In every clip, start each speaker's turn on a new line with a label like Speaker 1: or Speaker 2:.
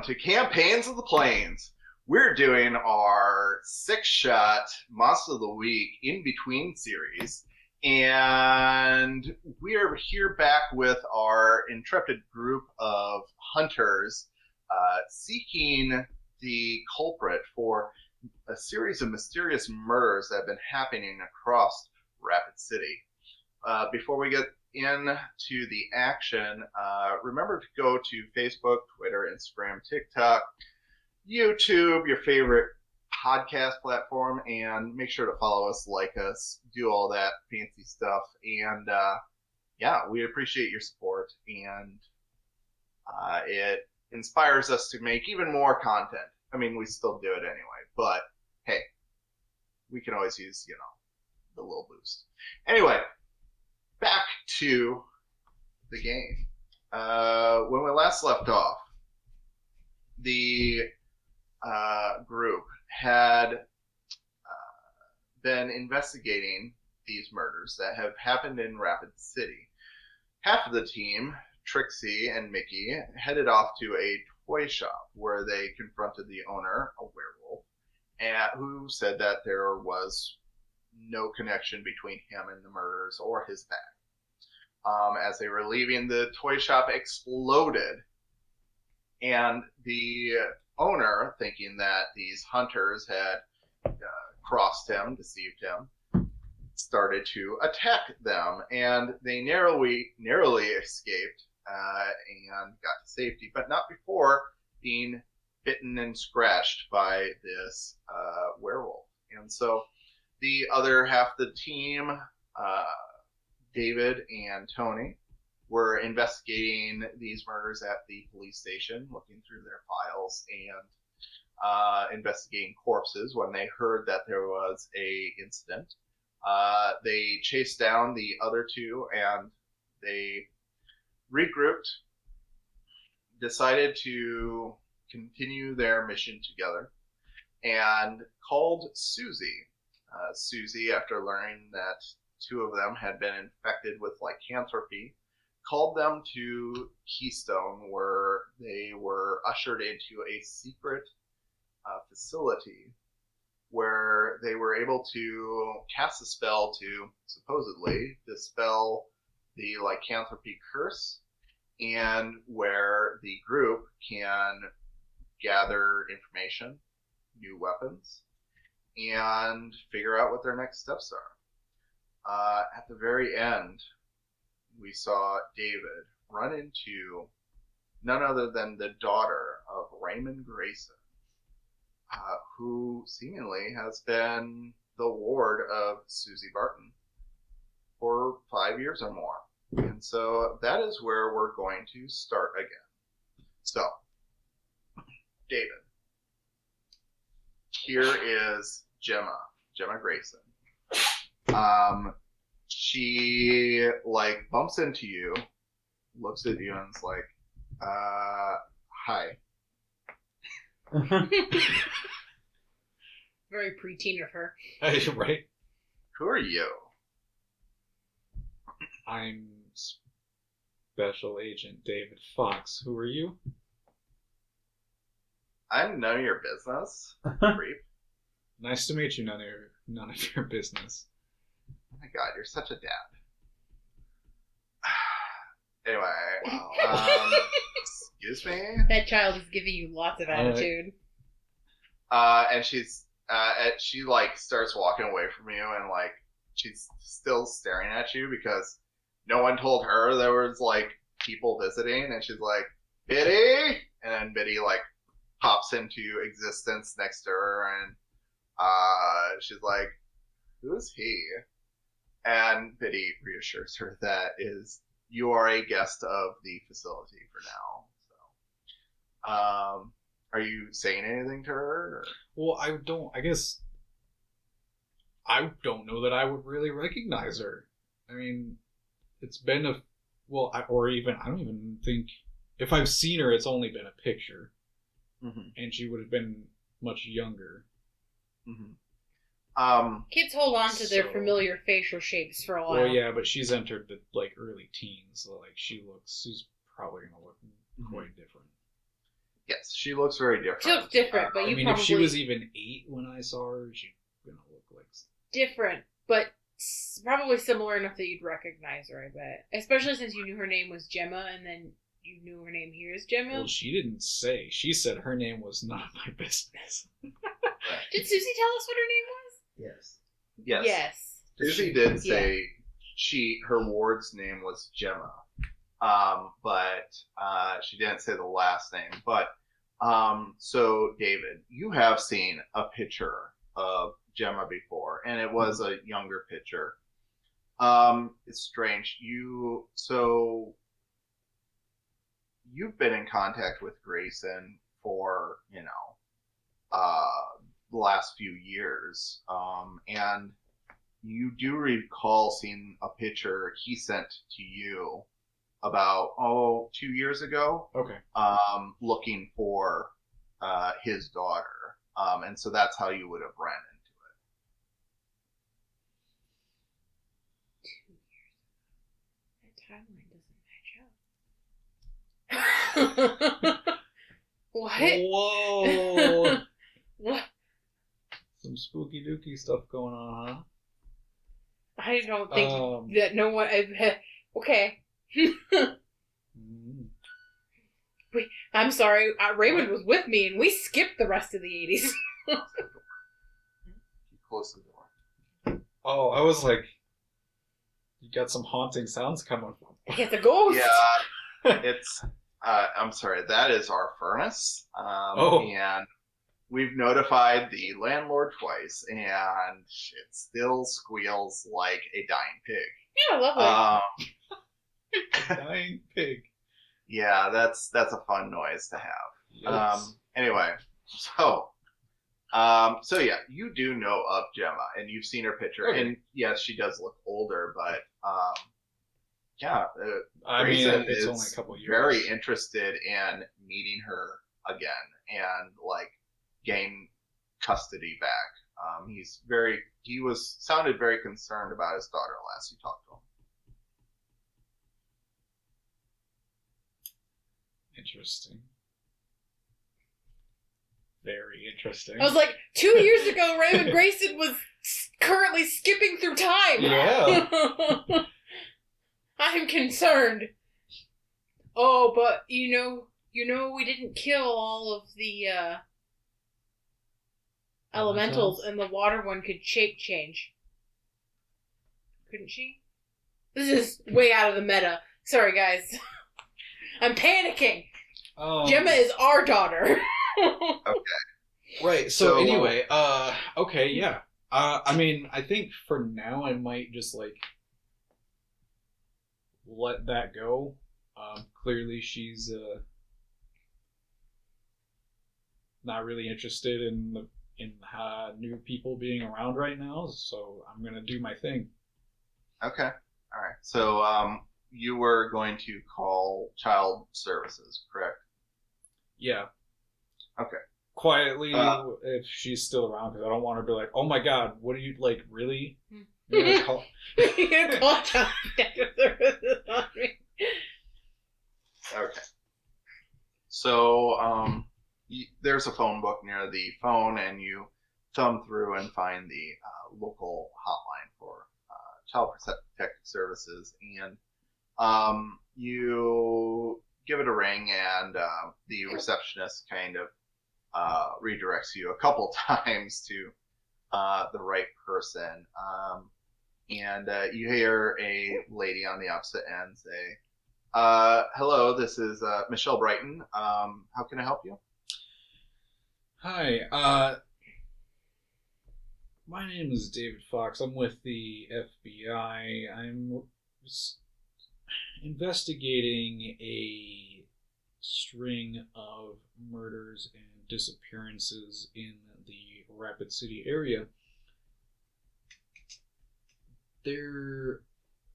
Speaker 1: to Campaigns of the Plains. We're doing our 6-shot Monster of the Week in between series, and we're here back with our intrepid group of hunters seeking the culprit for a series of mysterious murders that have been happening across Rapid City. Before we get into the action, remember to go to Facebook, Twitter, Instagram, TikTok, YouTube, your favorite podcast platform, and make sure to follow us, like us, do all that fancy stuff. And yeah, we appreciate your support, and it inspires us to make even more content. I mean, we still do it anyway, but hey, we can always use, the little boost. Anyway, back to the game. When we last left off, the group had been investigating these murders that have happened in Rapid City. Half of the team, Trixi and Mickey, headed off to a toy shop where they confronted the owner, a werewolf, who said that there was no connection between him and the murders or his bag. As they were leaving, the toy shop exploded, and the owner, thinking that these hunters had crossed him, deceived him, started to attack them, and they narrowly escaped and got to safety, but not before being bitten and scratched by this werewolf. And so the other half of the team, David and Toni, were investigating these murders at the police station, looking through their files and investigating corpses when they heard that there was a incident. They chased down the other two, and they regrouped, decided to continue their mission together, and called Susie. Susie, after learning that two of them had been infected with lycanthropy, called them to Keystone, where they were ushered into a secret facility where they were able to cast a spell to supposedly dispel the lycanthropy curse, and where the group can gather information, new weapons, and figure out what their next steps are. At the very end, we saw David run into none other than the daughter of Raymond Grayson, who seemingly has been the ward of Susie Barton for 5 years or more. And so that is where we're going to start again. So, David. Here is Gemma Grayson. She, bumps into you, looks at you, and is like, hi.
Speaker 2: Very preteen of her.
Speaker 3: Right?
Speaker 1: Who are you?
Speaker 3: I'm Special Agent David Fox. Who are you?
Speaker 1: I'm none of your business. Creep.
Speaker 3: Nice to meet you, none of your business.
Speaker 1: Oh my god, you're such a dad. Anyway, excuse me?
Speaker 2: That child is giving you lots of attitude.
Speaker 1: And she starts walking away from you, and she's still staring at you because no one told her there was people visiting, and she's like, Biddy! And then Biddy pops into existence next to her, and she's like, who's he? And Biddy reassures her that you are a guest of the facility for now. So, are you saying anything to her? Or?
Speaker 3: Well, I don't know that I would really recognize her. I mean, it's been I don't even think, if I've seen her, it's only been a picture. Mm-hmm. And she would have been much younger.
Speaker 1: Mm-hmm.
Speaker 2: Kids hold on to their familiar facial shapes for a while.
Speaker 3: Well, yeah, but she's entered the early teens, so she's probably gonna look quite different.
Speaker 1: Yes, She looks very different.
Speaker 2: She looks different, but you probably...
Speaker 3: if she was even 8 when I saw her, she's gonna look like...
Speaker 2: Different, but probably similar enough that you'd recognize her, I bet. Especially since you knew her name was Gemma, and then you knew her name here is Gemma.
Speaker 3: Well, she didn't say. She said her name was none of my business.
Speaker 2: Did Susie tell us what her name was?
Speaker 1: Yes. Yes.
Speaker 2: Yes.
Speaker 1: Susie did say her ward's name was Gemma. But she didn't say the last name. But so David, you have seen a picture of Gemma before, and it was a younger picture. It's strange. You've been in contact with Grayson for the last few years, and you do recall seeing a picture he sent to you about 2 years ago.
Speaker 3: Okay.
Speaker 2: looking for his daughter. And so that's how you would have ran into it. That timeline doesn't match up. What?
Speaker 3: Whoa!
Speaker 2: What?
Speaker 3: Some spooky dooky stuff going on, huh?
Speaker 2: I don't think that no one... Okay. Wait, I'm sorry. Raymond was with me, and we skipped the rest of the 80s.
Speaker 1: Close the door.
Speaker 3: Oh, I was like, you got some haunting sounds coming from.
Speaker 2: It's a ghost.
Speaker 1: Yeah, it's... I'm sorry, that is our furnace. And we've notified the landlord twice, and it still squeals like a dying pig.
Speaker 2: Yeah, lovely.
Speaker 3: Dying pig.
Speaker 1: Yeah, that's a fun noise to have.
Speaker 3: Yes.
Speaker 1: Anyway, so yeah, you do know of Gemma, and you've seen her picture, and yes, she does look older, but yeah, Grayson
Speaker 3: it's
Speaker 1: is
Speaker 3: only a couple years.
Speaker 1: Very interested in meeting her again and like gain custody back. He sounded very concerned about his daughter last you talked to him.
Speaker 3: Interesting. Very interesting.
Speaker 2: I was like, 2 years ago, Raymond Grayson was currently skipping through time.
Speaker 3: Yeah.
Speaker 2: I'm concerned. Oh, but you know, we didn't kill all of the elementals, and the water one could shape change. Couldn't she? This is way out of the meta. Sorry, guys. I'm panicking. Gemma is our daughter.
Speaker 1: Okay.
Speaker 3: Right. So anyway, okay, yeah. I think for now I might just like let that go. Clearly she's not really interested in new people being around right now, so I'm gonna do my thing.
Speaker 1: Okay. All right. So you were going to call child services, correct?
Speaker 3: Yeah.
Speaker 1: Okay.
Speaker 3: Quietly, if she's still around, because I don't want her to be like, "Oh my God, what are you like? Really?"
Speaker 2: You're gonna call child protective services on me.
Speaker 1: Okay. So there's a phone book near the phone, and you thumb through and find the local hotline for child protective services, and you give it a ring, and the receptionist kind of redirects you a couple times to the right person. And you hear a lady on the opposite end say, hello, this is Michelle Brighton. How can I help you?
Speaker 3: Hi, my name is David Fox. I'm with the FBI. I'm investigating a string of murders and disappearances in the Rapid City area.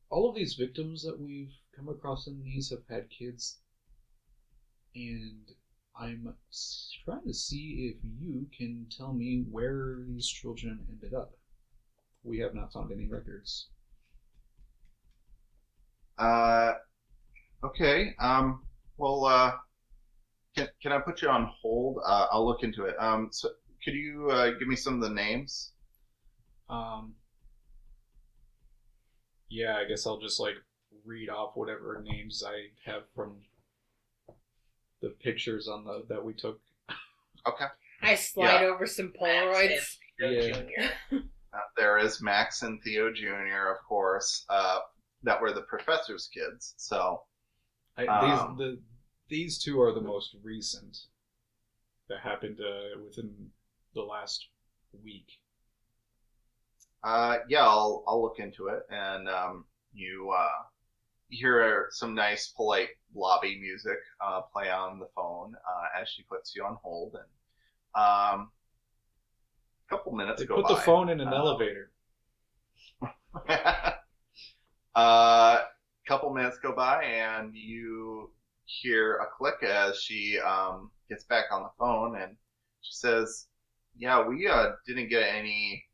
Speaker 3: All of these victims that we've come across in these have had kids, and I'm trying to see if you can tell me where these children ended up. We have not found any records.
Speaker 1: Okay. Well, Can I put you on hold? I'll look into it. So could you give me some of the names?
Speaker 3: Um, yeah, I guess I'll just like read off whatever names I have from the pictures on the that we took.
Speaker 1: Okay.
Speaker 2: I slide over some Polaroids.
Speaker 3: Yeah.
Speaker 1: There is Max and Theo Jr., of course, that were the professor's kids. So
Speaker 3: these two are the most recent that happened within the last week.
Speaker 1: yeah, I'll look into it, and you hear some nice, polite lobby music play on the phone as she puts you on hold, and a couple minutes
Speaker 3: They
Speaker 1: go
Speaker 3: put
Speaker 1: by.
Speaker 3: the phone in an elevator.
Speaker 1: Couple minutes go by, and you hear a click as she gets back on the phone, and she says, "Yeah, we didn't get any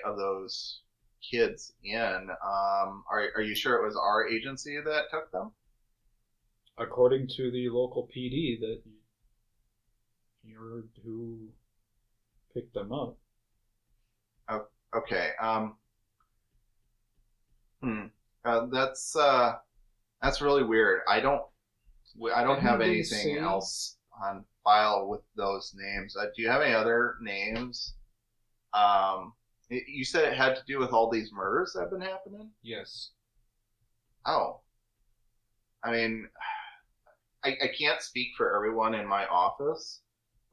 Speaker 1: of those kids in. Are you sure it was our agency that took them?"
Speaker 3: According to the local PD, that you're who picked them up.
Speaker 1: Oh, okay. That's really weird. I don't have
Speaker 3: Didn't they
Speaker 1: anything
Speaker 3: say-
Speaker 1: else on file with those names. Do you have any other names? You said it had to do with all these murders that have been happening?
Speaker 3: Yes.
Speaker 1: Oh. I mean, I can't speak for everyone in my office,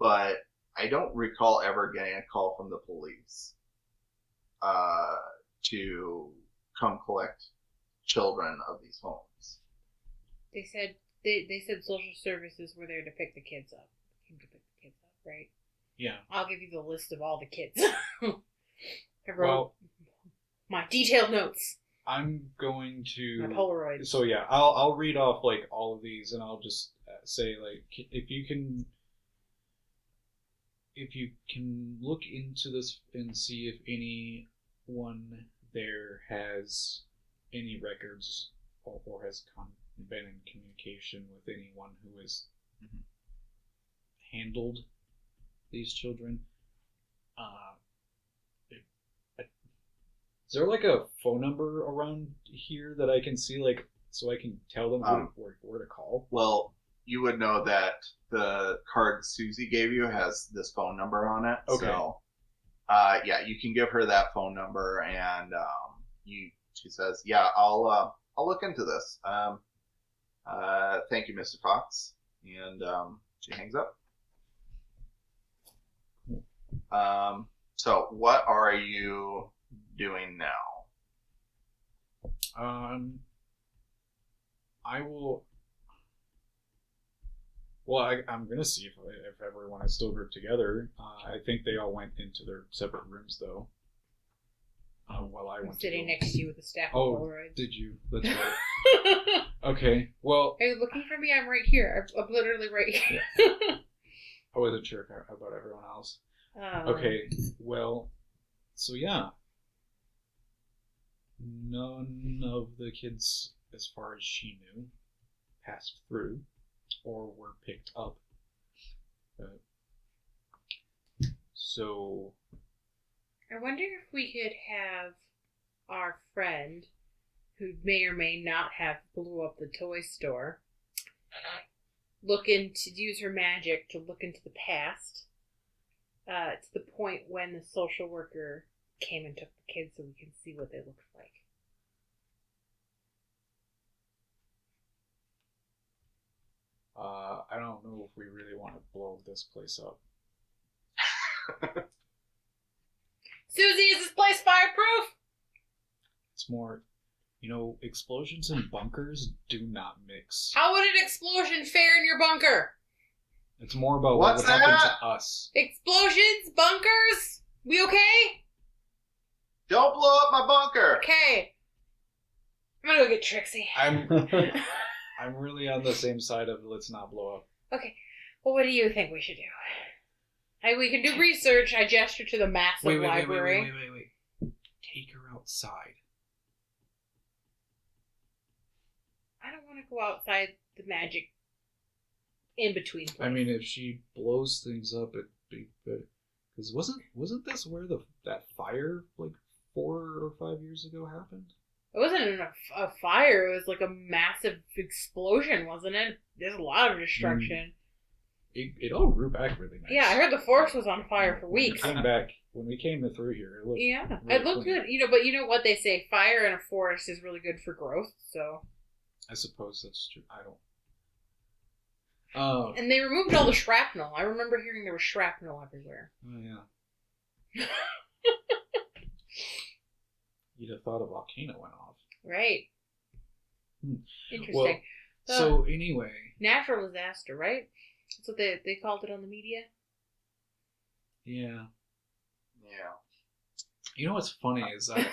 Speaker 1: but I don't recall ever getting a call from the police to come collect children of these homes.
Speaker 2: They said they said social services were there to pick the kids up. Came to pick the kids up, right?
Speaker 3: Yeah.
Speaker 2: I'll give you the list of all the kids. I wrote
Speaker 3: Well,
Speaker 2: my detailed notes.
Speaker 3: I'm going
Speaker 2: My
Speaker 3: to.
Speaker 2: Polaroids.
Speaker 3: So yeah, I'll read off like all of these, and I'll just say like if you can look into this and see if anyone there has any records or has been in communication with anyone who has handled these children. Is there like a phone number around here that I can see, like, so I can tell them where to call?
Speaker 1: Well, you would know that the card Susie gave you has this phone number on it.
Speaker 3: Okay.
Speaker 1: So, yeah, you can give her that phone number, and she says, "Yeah, I'll look into this. Thank you, Mr. Fox," and she hangs up. So what are you doing now?
Speaker 3: I will. Well, I'm gonna see if everyone is still grouped together. I think they all went into their separate rooms though. While I
Speaker 2: I'm
Speaker 3: went
Speaker 2: sitting
Speaker 3: to go.
Speaker 2: next to you with a stack of
Speaker 3: Oh,
Speaker 2: Polaroids.
Speaker 3: did you? That's right. Okay. Well,
Speaker 2: Are you looking for me? I'm right here. I'm literally right here.
Speaker 3: I wasn't sure about everyone else.
Speaker 2: Oh.
Speaker 3: Okay. Well, so yeah. None of the kids, as far as she knew, passed through or were picked up. So
Speaker 2: I wonder if we could have our friend, who may or may not have blew up the toy store, use her magic to look into the past, to the point when the social worker came and took the kids, so we can see what they looked like.
Speaker 3: I don't know if we really want to blow this place up.
Speaker 2: Susie, is this place fireproof?
Speaker 3: It's more, explosions and bunkers do not mix.
Speaker 2: How would an explosion fare in your bunker?
Speaker 3: It's more about
Speaker 1: What's
Speaker 3: what would happen
Speaker 1: that?
Speaker 3: to us.
Speaker 2: Explosions? Bunkers? We okay?
Speaker 1: Don't blow up my bunker.
Speaker 2: Okay. I'm gonna go get Trixie.
Speaker 3: I'm really on the same side of let's not blow up.
Speaker 2: Okay. Well, what do you think we should do? Hey, we can do research. I gesture to the massive library.
Speaker 3: Wait. Take her outside.
Speaker 2: I don't want to go outside the magic in between place.
Speaker 3: I mean, if she blows things up, it'd be good. Because wasn't this where that fire like 4 or 5 years ago happened?
Speaker 2: It wasn't a fire. It was like a massive explosion, wasn't it? There's a lot of destruction.
Speaker 3: It all grew back really nice.
Speaker 2: Yeah, I heard the forest was on fire for weeks.
Speaker 3: When we came through here, it looked
Speaker 2: it looked good. But you know what they say? Fire in a forest is really good for growth. So
Speaker 3: I suppose that's true. I don't.
Speaker 2: And they removed all the shrapnel. I remember hearing there was shrapnel everywhere.
Speaker 3: Oh yeah. You'd have thought a volcano went off.
Speaker 2: Right. Interesting.
Speaker 3: Well, so anyway,
Speaker 2: natural disaster, right? That's what they called it on the media.
Speaker 3: Yeah.
Speaker 1: Yeah.
Speaker 3: You know what's funny is that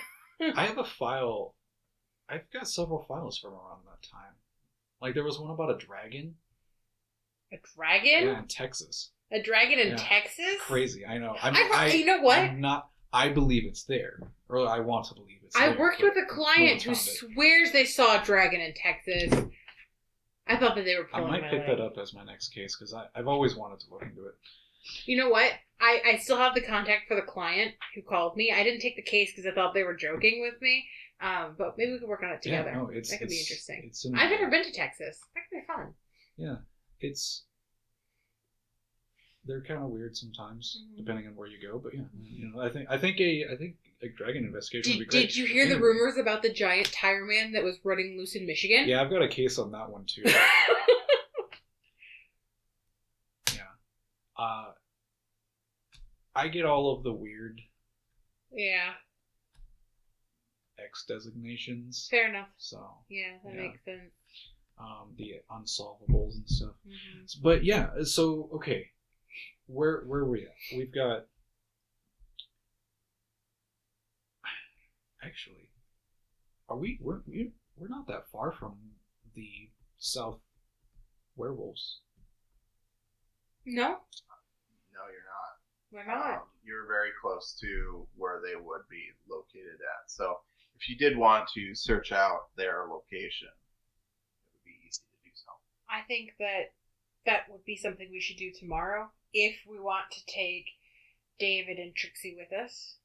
Speaker 3: I have a file. I've got several files from around that time. Like there was one about a dragon.
Speaker 2: A dragon?
Speaker 3: Yeah, in Texas.
Speaker 2: A dragon in Texas?
Speaker 3: Crazy, I know.
Speaker 2: You know what?
Speaker 3: I believe it's there, or I want to believe it's there.
Speaker 2: I worked with a client who swears they saw a dragon in Texas. I thought that they were pulling
Speaker 3: I might pick that up as my next case because I've always wanted to look into it.
Speaker 2: You know what? I still have the contact for the client who called me. I didn't take the case because I thought they were joking with me. But maybe we could work on it together.
Speaker 3: Yeah, no,
Speaker 2: that could be interesting.
Speaker 3: It's
Speaker 2: I've never been to Texas. That could be fun.
Speaker 3: Yeah, they're kind of weird sometimes, depending on where you go. But yeah, I think a dragon investigation would be great.
Speaker 2: Did you hear the rumors about the giant tire man that was running loose in Michigan?
Speaker 3: Yeah, I've got a case on that one too. Yeah. I get all of the weird.
Speaker 2: Yeah.
Speaker 3: X designations.
Speaker 2: Fair enough.
Speaker 3: So.
Speaker 2: Yeah, that makes sense.
Speaker 3: The unsolvables and stuff.
Speaker 2: Mm-hmm.
Speaker 3: But yeah, so okay. Where are we at? We've got. Actually, we're not that far from the South werewolves.
Speaker 2: No.
Speaker 1: No, you're not.
Speaker 2: We're not.
Speaker 1: You're very close to where they would be located at. So if you did want to search out their location, it would be easy to do so.
Speaker 2: I think that would be something we should do tomorrow if we want to take David and Trixi with us.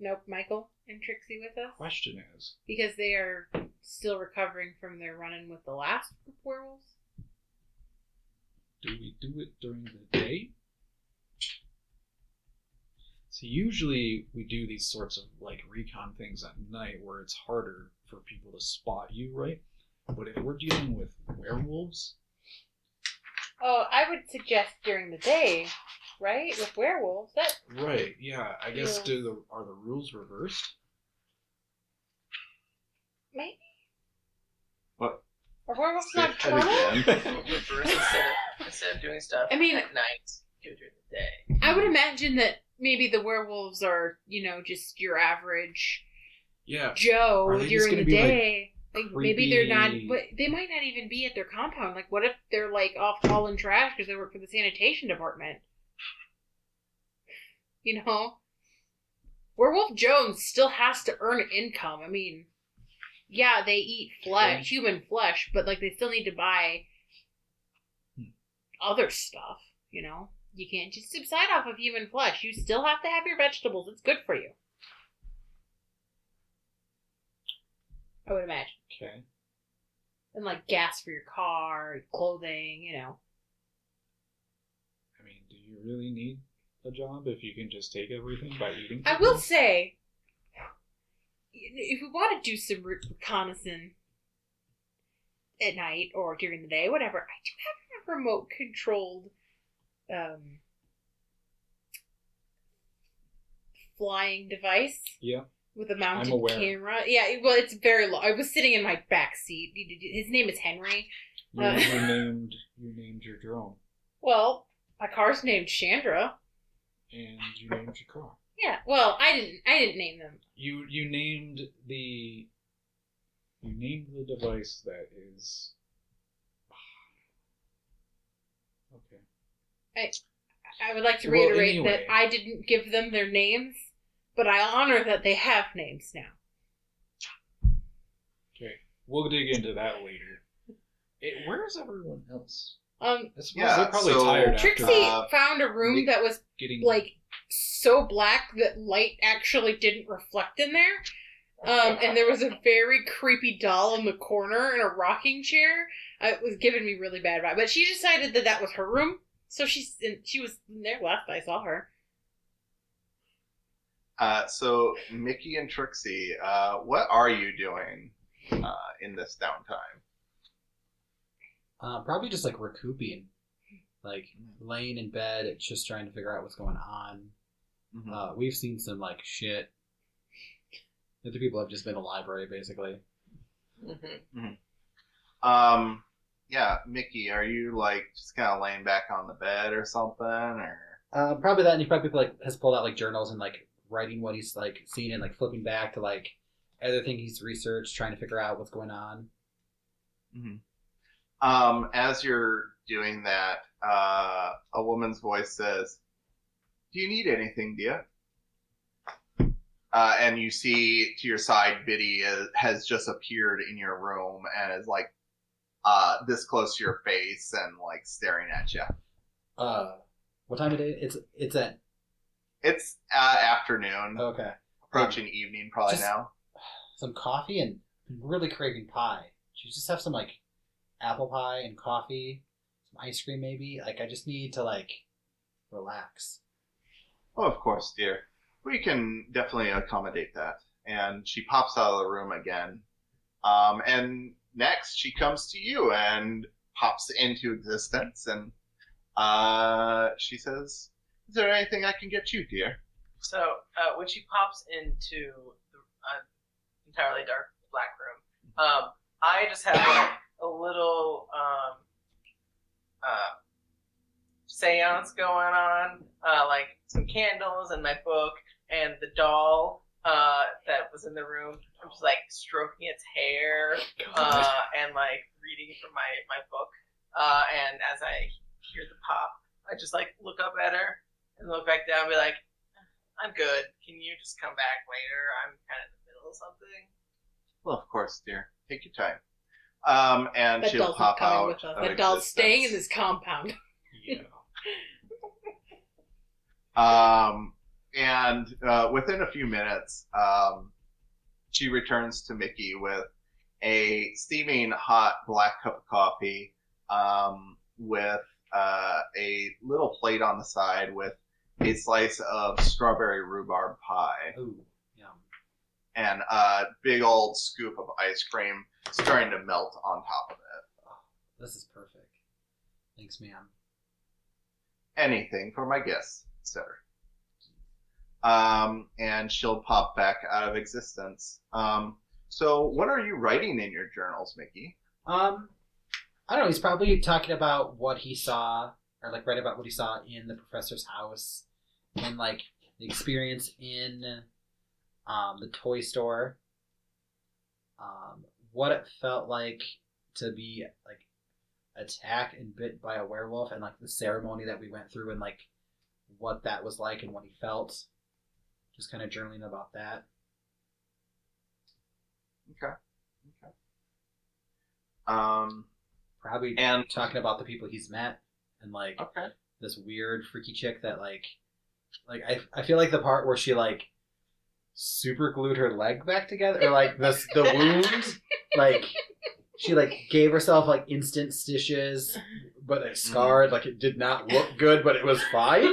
Speaker 2: Nope, Michael and Trixi with us.
Speaker 3: Question is,
Speaker 2: because they are still recovering from their run-in with the last group of werewolves.
Speaker 3: Do we do it during the day? So usually we do these sorts of like recon things at night where it's harder for people to spot you, right? But if we're dealing with werewolves...
Speaker 2: Oh, I would suggest during the day, right? With werewolves, that...
Speaker 3: Right, yeah. I guess are the rules reversed?
Speaker 2: Maybe.
Speaker 1: What?
Speaker 2: Are werewolves nocturnal?
Speaker 4: Reverse instead of doing stuff at night, do it during the day.
Speaker 2: I would imagine that maybe the werewolves are, just your average Joe during the day. Like maybe they're not, but they might not even be at their compound. Like, what if they're like off hauling trash because they work for the sanitation department? Werewolf Jones still has to earn income. I mean, yeah, they eat flesh, human flesh, but like they still need to buy other stuff. You can't just subside off of human flesh. You still have to have your vegetables. It's good for you. I would imagine.
Speaker 3: Okay.
Speaker 2: And like gas for your car, clothing,
Speaker 3: I mean, do you really need a job if you can just take everything by eating?
Speaker 2: I will say, if we want to do some reconnaissance at night or during the day, whatever, I do have a remote controlled flying device.
Speaker 3: Yeah.
Speaker 2: With a mounted camera. Yeah, well, it's very low. I was sitting in my back seat. His name is Henry.
Speaker 3: You named your drone.
Speaker 2: Well, my car's named Chandra.
Speaker 3: And you named your car.
Speaker 2: Yeah, well, I didn't name them.
Speaker 3: You named the device that is...
Speaker 2: Okay. I would like to reiterate that I didn't give them their names, but I honor that they have names now.
Speaker 3: Okay, we'll dig into that later. Where is everyone else? They're probably tired after.
Speaker 2: Trixie found a room that was
Speaker 3: getting
Speaker 2: like so black that light actually didn't reflect in there. And there was a very creepy doll in the corner in a rocking chair. It was giving me really bad vibe. But she decided that was her room, so she was in there last I saw her.
Speaker 1: So Mickey and Trixie, what are you doing in this downtime?
Speaker 5: Probably just like recouping, like laying in bed, just trying to figure out what's going on. Mm-hmm. We've seen some like shit. The other people have just been in a library, basically.
Speaker 1: Mm-hmm. Mm-hmm. Yeah, Mickey, are you like just kind of laying back on the bed or something, or?
Speaker 5: Probably that, and he probably like has pulled out like journals and like writing what he's like seen and like flipping back to like other things he's researched, trying to figure out what's going on.
Speaker 1: Mm-hmm. As you're doing that, a woman's voice says, "Do you need anything, dear?" And you see to your side, Biddy has just appeared in your room and is like this close to your face and like staring at you.
Speaker 5: What time of day? It's at.
Speaker 1: It's afternoon.
Speaker 5: Okay.
Speaker 1: Approaching evening probably now.
Speaker 5: Some coffee and really craving pie. Should you just have some like apple pie and coffee, some ice cream maybe? Like I just need to like relax.
Speaker 1: Oh, of course, dear. We can definitely accommodate that. And she pops out of the room again. And next she comes to you and pops into existence and she says, "Is there anything I can get you, dear?"
Speaker 4: So when she pops into the entirely dark black room, I just have like a little seance going on, like some candles and my book and the doll that was in the room. I'm just like stroking its hair and like reading from my book. And as I hear the pop, I just like look up at her and look back down and be like, "I'm good. Can you just come back later? I'm kind of in the middle of something."
Speaker 1: Well, of course, dear. Take your time. And
Speaker 2: that
Speaker 1: she'll pop out.
Speaker 2: That doll's staying in this compound.
Speaker 3: Yeah.
Speaker 1: And within a few minutes, she returns to Mickey with a steaming hot black cup of coffee, with a little plate on the side with a slice of strawberry rhubarb pie.
Speaker 5: Ooh, yum.
Speaker 1: And a big old scoop of ice cream starting to melt on top of it.
Speaker 5: Oh, this is perfect. Thanks, ma'am.
Speaker 1: Anything for my guests, sir. And she'll pop back out of existence. So what are you writing in your journals, Mickey?
Speaker 5: I don't know. He's probably talking about what he saw, or like write about what he saw in the professor's house, and like the experience in the toy store. What it felt like to be like attacked and bit by a werewolf, and like the ceremony that we went through, and like what that was like and what he felt. Just kind of journaling about that.
Speaker 1: Okay.
Speaker 5: Probably talking about the people he's met and like this weird freaky chick that like I feel like the part where she like super glued her leg back together, or like the wound, like she like gave herself like instant stitches, but it scarred. Like it did not look good, but it was fine.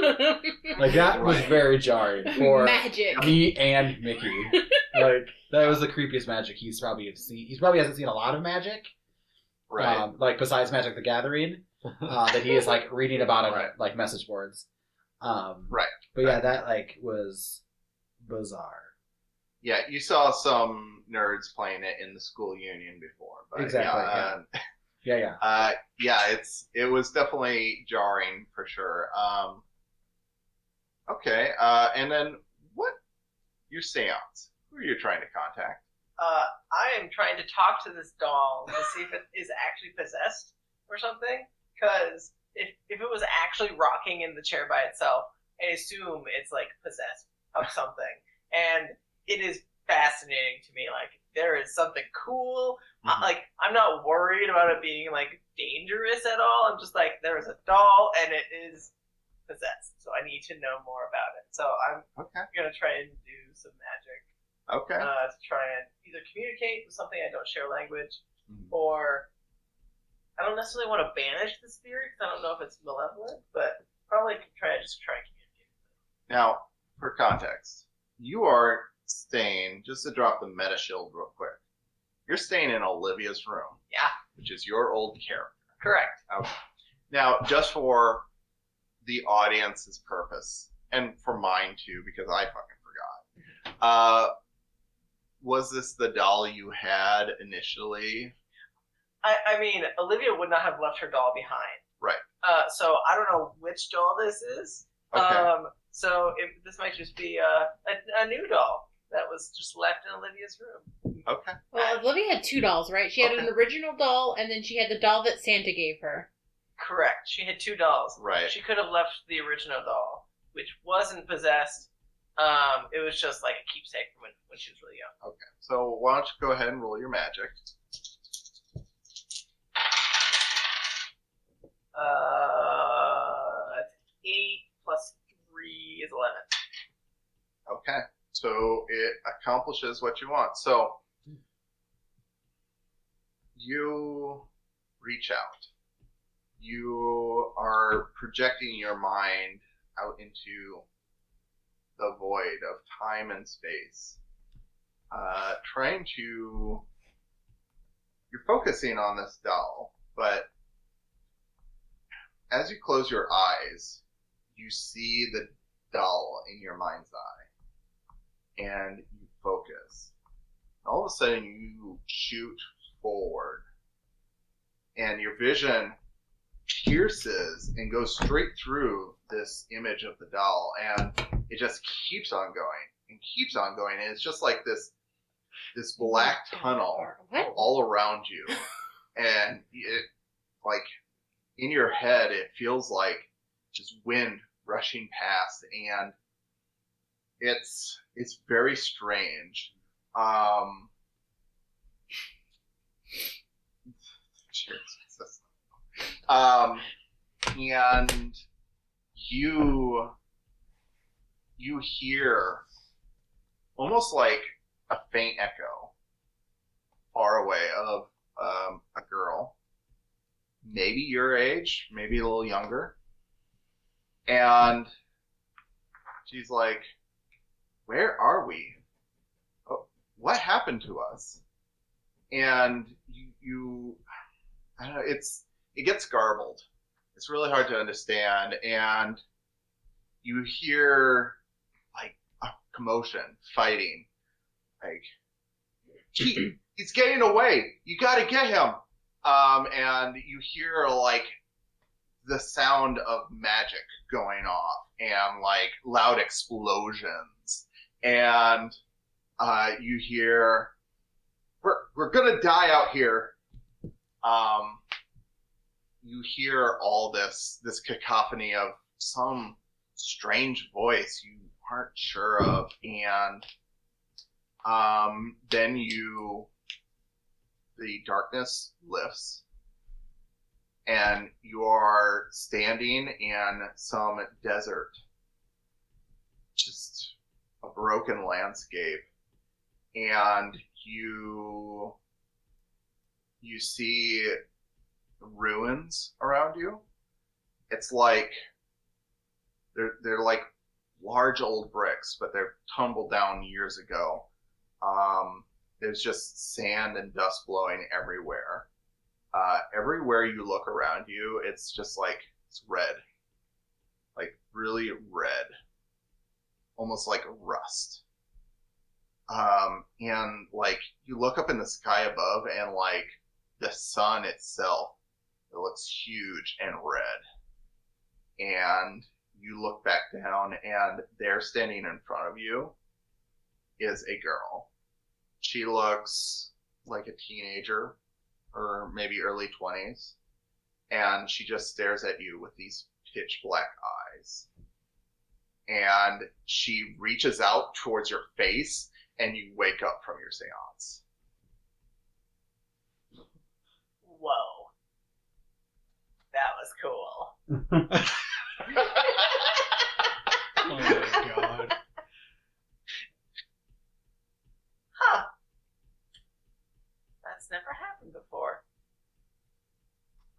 Speaker 5: Like that was very jarring for
Speaker 2: magic.
Speaker 5: Me and Mickey. Like that was the creepiest magic he's probably seen. He probably hasn't seen a lot of magic,
Speaker 1: right?
Speaker 5: Like besides Magic the Gathering, that he is like reading about on like message boards.
Speaker 1: Right.
Speaker 5: But yeah, that like was bizarre.
Speaker 1: Yeah, you saw some nerds playing it in the school union before. But
Speaker 5: exactly. Yeah.
Speaker 1: It was definitely jarring for sure. Okay. And then what? Your seance. Who are you trying to contact?
Speaker 4: I am trying to talk to this doll to see if it is actually possessed or something. Because if it was actually rocking in the chair by itself, I assume it's like possessed of something. And it is fascinating to me. Like there is something cool.
Speaker 1: Mm-hmm.
Speaker 4: Like I'm not worried about it being like dangerous at all. I'm just like, there's a doll and it is possessed, so I need to know more about it. So I'm gonna try and do some magic.
Speaker 1: Okay.
Speaker 4: To try and either communicate with something I don't share language, or I don't necessarily want to banish the spirit because I don't know if it's malevolent, but probably try and communicate.
Speaker 1: Now, for context, you are staying, just to drop the meta shield real quick, you're staying in Olivia's room.
Speaker 4: Yeah.
Speaker 1: Which is your old character.
Speaker 4: Correct.
Speaker 1: Okay. Now, just for the audience's purpose, and for mine too, because I fucking forgot, was this the doll you had initially?
Speaker 4: I mean, Olivia would not have left her doll behind.
Speaker 1: Right.
Speaker 4: So I don't know which doll this is.
Speaker 1: Okay.
Speaker 4: So this might just be a new doll that was just left in Olivia's room.
Speaker 1: Okay.
Speaker 2: Well, Olivia had 2 dolls, right? She had an original doll, and then she had the doll that Santa gave her.
Speaker 4: Correct. She had 2 dolls.
Speaker 1: Right.
Speaker 4: She could have left the original doll, which wasn't possessed. It was just like a keepsake from when she was really young.
Speaker 1: Okay. So why don't you go ahead and roll your magic?
Speaker 4: That's 8 plus 3 is 11.
Speaker 1: Okay. So it accomplishes what you want. So you reach out. You are projecting your mind out into the void of time and space. You're focusing on this doll, but as you close your eyes, you see the doll in your mind's eye, and you focus. All of a sudden, you shoot forward, and your vision pierces and goes straight through this image of the doll, and it just keeps on going and keeps on going, and it's just like this black tunnel all around you, and it, like, in your head, it feels like just wind rushing past, and it's very strange. And you hear almost like a faint echo far away of a girl, maybe your age, maybe a little younger, and she's like, "Where are we? Oh, what happened to us?" And you I don't know, it gets garbled. It's really hard to understand, and you hear like a commotion, fighting, like he's getting away. You got to get him. And you hear like the sound of magic going off, and like loud explosions, and you hear, "We're gonna die out here." You hear all this cacophony of some strange voice you aren't sure of, and then the darkness lifts, and you are standing in some desert, just a broken landscape, and you see ruins around you. It's like they're like large old bricks, but they're tumbled down years ago. There's just sand and dust blowing everywhere. Everywhere you look around you, it's just like it's red, like really red, almost like rust. And like you look up in the sky above, and like the sun itself, it looks huge and red. And you look back down, and there, standing in front of you, is a girl. She looks like a teenager, or maybe early 20s, and she just stares at you with these pitch black eyes. And she reaches out towards your face, and you wake up from your seance.
Speaker 4: Whoa. that was cool.
Speaker 3: Oh my god.
Speaker 4: Huh. That's never happened before.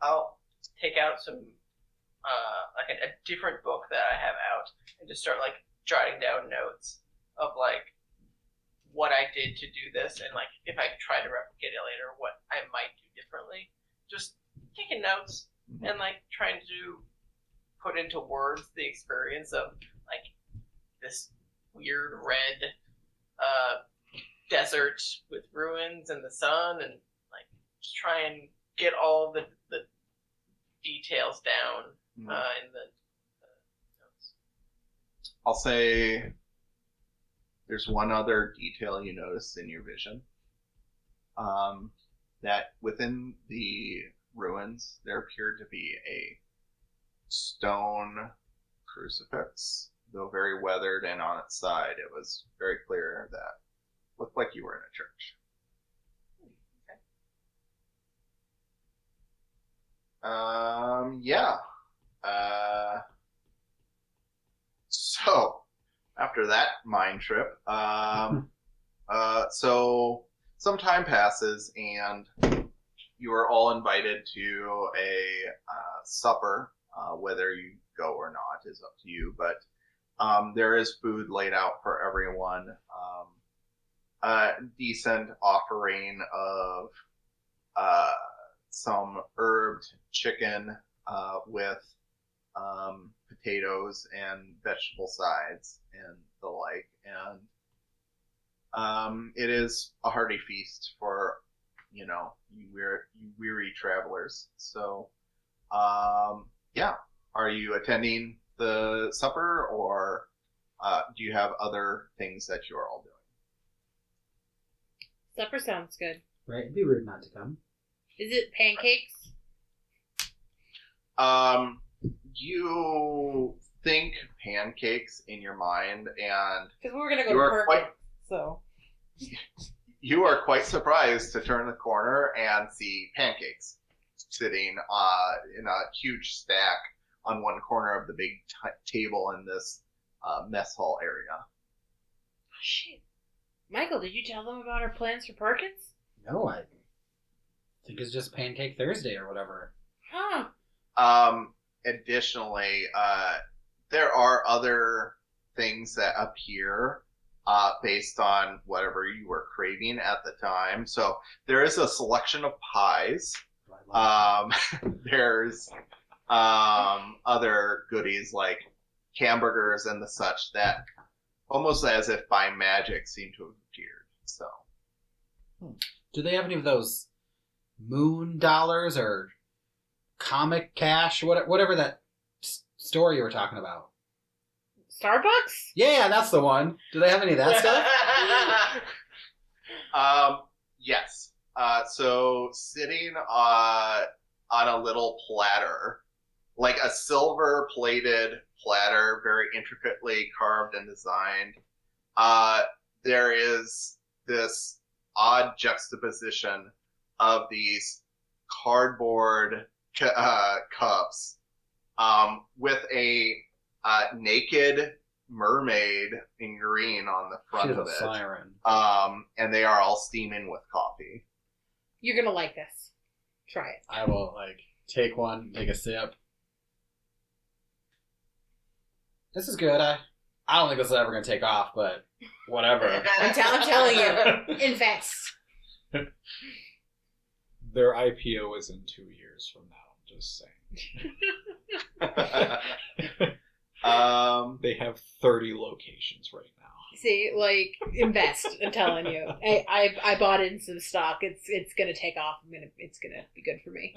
Speaker 4: I'll take out some, like a different book that I have out and just start, like, jotting down notes of, like, what I did to do this and, like, if I try to replicate it later, what I might do differently. Just taking notes and, like, trying to put into words the experience of, like, this weird red desert with ruins and the sun, and, like, just try and get all the details down in the notes.
Speaker 1: I'll say there's one other detail you notice in your vision. That within the ruins, there appeared to be a stone crucifix, though very weathered, and on its side it was very clear that it looked like you were in a church. Yeah. So after that mind trip, so some time passes and you are all invited to a supper. Whether you go or not is up to you, but there is food laid out for everyone. A decent offering of some herbed chicken with potatoes and vegetable sides and the like, and it is a hearty feast for you weary travelers. So yeah, are you attending the supper, or do you have other things that you are all doing?
Speaker 2: Supper sounds good.
Speaker 5: Right, it'd be rude not to come.
Speaker 2: Is it pancakes?
Speaker 1: You think pancakes in your mind, and
Speaker 2: Because we were gonna go to Perkins, so
Speaker 1: you are quite surprised to turn the corner and see pancakes sitting in a huge stack on one corner of the big table in this mess hall area.
Speaker 2: Oh, shit. Michael, did you tell them about our plans for Perkins?
Speaker 5: No, I think it's just Pancake Thursday or whatever.
Speaker 2: Huh.
Speaker 1: Additionally, there are other things that appear based on whatever you were craving at the time. So there is a selection of pies. There's other goodies like hamburgers and the such that almost as if by magic seem to have appeared. So,
Speaker 5: do they have any of those moon dollars or comic cash, whatever that store you were talking about?
Speaker 2: Starbucks?
Speaker 5: Yeah, that's the one. Do they have any of that stuff?
Speaker 1: Yes. So sitting on a little platter, like a silver-plated platter, very intricately carved and designed, there is this odd juxtaposition of these cardboard cups with a naked mermaid in green on the front
Speaker 5: She's
Speaker 1: of
Speaker 5: a
Speaker 1: it.
Speaker 5: siren.
Speaker 1: And they are all steaming with coffee.
Speaker 2: You're gonna like this. Try it.
Speaker 5: I will take a sip. This is good. I don't think this is ever gonna take off, but whatever.
Speaker 2: I'm telling you, invest.
Speaker 3: Their IPO is in 2 years from now. I'm just saying. They have 30 locations right now.
Speaker 2: See, invest. I'm telling you, I bought in some stock. It's gonna take off. It's gonna be good for me.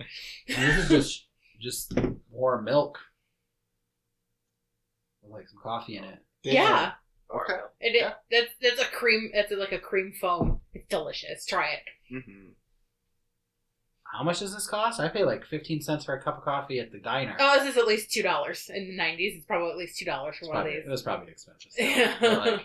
Speaker 5: And this is just warm milk with some coffee in it.
Speaker 2: Yeah.
Speaker 1: Okay.
Speaker 2: That's a cream. That's like a cream foam. It's delicious. Try it.
Speaker 1: Mm-hmm.
Speaker 5: How much does this cost? I pay 15 cents for a cup of coffee at the diner.
Speaker 2: Oh, this is at least $2 in the 90s. It's probably at least $2 for one of these.
Speaker 5: It was probably expensive.
Speaker 2: Yeah.
Speaker 5: But,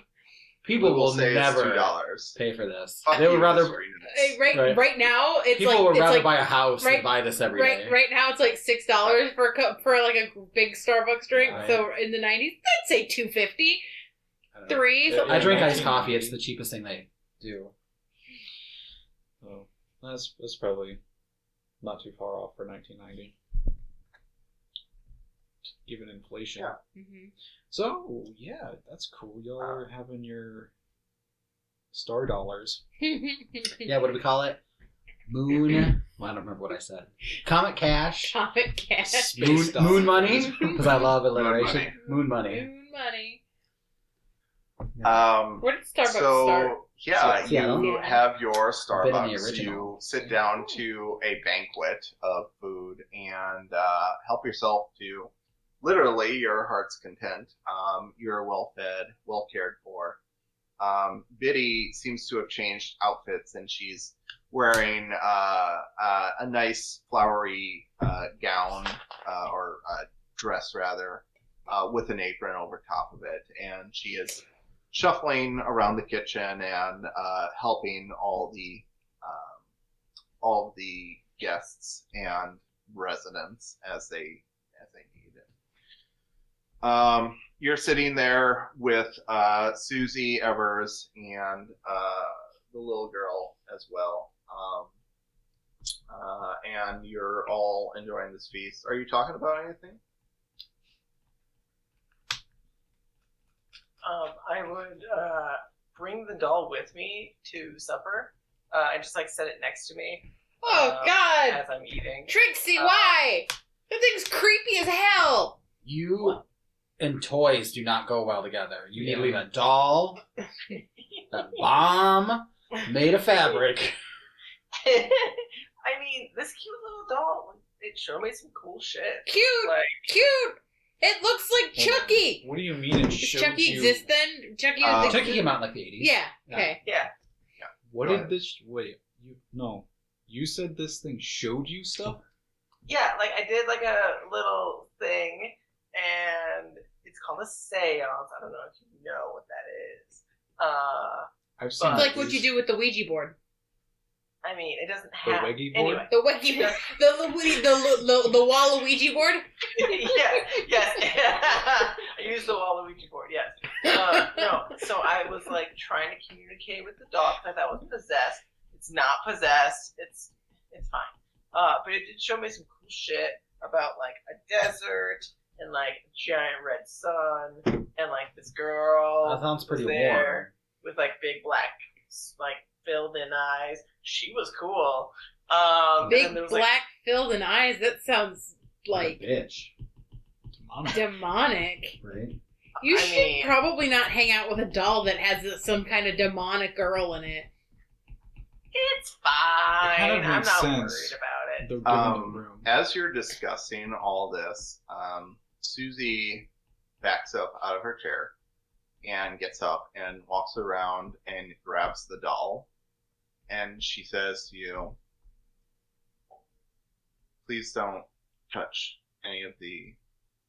Speaker 5: People
Speaker 1: we
Speaker 5: will
Speaker 1: say
Speaker 5: never
Speaker 1: it's $2.
Speaker 5: pay for this.
Speaker 1: Fuck
Speaker 5: They would
Speaker 1: you,
Speaker 5: rather.
Speaker 1: Mr. Eunice.
Speaker 2: Right now, it's
Speaker 5: People
Speaker 2: like
Speaker 5: would
Speaker 2: it's
Speaker 5: rather
Speaker 2: like
Speaker 5: buy a house than
Speaker 2: right-
Speaker 5: buy this every day.
Speaker 2: right now it's like $6 for like a big Starbucks drink.
Speaker 5: Right.
Speaker 2: So in the 90s, I'd say $2.50,
Speaker 5: I don't know.
Speaker 2: $3.
Speaker 3: Yeah,
Speaker 2: Something
Speaker 5: I
Speaker 2: like
Speaker 5: drink
Speaker 2: that.
Speaker 5: iced coffee. It's the cheapest thing they do.
Speaker 3: Oh, that's probably not too far off for 1990, given inflation.
Speaker 1: Yeah.
Speaker 2: Mhm.
Speaker 3: So yeah, that's cool. Y'all are having your star dollars.
Speaker 5: Yeah, what do we call it? Moon. Well, I don't remember what I said. Comet cash.
Speaker 2: Comet cash.
Speaker 3: Space dollars.
Speaker 5: Moon money. Because I love alliteration.
Speaker 1: Moon
Speaker 2: Moon money.
Speaker 1: Um,
Speaker 2: Where did Starbucks
Speaker 1: so
Speaker 2: start?
Speaker 1: yeah,
Speaker 5: Seattle.
Speaker 1: you
Speaker 2: Yeah.
Speaker 1: have your
Speaker 5: Been in the
Speaker 1: Starbucks.
Speaker 5: original.
Speaker 1: You sit down to a banquet of food and help yourself to literally your heart's content. You're well fed, well cared for. Biddy seems to have changed outfits, and she's wearing a nice flowery gown or dress rather, with an apron over top of it, and she is shuffling around the kitchen and helping all the guests and residents as they need it. You're sitting there with Susie Evers and the little girl as well, and you're all enjoying this feast. Are you talking about anything?
Speaker 4: I would bring the doll with me to supper and just like set it next to me.
Speaker 2: Oh God,
Speaker 4: As I'm eating.
Speaker 2: Trixie, why? That thing's creepy as hell.
Speaker 5: You and toys do not go well together. You need to leave a doll, a bomb made of fabric.
Speaker 4: I mean, this cute little doll, it showed me some cool shit.
Speaker 2: Cute,
Speaker 4: Like,
Speaker 2: cute. It looks like Chucky.
Speaker 3: What do you mean it
Speaker 2: Does
Speaker 3: showed
Speaker 2: Chucky
Speaker 3: you?
Speaker 2: exist then? Chucky
Speaker 1: Um,
Speaker 5: Chucky came out in like the 80s.
Speaker 2: Yeah. Okay.
Speaker 4: yeah.
Speaker 3: What
Speaker 1: Go
Speaker 3: did
Speaker 1: ahead.
Speaker 3: this? Wait, you said this thing showed you stuff.
Speaker 4: Yeah, like I did like a little thing, and it's called a seance. I don't know if you know what that is.
Speaker 3: I've seen
Speaker 2: It's like what
Speaker 3: movies.
Speaker 2: you do with the Ouija board.
Speaker 4: I mean, it doesn't
Speaker 3: The
Speaker 4: have.
Speaker 3: Weggy board?
Speaker 4: Anyway.
Speaker 2: The Ouija board. The Waluigi board.
Speaker 4: Yes. I used the Waluigi board, yes. No, so I was like trying to communicate with the dog because I was possessed. It's not possessed. It's fine. But it did show me some cool shit about like a desert and like a giant red sun and like this girl.
Speaker 5: That sounds pretty
Speaker 4: was
Speaker 5: warm.
Speaker 4: there with like big black like filled in eyes. She was cool. And
Speaker 2: Big
Speaker 4: then there was,
Speaker 2: black filled in eyes. That sounds like
Speaker 5: bitch.
Speaker 2: demonic.
Speaker 5: Right?
Speaker 2: You
Speaker 4: I
Speaker 2: should
Speaker 4: mean-
Speaker 2: probably not hang out with a doll that has some kind of demonic girl in it.
Speaker 4: It's fine.
Speaker 3: It kind of
Speaker 4: I'm
Speaker 3: makes
Speaker 4: not
Speaker 3: sense.
Speaker 4: worried about it.
Speaker 3: They're given the room.
Speaker 1: As you're discussing all this, Susie backs up out of her chair and gets up and walks around and grabs the doll, and she says to you, "Please don't touch any of the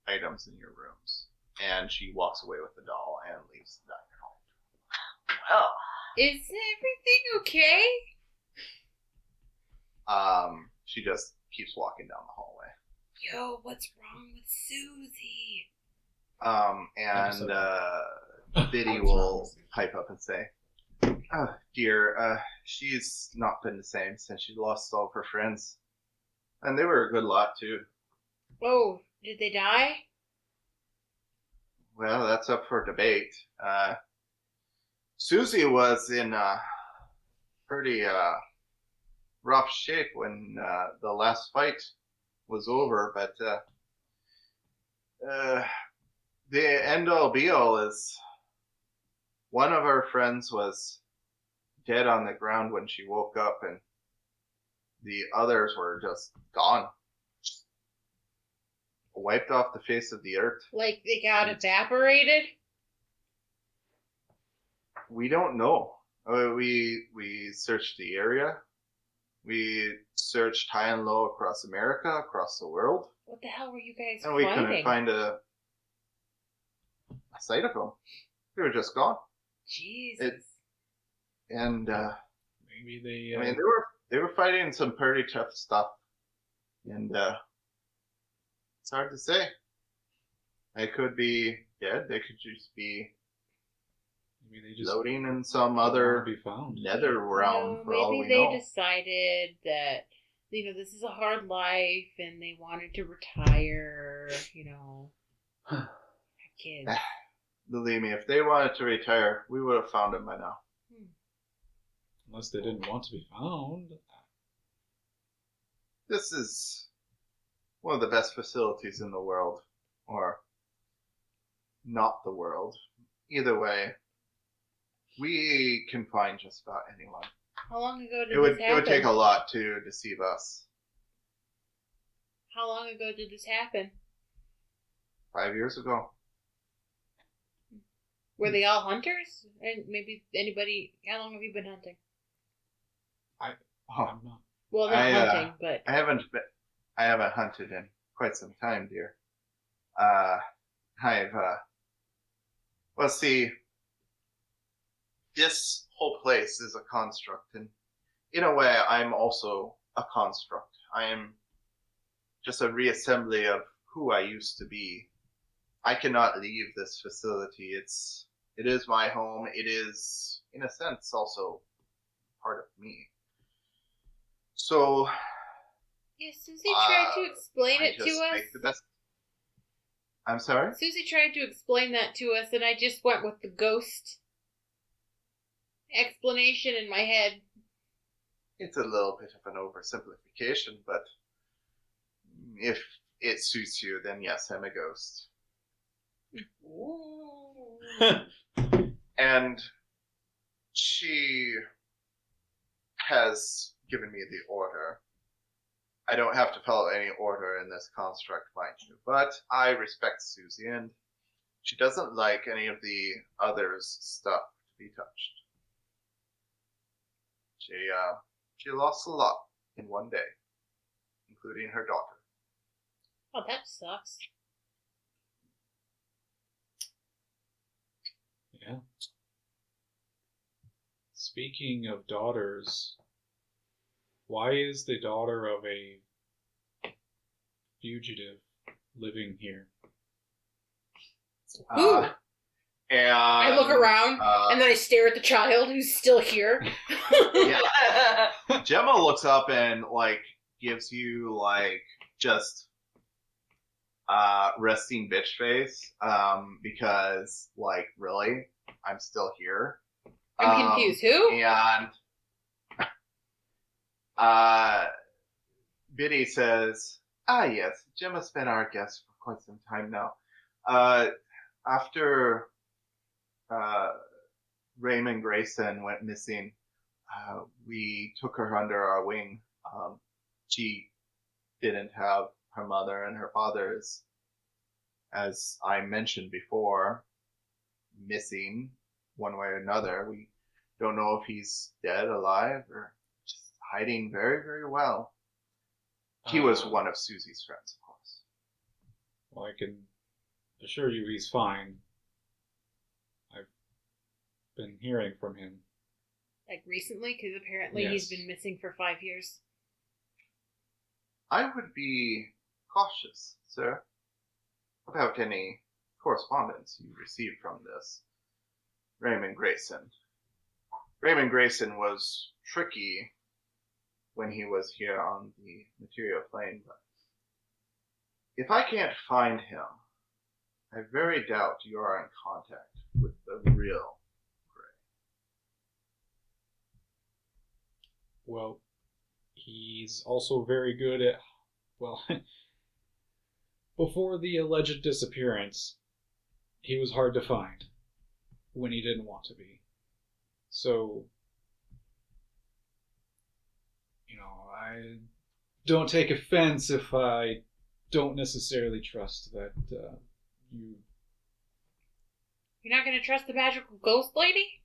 Speaker 1: items in your rooms." And she walks away with the doll and leaves the dining
Speaker 4: Well,
Speaker 2: Is everything okay?
Speaker 1: hall. She just keeps walking down the hallway.
Speaker 2: Yo, what's wrong with Susie?
Speaker 1: And Biddy will pipe up and say, "Oh, dear, she's not been the same since she lost all of her friends. And they were a good lot, too.
Speaker 2: Oh, did they die?
Speaker 1: Well, that's up for debate. Susie was in pretty rough shape when the last fight was over, but the end all be all is one of our friends was dead on the ground when she woke up, and the others were just gone. Wiped off the face of the earth.
Speaker 2: Like they got evaporated?
Speaker 1: We don't know. We searched the area. We searched high and low across America, across the world,
Speaker 2: What the hell were you guys
Speaker 1: and we
Speaker 2: fighting?
Speaker 1: couldn't find a sight of them. They were just gone.
Speaker 2: Jesus.
Speaker 1: And
Speaker 3: Maybe they.
Speaker 1: I mean, they were fighting some pretty tough stuff, and it's hard to say. They could be dead. They could just be
Speaker 3: Maybe they just
Speaker 1: floating in some
Speaker 3: don't
Speaker 1: other
Speaker 3: want to be found.
Speaker 1: nether realm. For all
Speaker 2: Maybe
Speaker 1: we
Speaker 2: they
Speaker 1: know.
Speaker 2: decided that this is a hard life, and they wanted to retire. Have kids.
Speaker 1: Believe me, if they wanted to retire, we would have found them by now.
Speaker 3: Unless they didn't want to be found.
Speaker 1: This is one of the best facilities in the world, or not the world. Either way, we can find just about anyone.
Speaker 2: How long ago did
Speaker 1: It would
Speaker 2: this happen?
Speaker 1: it would take a lot to deceive us.
Speaker 2: How long ago did this happen?
Speaker 1: 5 years ago.
Speaker 2: Were they all hunters? And maybe anybody? How long have you been hunting?
Speaker 1: Oh,
Speaker 3: I'm not.
Speaker 2: Well, not hunting, but
Speaker 1: I haven't hunted in quite some time, dear. Well, see, this whole place is a construct, and in a way, I'm also a construct. I am just a reassembly of who I used to be. I cannot leave this facility. It is my home. It is, in a sense, also part of me. So
Speaker 2: yeah, Susie tried to explain
Speaker 1: I
Speaker 2: it
Speaker 1: just
Speaker 2: to us.
Speaker 1: make the best. I'm sorry?
Speaker 2: Susie tried to explain that to us, and I just went with the ghost explanation in my head.
Speaker 1: It's a little bit of an oversimplification, but if it suits you, then yes, I'm a ghost. And she has given me the order. I don't have to follow any order in this construct, mind you, but I respect Susie, and she doesn't like any of the others' stuff to be touched. She lost a lot in one day, including her daughter.
Speaker 2: Oh, that sucks.
Speaker 3: Yeah. Speaking of daughters, why is the daughter of a fugitive living here?
Speaker 2: Ooh.
Speaker 1: And
Speaker 2: I look around, and then I stare at the child who's still here.
Speaker 1: Yeah. Gemma looks up and gives you just resting bitch face because really I'm still here.
Speaker 2: I'm confused. Who?
Speaker 1: And Biddy says, yes, Gemma's been our guest for quite some time now. After Raymond Grayson went missing, we took her under our wing. She didn't have her mother, and her father is, as I mentioned before, missing one way or another. We don't know if he's dead, alive, or just hiding very, very well. He was one of Susie's friends, of course.
Speaker 3: Well, I can assure you he's fine. I've been hearing from him.
Speaker 2: Recently? Because apparently
Speaker 3: Yes.
Speaker 2: he's been missing for 5 years.
Speaker 1: I would be cautious, sir, about any correspondence you received from this Raymond Grayson. Raymond Grayson was tricky when he was here on the material plane, but if I can't find him, I very doubt you are in contact with the real Gray.
Speaker 3: Well, he's also very good at, before the alleged disappearance, he was hard to find when he didn't want to be. So, I don't take offense if I don't necessarily trust that you...
Speaker 2: You're not going to trust the magical ghost lady?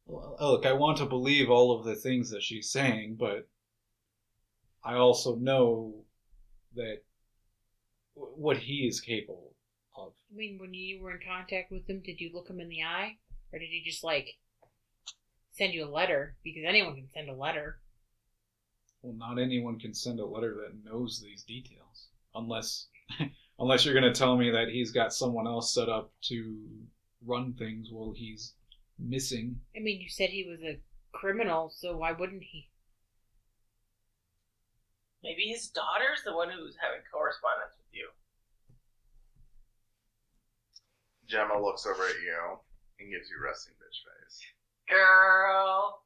Speaker 3: Well, look, I want to believe all of the things that she's saying, but I also know that what he is capable of.
Speaker 2: I mean, when you were in contact with him, did you look him in the eye? Or did he just, like, send you a letter? Because anyone can send a letter.
Speaker 3: Well, not anyone can send a letter that knows these details. Unless you're going to tell me that he's got someone else set up to run things while he's missing.
Speaker 2: I mean, you said he was a criminal, so why wouldn't he?
Speaker 4: Maybe his daughter's the one who's having correspondence with you.
Speaker 1: Gemma looks over at you and gives you resting bitch face.
Speaker 4: Girl.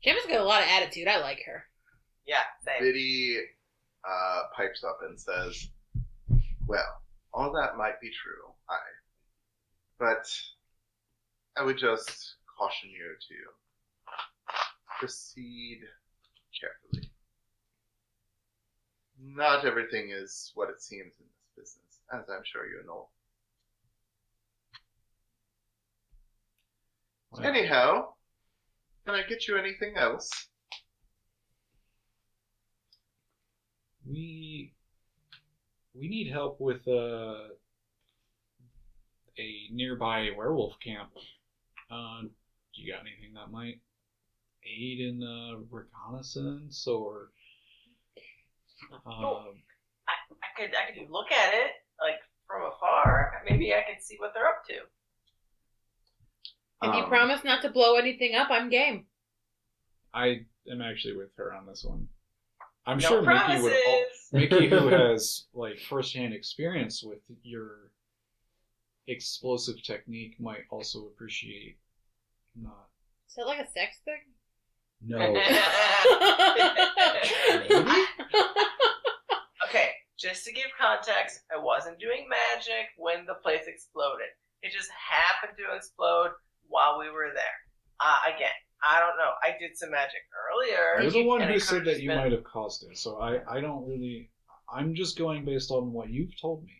Speaker 2: Gemma's got a lot of attitude. I like her.
Speaker 4: Yeah, same.
Speaker 1: Biddy pipes up and says, well, all that might be true, but I would just caution you to proceed carefully. Not everything is what it seems in this business, as I'm sure you know.
Speaker 3: Wow.
Speaker 1: Anyhow, can I get you anything else?
Speaker 3: We need help with a nearby werewolf camp. Do you got anything that might aid in reconnaissance or?
Speaker 4: I could look at it like from afar. Maybe I could see what they're up to.
Speaker 2: If you promise not to blow anything up, I'm game.
Speaker 3: I am actually with her on this one. I'm
Speaker 4: No
Speaker 3: sure
Speaker 4: promises.
Speaker 3: Mickey, who has like firsthand experience with your explosive technique, might also appreciate not.
Speaker 2: Is that like a sex thing?
Speaker 5: No.
Speaker 4: Okay, just to give context, I wasn't doing magic when the place exploded. It just happened to explode while we were there. Again, I don't know. I did some magic earlier.
Speaker 3: You're the one
Speaker 4: and
Speaker 3: who
Speaker 4: it
Speaker 3: said
Speaker 4: could've
Speaker 3: that
Speaker 4: just
Speaker 3: you
Speaker 4: been-
Speaker 3: might have caused it, so I don't really. I'm just going based on what you've told me.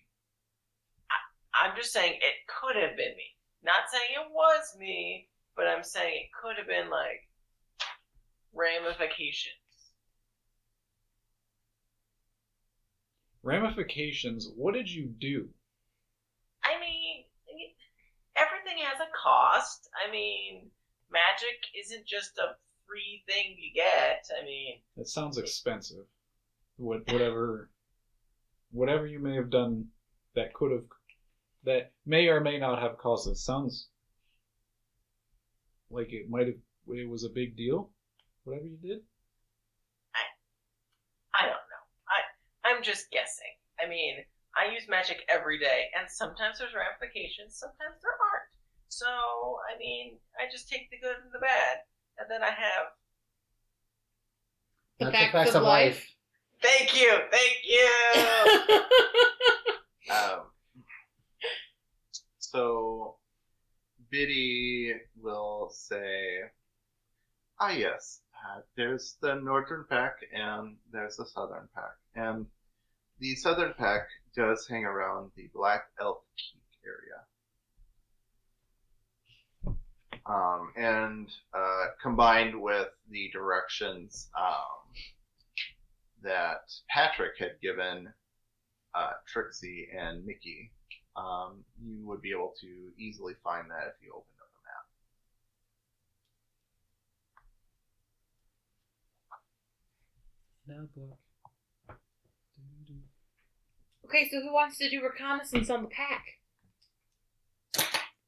Speaker 4: I'm just saying it could have been me. Not saying it was me, but I'm saying it could have been like ramifications.
Speaker 3: Ramifications? What did you do?
Speaker 4: I mean, everything has a cost. I mean, magic isn't just a free thing you get. I mean,
Speaker 3: That sounds expensive. Whatever you may have done that may or may not have caused it sounds like it was a big deal. Whatever you did.
Speaker 4: I don't know. I'm just guessing. I mean, I use magic every day, and sometimes there's ramifications, sometimes there aren't. So, I mean, I just take the good and the bad, and then I have.
Speaker 2: The
Speaker 5: That's
Speaker 2: facts of life.
Speaker 4: Thank you.
Speaker 1: So Biddy will say, yes, there's the northern pack and there's the southern pack. And the southern pack does hang around the Black Elk Peak area. And combined with the directions that Patrick had given Trixi and Mickey, you would be able to easily find that if you opened up a map.
Speaker 5: No book.
Speaker 2: Okay, so who wants to do reconnaissance on the pack?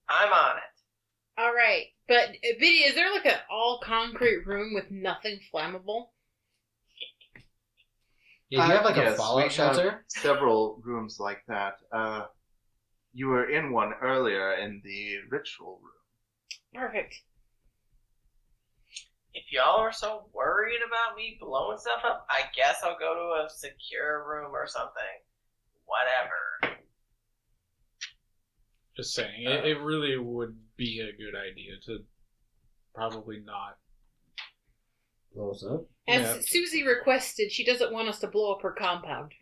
Speaker 4: I'm on it.
Speaker 2: All right, but Biddy, is there like an all concrete room with nothing flammable?
Speaker 5: Yeah, do you have like
Speaker 1: yes,
Speaker 5: a fallout
Speaker 1: we
Speaker 5: shelter?
Speaker 1: have several rooms like that. You were in one earlier in the ritual room.
Speaker 2: Perfect.
Speaker 4: If y'all are so worried about me blowing stuff up, I guess I'll go to a secure room or something. Whatever.
Speaker 3: Just saying, it really would be a good idea to probably not.
Speaker 5: Blow us up?
Speaker 2: As
Speaker 3: Yeah.
Speaker 2: Susie requested, she doesn't want us to blow up her compound.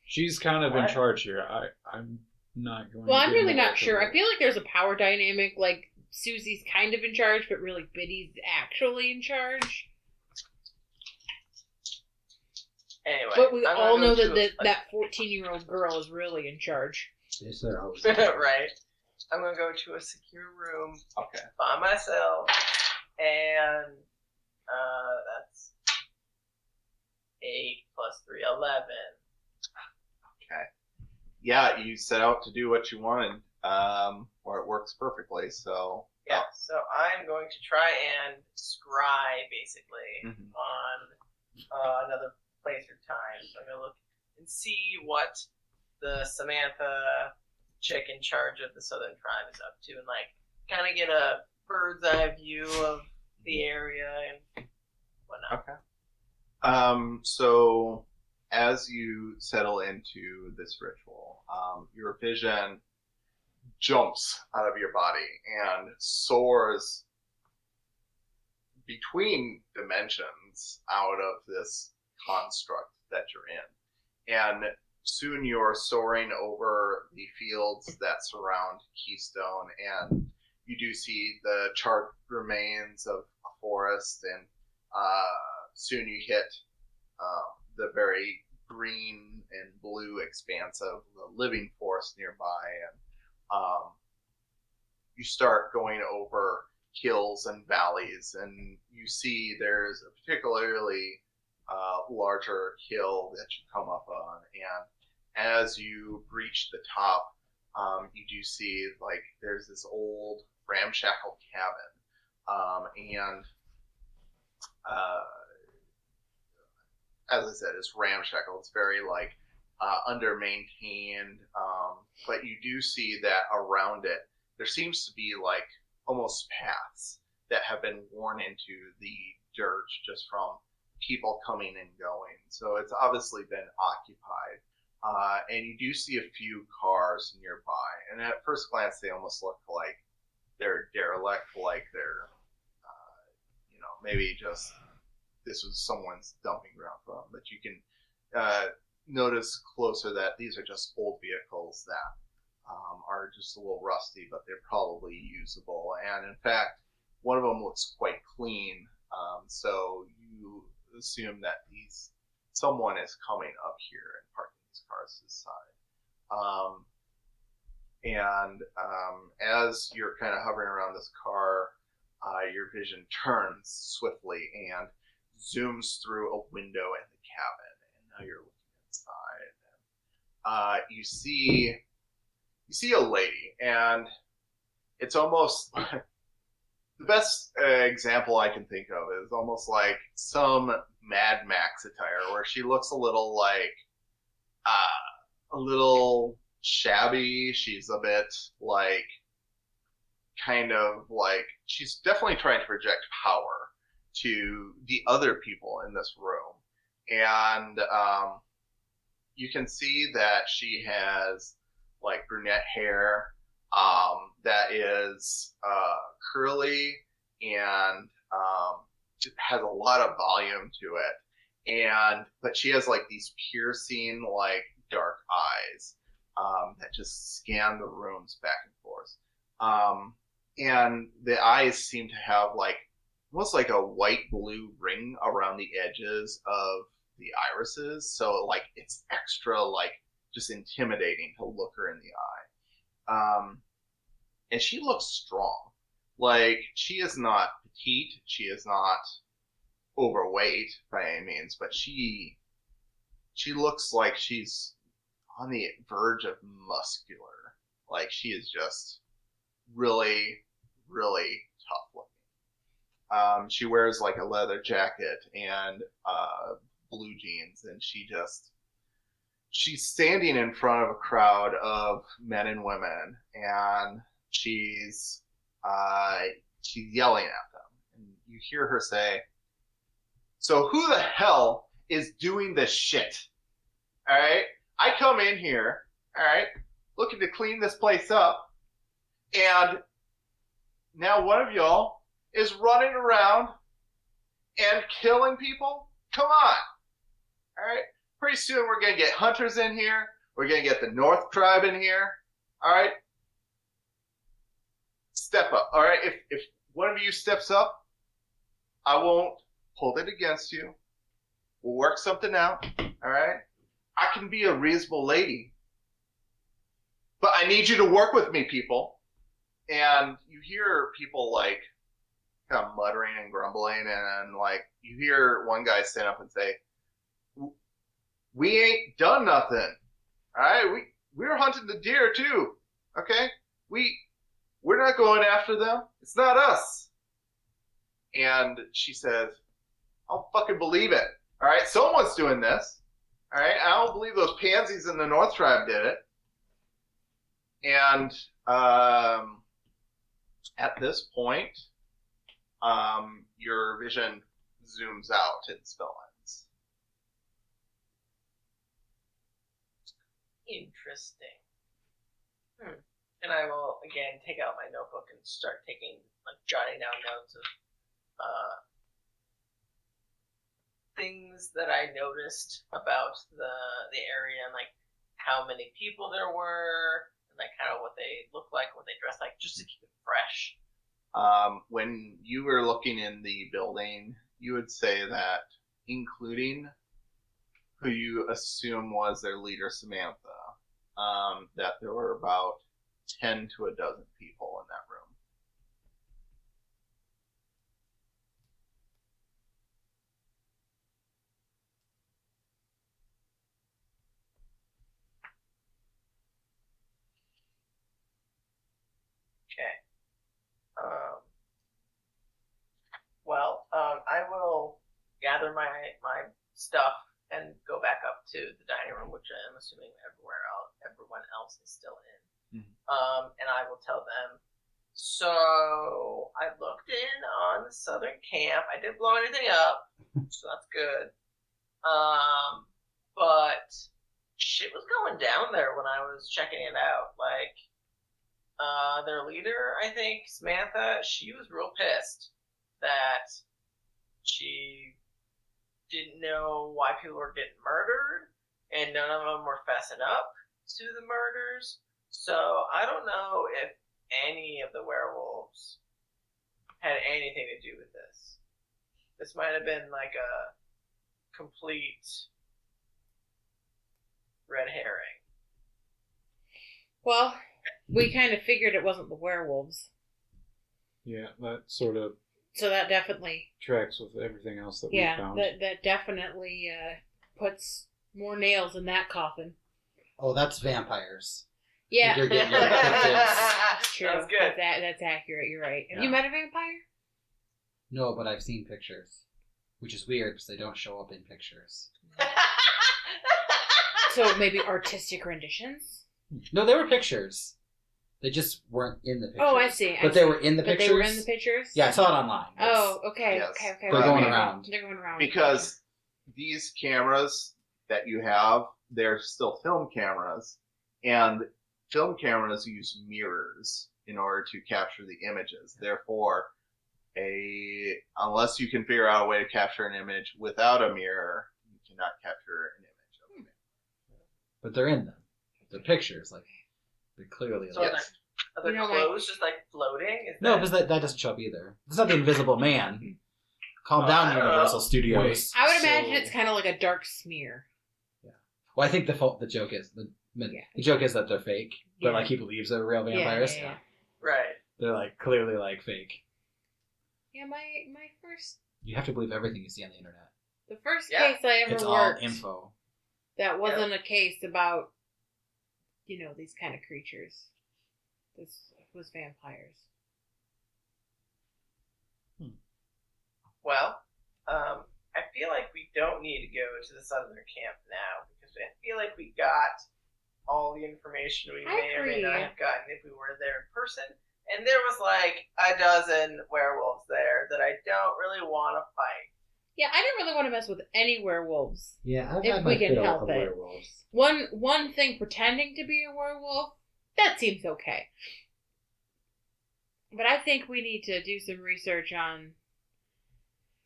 Speaker 3: She's kind of in
Speaker 4: What?
Speaker 3: charge here. I'm not going.
Speaker 2: Well,
Speaker 3: to
Speaker 2: I'm
Speaker 3: get
Speaker 2: really
Speaker 3: into
Speaker 2: not
Speaker 3: that
Speaker 2: sure. I
Speaker 3: today.
Speaker 2: feel like there's a power dynamic, like Susie's kind of in charge, but really Biddy's actually in charge.
Speaker 4: Anyway,
Speaker 2: But we
Speaker 4: I'm gonna
Speaker 2: all
Speaker 4: go
Speaker 2: know
Speaker 4: to
Speaker 2: that
Speaker 4: a-
Speaker 2: that 14-year-old girl is really in charge.
Speaker 5: Yes, they're always
Speaker 4: Right. I'm gonna go to a secure room
Speaker 1: Okay.
Speaker 4: by myself, and that's 8 plus 3, 11.
Speaker 1: Okay. Yeah, you set out to do what you wanted, or it works perfectly. So
Speaker 4: Yeah, so I'm going to try and scry, basically,
Speaker 1: Mhm.
Speaker 4: on another place or time. So I'm going to look and see what the Samantha chick in charge of the Southern Tribe is up to, and, like, kind of get a bird's eye view of the area and whatnot.
Speaker 1: Okay. So as you settle into this ritual, your vision jumps out of your body and soars between dimensions out of this construct that you're in. And soon you're soaring over the fields that surround Keystone, and you do see the charred remains of a forest, and soon you hit the very green and blue expanse of the living forest nearby, and you start going over hills and valleys, and you see there's a particularly larger hill that you come up on, and as you reach the top, you do see like there's this old ramshackle cabin, and as I said, it's ramshackle. It's very like under maintained, but you do see that around it there seems to be like almost paths that have been worn into the dirt just from people coming and going. So it's obviously been occupied. And you do see a few cars nearby, and at first glance they almost look like they're derelict, like they're, maybe just this was someone's dumping ground for them. But you can notice closer that these are just old vehicles that are just a little rusty, but they're probably usable. And in fact, one of them looks quite clean, so you assume that someone is coming up here and parking these cars to the side. As you're kind of hovering around this car, your vision turns swiftly and zooms through a window in the cabin, and now you're looking inside. And, you see a lady, and it's almost the best example I can think of is almost like some Mad Max attire, where she looks a little like a little shabby. She's a bit like kind of like she's definitely trying to project power to the other people in this room, and you can see that she has like brunette hair that is curly and has a lot of volume to it, but she has like these piercing like dark eyes that just scan the rooms back and forth, and the eyes seem to have like almost like a white blue ring around the edges of the irises, so like it's extra like just intimidating to look her in the eye. And she looks strong. Like, she is not petite, she is not overweight by any means, but she looks like she's on the verge of muscular. Like, she is just really, really tough looking. She wears like a leather jacket and blue jeans, and she's standing in front of a crowd of men and women, and she's yelling at them. And you hear her say, "So who the hell is doing this shit? All right, I come in here, all right, looking to clean this place up, and now one of y'all is running around and killing people? Come on, all right." Pretty soon we're going to get hunters in here. We're going to get the North Tribe in here. All right? Step up. All right? If one of you steps up, I won't hold it against you. We'll work something out. All right? I can be a reasonable lady. but I need you to work with me, people. And you hear people like kind of muttering and grumbling, and like you hear one guy stand up and say, "We ain't done nothing. All right, we're hunting the deer too. Okay, we're not going after them. It's not us." And she says, "I don't fucking believe it. All right, someone's doing this. All right, I don't believe those pansies in the North Tribe did it." And at this point, your vision zooms out and spell ends.
Speaker 4: Interesting. And I will again take out my notebook and start jotting down notes of things that I noticed about the area and like how many people there were and like kind of what they look like, what they dress like, just to keep it fresh.
Speaker 1: When you were looking in the building, you would say that, including who you assume was their leader, Samantha, that there were about 10 to a dozen people in that room.
Speaker 4: Okay. I will gather my stuff and go back up to the dining room, which I'm assuming everyone else is still in. And I will tell them. So I looked in on the southern camp. I didn't blow anything up, so that's good. But shit was going down there when I was checking it out. Like, their leader, I think, Samantha, she was real pissed that she didn't know why people were getting murdered, and none of them were fessing up to the murders. So I don't know if any of the werewolves had anything to do with this. This might have been like a complete red herring.
Speaker 2: Well, we kind of figured it wasn't the werewolves.
Speaker 3: Yeah, that sort of
Speaker 2: So that definitely...
Speaker 3: tracks with everything else that we found.
Speaker 2: Yeah, that definitely puts more nails in that coffin.
Speaker 5: Oh, that's vampires.
Speaker 2: Yeah.
Speaker 5: You're getting your pictures.
Speaker 2: True.
Speaker 4: That's good.
Speaker 2: That's accurate. You're right. Have
Speaker 5: Yeah.
Speaker 2: you met a vampire?
Speaker 5: No, but I've seen pictures. Which is weird because they don't show up in pictures.
Speaker 2: So maybe artistic renditions?
Speaker 5: No, they were pictures. They just weren't in the pictures.
Speaker 2: Oh, I see.
Speaker 5: But they were in the pictures?
Speaker 2: But they were in the pictures?
Speaker 5: Yeah, I saw it online.
Speaker 2: Oh, okay.
Speaker 1: Yes.
Speaker 2: Okay.
Speaker 5: They're going around.
Speaker 2: They're going around.
Speaker 1: Because these cameras that you have, they're still film cameras, and film cameras use mirrors in order to capture the images. Therefore, unless you can figure out a way to capture an image without a mirror, you cannot capture an image of it.
Speaker 5: But they're in them. They're pictures. Like, they're clearly
Speaker 4: So
Speaker 1: Yes.
Speaker 4: are their clothes just like floating?
Speaker 5: No, because that doesn't show up either. It's not the Invisible Man. Calm down, Universal Studios.
Speaker 2: I would imagine it's kind of like a dark smear.
Speaker 5: Yeah. Well, I think the joke is the joke is that they're fake, but like he believes they're real vampires.
Speaker 2: Yeah.
Speaker 4: Right.
Speaker 5: They're like clearly like fake.
Speaker 2: Yeah, my first...
Speaker 5: You have to believe everything you see on the internet.
Speaker 2: The first case I ever
Speaker 5: It's all
Speaker 2: worked...
Speaker 5: info.
Speaker 2: That wasn't a case about, these kind of creatures. This was vampires.
Speaker 4: Well, I feel like we don't need to go to the southern camp now because I feel like we got all the information we may or may not have gotten if we were there in person. And there was like a dozen werewolves there that I don't really want to fight.
Speaker 2: Yeah, I didn't really want to mess with any werewolves.
Speaker 5: Yeah, I've
Speaker 2: If
Speaker 5: had
Speaker 2: we
Speaker 5: my
Speaker 2: can
Speaker 5: fill
Speaker 2: help
Speaker 5: of
Speaker 2: it.
Speaker 5: werewolves.
Speaker 2: One thing pretending to be a werewolf, that seems okay. But I think we need to do some research on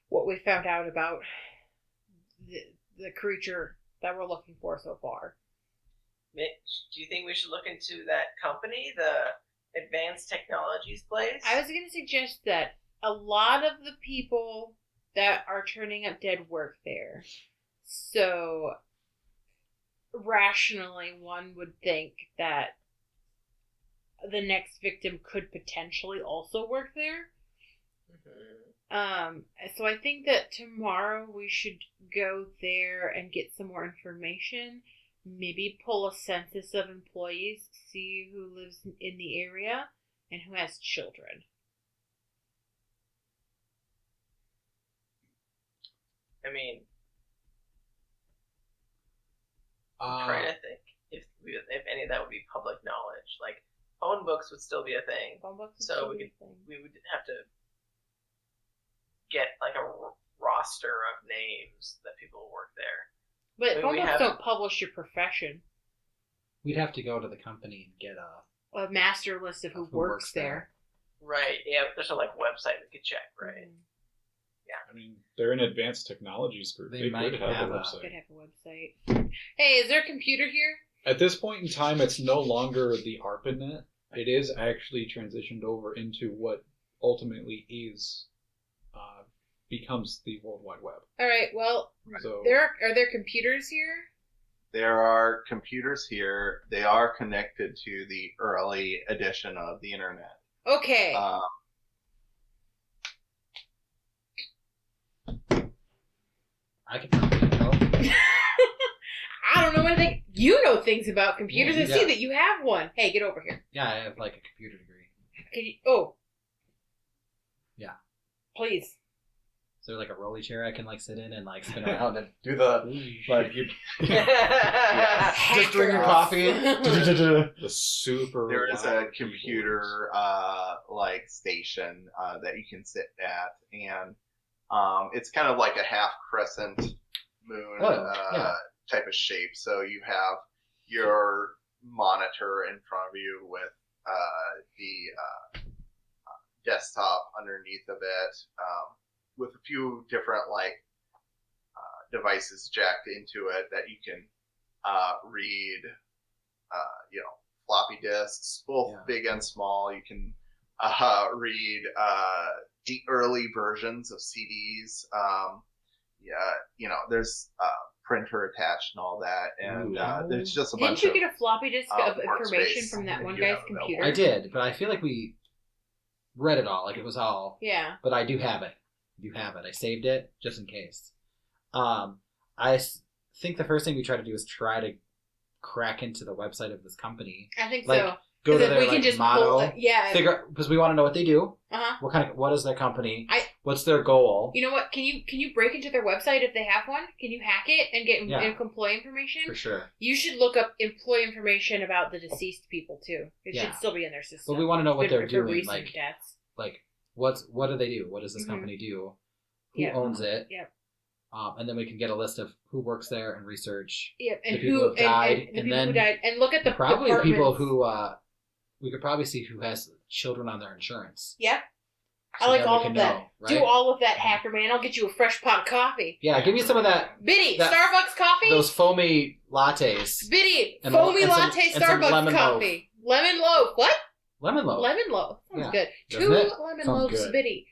Speaker 2: what we found out about the creature that we're looking for so far.
Speaker 4: Do you think we should look into that company, the Advanced Technologies place?
Speaker 2: I was going to suggest that a lot of the people that are turning up dead work there. So, rationally, one would think that the next victim could potentially also work there. So I think that tomorrow we should go there and get some more information. Maybe pull a census of employees, see who lives in the area and who has children.
Speaker 4: I mean, I'm trying to think if any of that would be public knowledge. Like, phone books would still be a thing.
Speaker 2: Phone books would
Speaker 4: So
Speaker 2: still
Speaker 4: we
Speaker 2: be a thing.
Speaker 4: we would have to get like a roster of names that people work there.
Speaker 2: But
Speaker 4: Maybe
Speaker 2: phone
Speaker 4: we
Speaker 2: books
Speaker 4: have-
Speaker 2: don't publish your profession.
Speaker 5: We'd have to go to the company and get
Speaker 2: A master list of who works there.
Speaker 4: Right. Yeah. There's a like website we could check. Right.
Speaker 3: I mean, they're an advanced technologies group.
Speaker 5: They
Speaker 3: They
Speaker 5: might
Speaker 3: could have
Speaker 5: have
Speaker 3: a
Speaker 5: a-
Speaker 3: website.
Speaker 2: Could have a website. Hey, is there a computer here?
Speaker 3: At this point in time, it's no longer the ARPANET. It is actually transitioned over into what ultimately is becomes the World Wide Web.
Speaker 2: All right. Well,
Speaker 3: So
Speaker 2: are there computers here?
Speaker 1: There are computers here. They are connected to the early edition of the internet.
Speaker 2: Okay.
Speaker 5: I could probably help.
Speaker 2: I don't know anything. You know things about computers.
Speaker 5: Yeah,
Speaker 2: I see
Speaker 5: yeah.
Speaker 2: that you have one. Hey, get over here.
Speaker 5: Yeah, I have like a computer degree.
Speaker 2: Can you? Oh.
Speaker 5: Yeah.
Speaker 2: Please.
Speaker 5: Is there like a rolly chair I can like sit in and like spin around and do the like you just drink your coffee?
Speaker 3: the super.
Speaker 1: There is a
Speaker 3: loud
Speaker 1: computer like station that you can sit at, and it's kind of like a half crescent moon type of shape. So you have your monitor in front of you with the desktop underneath of it, with a few different like devices jacked into it that you can read, floppy disks, both big and small. You can read the early versions of CDs. There's printer attached and all that, and there's just a
Speaker 2: Didn't
Speaker 1: bunch
Speaker 2: you
Speaker 1: of
Speaker 2: get a floppy disk of information
Speaker 1: workspace
Speaker 2: from that
Speaker 1: that
Speaker 2: one
Speaker 1: you
Speaker 2: guy's
Speaker 1: have available.
Speaker 2: computer?
Speaker 5: I did, but I feel like we read it all. Like it was all.
Speaker 2: Yeah.
Speaker 5: But I do have it. I saved it just in case. Think the first thing we try to do is try to crack into the website of this company.
Speaker 2: I think
Speaker 5: Like,
Speaker 2: so.
Speaker 5: Go to
Speaker 2: Because
Speaker 5: their
Speaker 2: we can
Speaker 5: like,
Speaker 2: just
Speaker 5: motto.
Speaker 2: pull it. Yeah.
Speaker 5: Figure because we want to know what they do.
Speaker 2: Uh-huh.
Speaker 5: What is their company? What's their goal?
Speaker 2: You know what? Can you break into their website if they have one? Can you hack it and get employee information?
Speaker 5: For sure.
Speaker 2: You should look up employee information about the deceased people too. It should still be in their system.
Speaker 5: But we want to know what
Speaker 2: Good
Speaker 5: they're
Speaker 2: for
Speaker 5: doing.
Speaker 2: recent
Speaker 5: Like
Speaker 2: deaths.
Speaker 5: what do they do? What does this
Speaker 2: Mhm.
Speaker 5: company do? Who
Speaker 2: Yep.
Speaker 5: owns it?
Speaker 2: Yep.
Speaker 5: And then we can get a list of who works there and research.
Speaker 2: Yep. And
Speaker 5: the people
Speaker 2: who
Speaker 5: who died,
Speaker 2: and the
Speaker 5: and
Speaker 2: people
Speaker 5: then
Speaker 2: who died, and look at the
Speaker 5: Probably
Speaker 2: departments.
Speaker 5: people who we could probably see who has children on their insurance.
Speaker 2: Yeah.
Speaker 5: So
Speaker 2: I like
Speaker 5: then we
Speaker 2: all
Speaker 5: can
Speaker 2: of that.
Speaker 5: know, right?
Speaker 2: Do all of that, hacker man. I'll get you a fresh pot of coffee.
Speaker 5: Yeah, give me some of that.
Speaker 2: Biddy,
Speaker 5: That-
Speaker 2: Starbucks coffee.
Speaker 5: Those foamy lattes.
Speaker 2: Biddy,
Speaker 5: and
Speaker 2: foamy
Speaker 5: and some-
Speaker 2: latte
Speaker 5: and some
Speaker 2: Starbucks
Speaker 5: lemon
Speaker 2: coffee. Lemon loaf. What?
Speaker 5: Lemon loaf.
Speaker 2: Lemon loaf. Sounds
Speaker 5: Yeah.
Speaker 2: good.
Speaker 5: Doesn't
Speaker 2: 2
Speaker 5: it?
Speaker 2: lemon
Speaker 5: Sounds
Speaker 2: loaves,
Speaker 5: good.
Speaker 2: Biddy.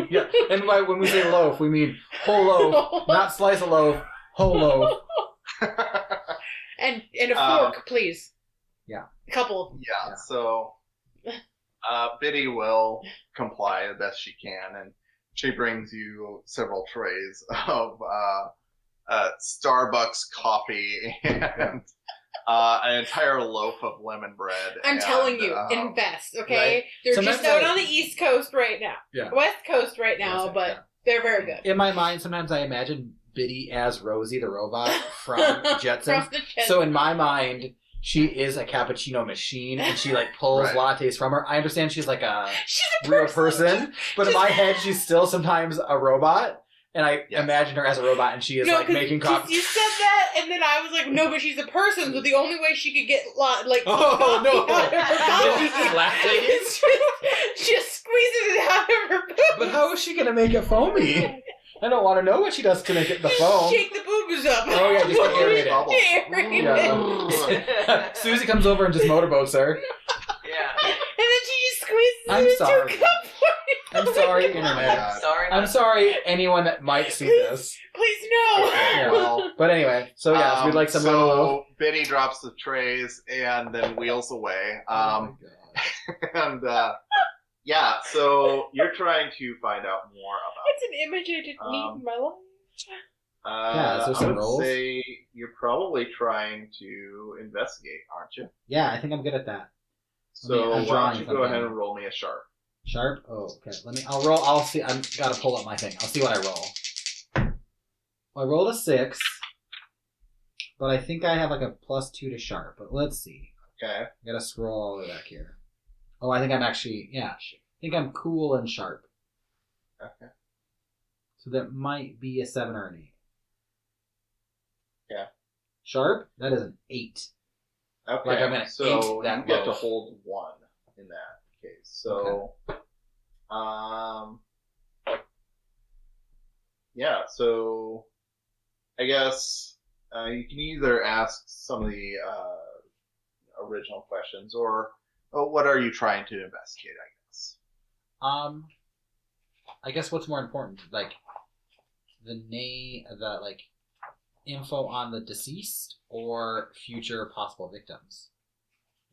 Speaker 5: Yeah, and when we say loaf, we mean whole loaf, not slice of loaf, whole loaf.
Speaker 2: And a fork, please.
Speaker 5: Yeah.
Speaker 2: A couple.
Speaker 1: Yeah,
Speaker 5: Yeah.
Speaker 1: so Biddy will comply the best she can, and she brings you several trays of Starbucks coffee and an entire loaf of lemon bread.
Speaker 2: I'm
Speaker 1: and,
Speaker 2: telling you, invest, okay?
Speaker 5: right.
Speaker 2: They're
Speaker 5: Sometimes
Speaker 2: just out on the East Coast right now.
Speaker 5: Yeah.
Speaker 2: West Coast right now,
Speaker 5: Yes,
Speaker 2: but
Speaker 5: yeah.
Speaker 2: they're very good.
Speaker 5: In my mind, sometimes I imagine Biddy as Rosie the robot from Jetsons.
Speaker 2: From the Jetsons.
Speaker 5: So in my mind, she is a cappuccino machine, and she like pulls
Speaker 1: Right.
Speaker 5: lattes from her. I understand she's like a
Speaker 2: She's a
Speaker 5: real person, but in my head, she's still sometimes a robot. And I
Speaker 1: Yes.
Speaker 5: imagine her as a robot, and she is like
Speaker 2: 'cause
Speaker 5: making coffee.
Speaker 2: You said that, and then I was like, no, but she's a person, so the only way she could get, like,
Speaker 5: Oh,
Speaker 2: coffee
Speaker 5: no.
Speaker 2: out of her mouth
Speaker 5: She's just lattes?
Speaker 2: is just squeezes it out of her boobs.
Speaker 5: But how is she gonna make it foamy? I don't want to know what she does to make it the foam.
Speaker 2: Shake the boobs up.
Speaker 5: Oh yeah, just aerate it.
Speaker 1: Bubble.
Speaker 2: Aerate it.
Speaker 5: Yeah. Susie comes over and just motorboats her.
Speaker 4: Yeah.
Speaker 2: And then she just squeezes
Speaker 5: I'm
Speaker 2: it into
Speaker 5: sorry.
Speaker 2: a cup for you.
Speaker 5: I'm sorry,
Speaker 1: Oh my
Speaker 5: internet.
Speaker 1: God.
Speaker 4: Sorry.
Speaker 5: I'm sorry, anyone that might see this.
Speaker 2: Please no.
Speaker 1: Okay,
Speaker 5: Yeah.
Speaker 1: well,
Speaker 5: But anyway, so yes, we'd like some
Speaker 1: So Biddy drops the trays and then wheels away.
Speaker 5: oh my God.
Speaker 1: And yeah, so you're trying to find out more about.
Speaker 2: It's an image I didn't need in my life.
Speaker 5: Yeah, is there some
Speaker 1: I would
Speaker 5: rolls?
Speaker 1: say you're probably trying to investigate, aren't you?
Speaker 5: Yeah, I think I'm good at that.
Speaker 1: So
Speaker 5: I'm
Speaker 1: why
Speaker 5: drawing
Speaker 1: don't you go
Speaker 5: something.
Speaker 1: ahead and roll me a sharp?
Speaker 5: Sharp? Oh, okay. I'll roll. I'll see. I've got to pull up my thing. I'll see what I roll. Well, I rolled a 6, but I think I have like a +2 to sharp. But let's see.
Speaker 1: Okay.
Speaker 5: I gotta scroll all the way back here. Oh, I think I'm actually, yeah. I think I'm cool and sharp.
Speaker 1: Okay.
Speaker 5: So that might be a 7 or an 8.
Speaker 1: Yeah.
Speaker 5: Sharp? That is an 8.
Speaker 1: Okay.
Speaker 5: Like I'm gonna
Speaker 1: so
Speaker 5: ink that
Speaker 1: you get to
Speaker 5: loaf.
Speaker 1: hold 1 in that case. So, yeah. So, I guess you can either ask some of the original questions, or what are you trying to investigate? I guess.
Speaker 5: I guess what's more important, like the like info on the deceased or future possible victims?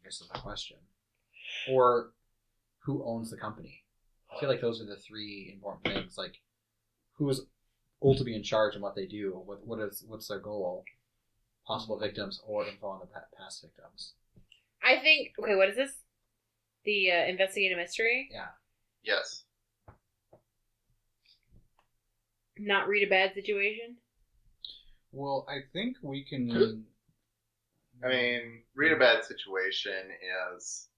Speaker 5: I guess is the question. Or who owns the company? I feel like those are the 3 important things. Like who is ultimately in charge and what they do. What's their goal? Possible victims or info on the past victims.
Speaker 2: I think. Okay, what is this? The investigative mystery.
Speaker 5: Yeah.
Speaker 1: Yes.
Speaker 2: Not read a bad situation.
Speaker 3: Well, I think we can.
Speaker 1: I mean, read a bad situation is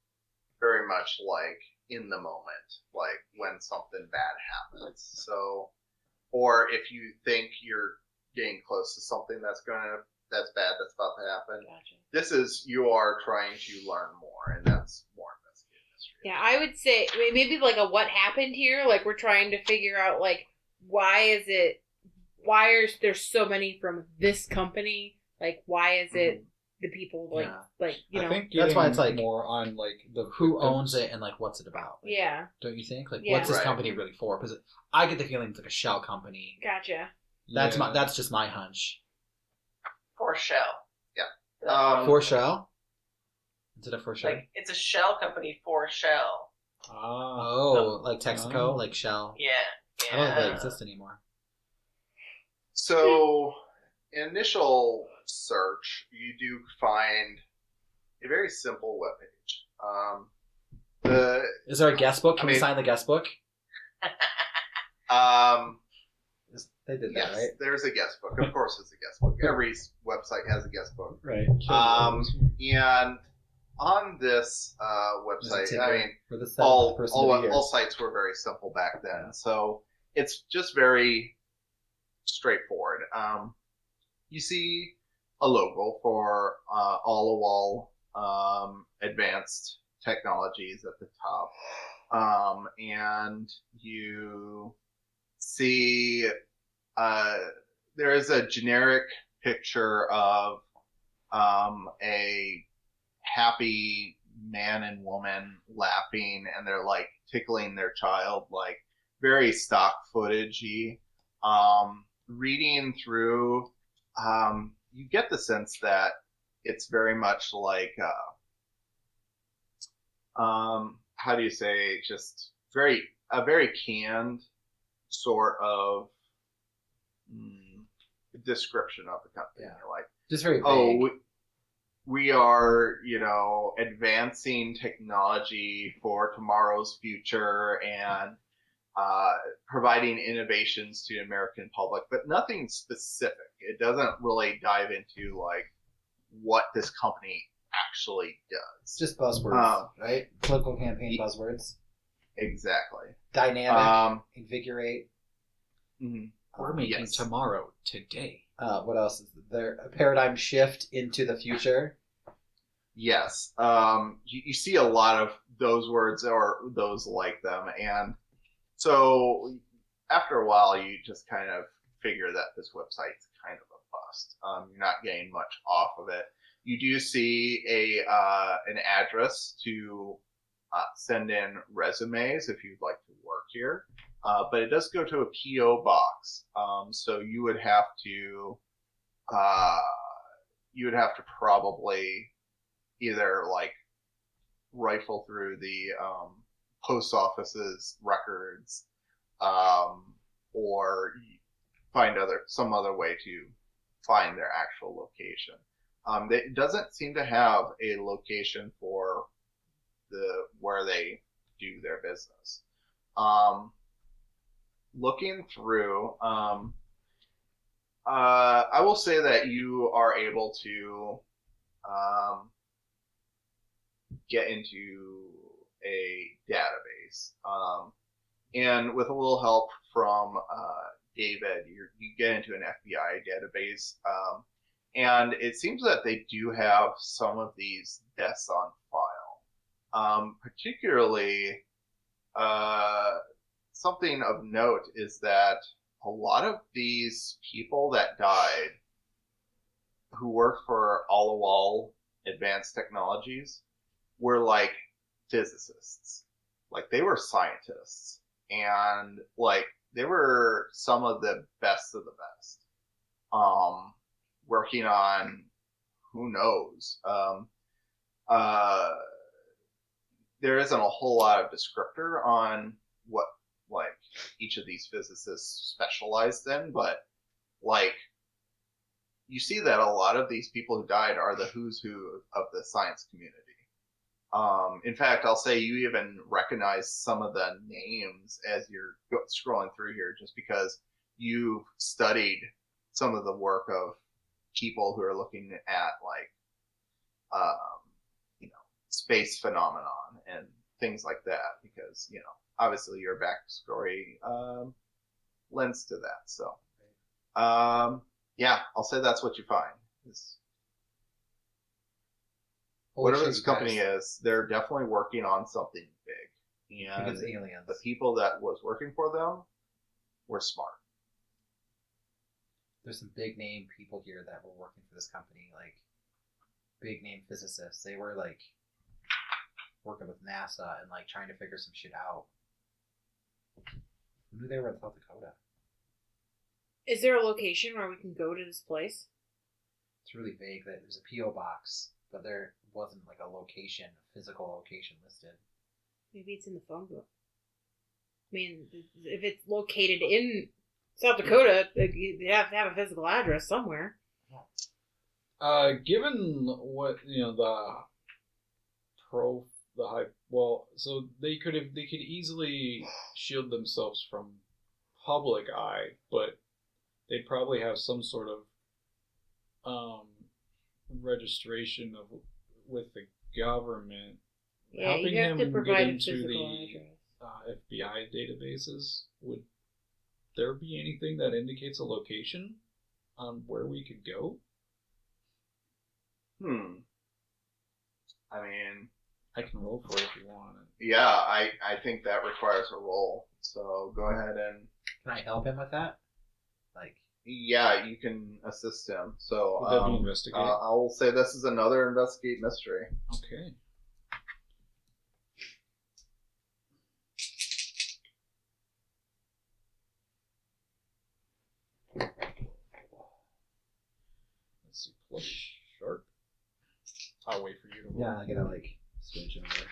Speaker 1: very much like in the moment, like when something bad happens. So, or if you think you're getting close to something that's bad, that's about to happen.
Speaker 2: Gotcha.
Speaker 1: This is, you are trying to learn more, and that's more investigative mystery.
Speaker 2: Yeah, I would say maybe like a what happened here. Like we're trying to figure out like why are there so many from this company? Like why is it the people like
Speaker 5: Yeah.
Speaker 2: like you know?
Speaker 3: I think
Speaker 5: That's why it's like
Speaker 3: more on like the
Speaker 5: who
Speaker 3: victims.
Speaker 5: owns it and like what's it about. Like,
Speaker 2: Yeah.
Speaker 5: don't you think? Like
Speaker 2: Yeah.
Speaker 5: what's this
Speaker 1: Right.
Speaker 5: company really for? Because I get the feeling it's like a shell company.
Speaker 2: Gotcha.
Speaker 5: That's just my hunch.
Speaker 4: For shell.
Speaker 5: For shell? Instead of for shell?
Speaker 4: Like it's a shell company for shell.
Speaker 5: Oh, like Texaco, like Shell.
Speaker 4: Yeah.
Speaker 5: I don't think they exist anymore.
Speaker 1: So, initial search, you do find a very simple webpage.
Speaker 5: Is there a guest book? Can
Speaker 1: I
Speaker 5: we
Speaker 1: mean-
Speaker 5: sign the guest book? They did that,
Speaker 1: Yes,
Speaker 5: right?
Speaker 1: there's a guest book. Of course, there's a guest book. Every website has a guest book.
Speaker 5: Right.
Speaker 1: And on this website, I mean,
Speaker 5: for the
Speaker 1: all
Speaker 5: person to be here.
Speaker 1: sites were very simple back then, so it's just very straightforward. You see a logo for all-to-wall advanced technologies at the top, and you see there is a generic picture of a happy man and woman laughing, and they're like tickling their child, like very stock footage-y. Reading through, you get the sense that it's very much like how do you say, just a very canned sort of description of the company.
Speaker 5: Yeah.
Speaker 1: Like,
Speaker 5: Just very vague.
Speaker 1: oh, we are, advancing technology for tomorrow's future and providing innovations to the American public, but nothing specific. It doesn't really dive into like what this company actually does.
Speaker 5: Just buzzwords, right? Political campaign buzzwords.
Speaker 1: Exactly.
Speaker 5: Dynamic, invigorate.
Speaker 1: Mhm.
Speaker 3: We're making
Speaker 1: Yes.
Speaker 3: tomorrow today.
Speaker 5: What else is there? A paradigm shift into the future.
Speaker 1: Yes. You see a lot of those words or those like them. And so after a while, you just kind of figure that this website's kind of a bust. You're not getting much off of it. You do see an address to send in resumes if you'd like to work here. But it does go to a PO box, so you would have to probably either like rifle through the post office's records, or find some other way to find their actual location. It doesn't seem to have a location for where they do their business. Looking through, I will say that you are able to get into a database, and with a little help from David, you get into an FBI database, and it seems that they do have some of these deaths on file. Particularly, something of note is that a lot of these people that died who worked for Alawal Advanced Technologies were like physicists. Like they were scientists, and like they were some of the best of the best, working on who knows. There isn't a whole lot of descriptor on what like each of these physicists specialized in, but like you see that a lot of these people who died are the who's who of the science community. In fact, I'll say you even recognize some of the names as you're scrolling through here, just because you've studied some of the work of people who are looking at like, space phenomenon and things like that, because, obviously your backstory lends to that. So, yeah, I'll say that's what you find. Whatever this company is, they're definitely working on something big. And
Speaker 5: it's aliens.
Speaker 1: The people that was working for them were smart.
Speaker 5: There's some big name people here that were working for this company, like big name physicists. They were like working with NASA and like trying to figure some shit out. Who knew they were in South Dakota?
Speaker 2: Is there a location where we can go to this place?
Speaker 5: It's really vague. That there's a PO box, but there wasn't like a location, a physical location listed.
Speaker 2: Maybe it's in the phone book. I mean, if it's located in South Dakota, they have to have a physical address somewhere.
Speaker 3: Given what so they could easily shield themselves from public eye, but they'd probably have some sort of registration with the government, helping
Speaker 2: you have
Speaker 3: him
Speaker 2: to provide
Speaker 3: get
Speaker 2: a
Speaker 3: into
Speaker 2: physical
Speaker 3: the
Speaker 2: address.
Speaker 3: FBI databases. Would there be anything that indicates a location on where we could go?
Speaker 1: I mean,
Speaker 3: I can roll for it if you want.
Speaker 1: Yeah, I think that requires a roll. So go ahead and.
Speaker 5: Can I help him with that?
Speaker 1: Yeah, you can assist him. So
Speaker 3: would that be investigate?
Speaker 1: I will say this is another investigate mystery.
Speaker 3: Okay. Let's see, plus sharp. I'll wait for you to roll.
Speaker 5: Yeah, I gotta switch over.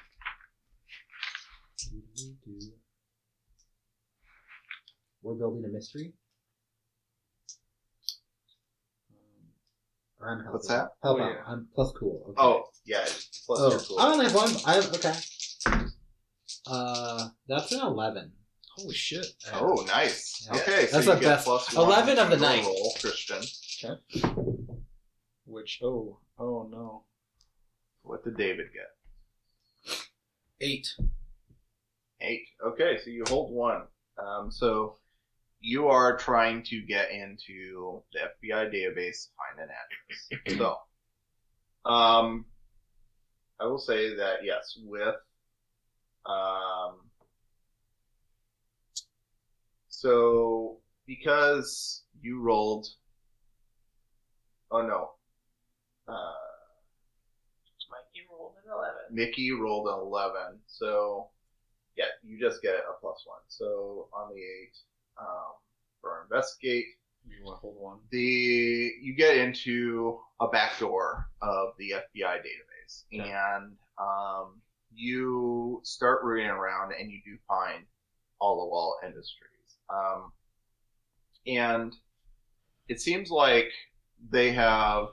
Speaker 5: We're building a mystery. Or I'm helping.
Speaker 1: What's that?
Speaker 5: Help out. I'm plus cool. Okay.
Speaker 1: Oh, yeah. Plus you're cool.
Speaker 5: I only have one. Okay. That's an 11.
Speaker 3: Holy shit.
Speaker 1: Oh, nice.
Speaker 5: Yeah.
Speaker 1: Okay, so
Speaker 5: that's
Speaker 1: you
Speaker 5: the
Speaker 1: get
Speaker 5: best.
Speaker 1: plus
Speaker 5: 11 of the
Speaker 1: your
Speaker 5: night.
Speaker 1: Roll, Christian.
Speaker 3: Okay. Which, oh no.
Speaker 1: What did David get?
Speaker 3: 8.
Speaker 1: 8. Okay, so you hold 1. So you are trying to get into the FBI database to find an address. So, I will say that yes, with so because you rolled,
Speaker 4: Mikey rolled an 11.
Speaker 1: Mickey rolled an 11, so yeah, you just get a +1. So on the 8, for investigate,
Speaker 3: You want to hold one?
Speaker 1: you get into a back door of the FBI database,
Speaker 3: Okay.
Speaker 1: and you start rooting around, and you do find All the Wall Industries, and it seems like they have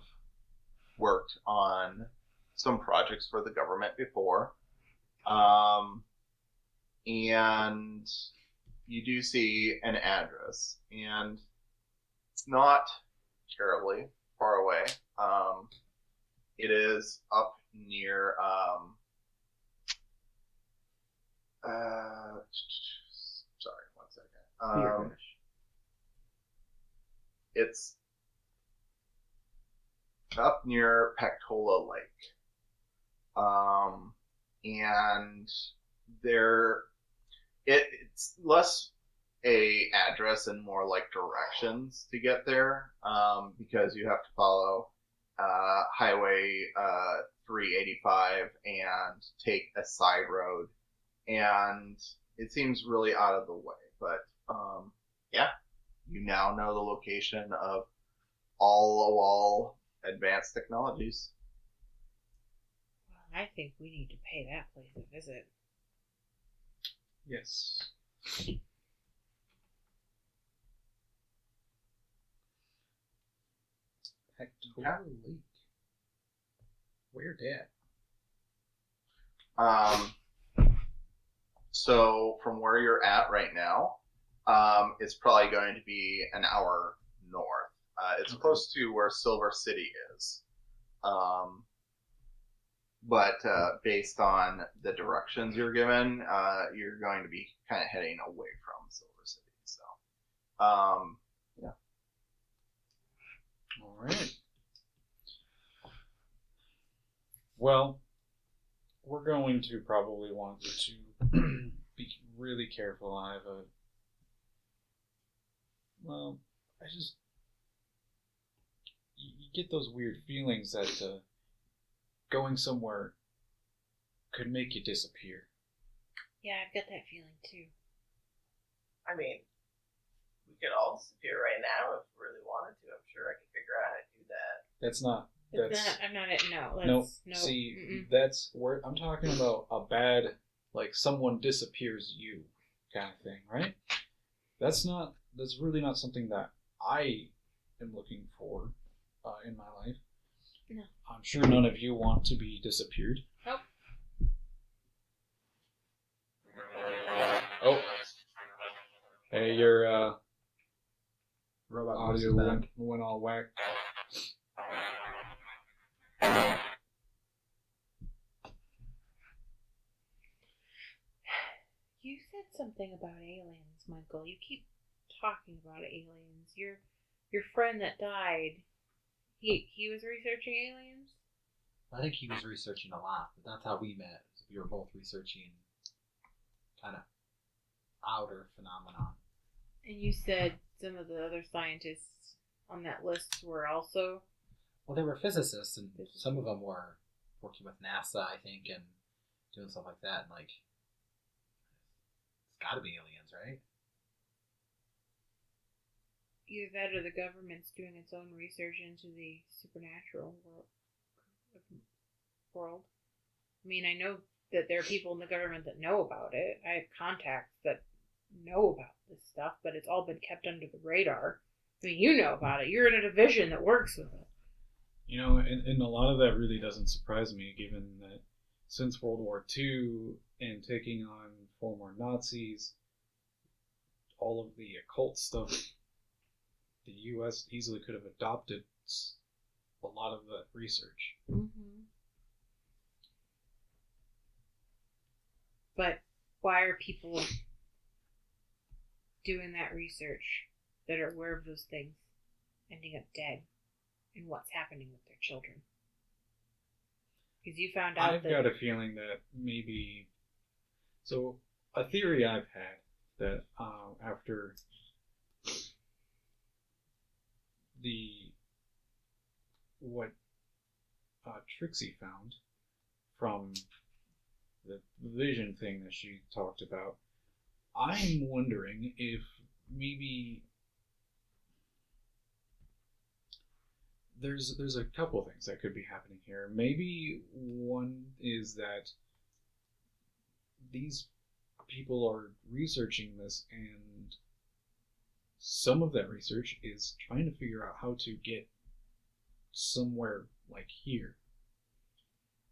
Speaker 1: worked on some projects for the government before, and you do see an address, and it's not terribly far away. It is up near sorry, one second. It's up near Pactola Lake, and it's less a address and more like directions to get there, because you have to follow Highway 385 and take a side road, and it seems really out of the way. But yeah, you now know the location of All Advanced Technologies.
Speaker 2: Well, I think we need to pay that place a visit.
Speaker 3: Yes. Pactola Lake. Where that?
Speaker 1: So from where you're at right now, it's probably going to be an hour north. It's close to where Silver City is. But based on the directions you're given, you're going to be kind of heading away from Silver City. So, yeah.
Speaker 3: All right. Well, we're going to probably want to be really careful. You get those weird feelings that going somewhere could make you disappear.
Speaker 2: Yeah, I've got that feeling too.
Speaker 4: I mean, we could all disappear right now if we really wanted to. I'm sure I could figure out how to do that.
Speaker 3: That's not.
Speaker 2: I'm not it. No.
Speaker 3: No. See, that's where I'm talking about a bad, like someone disappears you kind of thing, right? That's really not something that I am looking for in my life.
Speaker 2: No.
Speaker 3: I'm sure none of you want to be disappeared.
Speaker 2: Nope.
Speaker 3: Oh. Hey, your
Speaker 5: Robot
Speaker 3: audio went all whack.
Speaker 2: You said something about aliens, Michael. You keep talking about aliens. Your friend that died, he was researching aliens?
Speaker 5: I think he was researching a lot, but that's how we met. We were both researching kind of outer phenomenon.
Speaker 2: And you said some of the other scientists on that list were also...
Speaker 5: Well, they were physicists, and some of them were working with NASA, I think, and doing stuff like that. And like, it's got to be aliens, right?
Speaker 2: Either that or the government's doing its own research into the supernatural world. I mean, I know that there are people in the government that know about it. I have contacts that know about this stuff, but it's all been kept under the radar. I mean, you know about it. You're in a division that works with it.
Speaker 3: You know, and a lot of that really doesn't surprise me, given that since World War II and taking on former Nazis, all of the occult stuff, the U.S. easily could have adopted a lot of that research.
Speaker 2: Mm-hmm. But why are people doing that research that are aware of those things ending up dead? And what's happening with their children? Because you found out
Speaker 3: I've got a feeling that maybe... So, a theory I've had that after what Trixi found from the vision thing that she talked about. I'm wondering if maybe there's a couple things that could be happening here. Maybe one is that these people are researching this, and some of that research is trying to figure out how to get somewhere like here.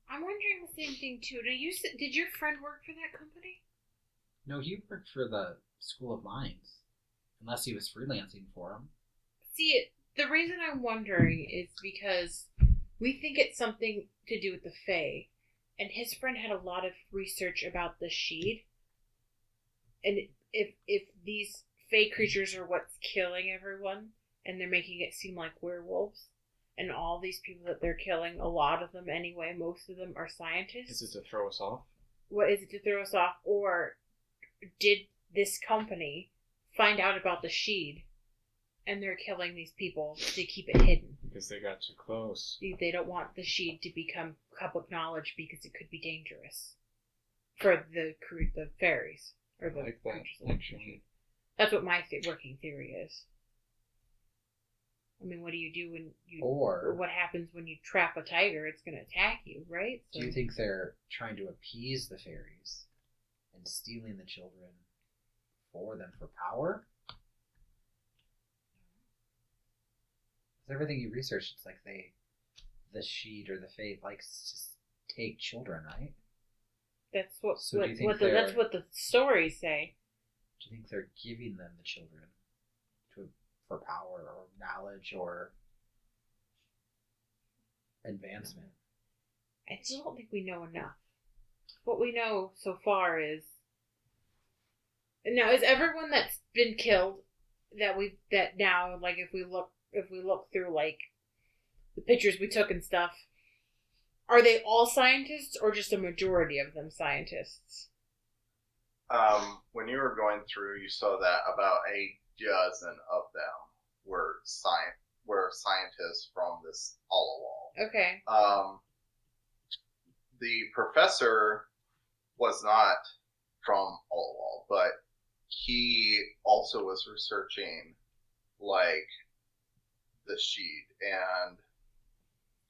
Speaker 2: I'm wondering the same thing too. Did your friend work for that company?
Speaker 5: No, he worked for the School of Mines. Unless he was freelancing for them.
Speaker 2: See, the reason I'm wondering is because we think it's something to do with the Fae, and his friend had a lot of research about the Sheed. And if these Fae creatures are what's killing everyone, and they're making it seem like werewolves, and all these people that they're killing, a lot of them anyway, most of them are scientists.
Speaker 3: Is it to throw us off?
Speaker 2: What is it to throw us off? Or did this company find out about the Sheed, and they're killing these people to keep it hidden?
Speaker 3: Because they got too close.
Speaker 2: They don't want the Sheed to become public knowledge because it could be dangerous for the fairies. Or the
Speaker 3: like that,
Speaker 2: creatures.
Speaker 3: actually.
Speaker 2: That's what my working theory is. I mean, what do you do when you...
Speaker 5: Or
Speaker 2: what happens when you trap a tiger? It's going to attack you, right? So,
Speaker 5: do you think they're trying to appease the fairies and stealing the children for them for power? Because everything you research, it's like the Sheed or the Fae likes to take children, right?
Speaker 2: That's what,
Speaker 5: So
Speaker 2: that's what the stories say.
Speaker 5: Do you think they're giving them the children for power or knowledge or advancement?
Speaker 2: I still don't think we know enough. What we know so far is... Now, is everyone that's been killed that now, like, if we look through, like, the pictures we took and stuff, are they all scientists or just a majority of them scientists?
Speaker 1: When you were going through, you saw that about a dozen of them were scientists from this Allowall.
Speaker 2: Okay.
Speaker 1: The professor was not from Allowall, but he also was researching, like, the Sheed and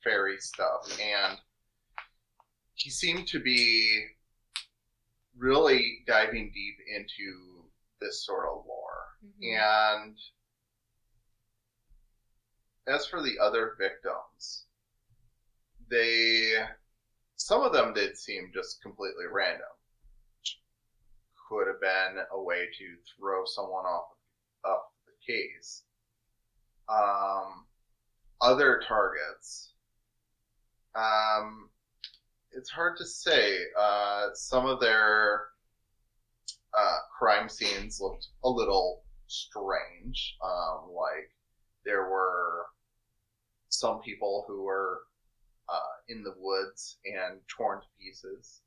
Speaker 1: fairy stuff, and he seemed to be really diving deep into this sort of lore. Mm-hmm. And as for the other victims, some of them did seem just completely random. Could have been a way to throw someone off the case. Other targets, it's hard to say. Some of their crime scenes looked a little strange. Like there were some people who were in the woods and torn to pieces.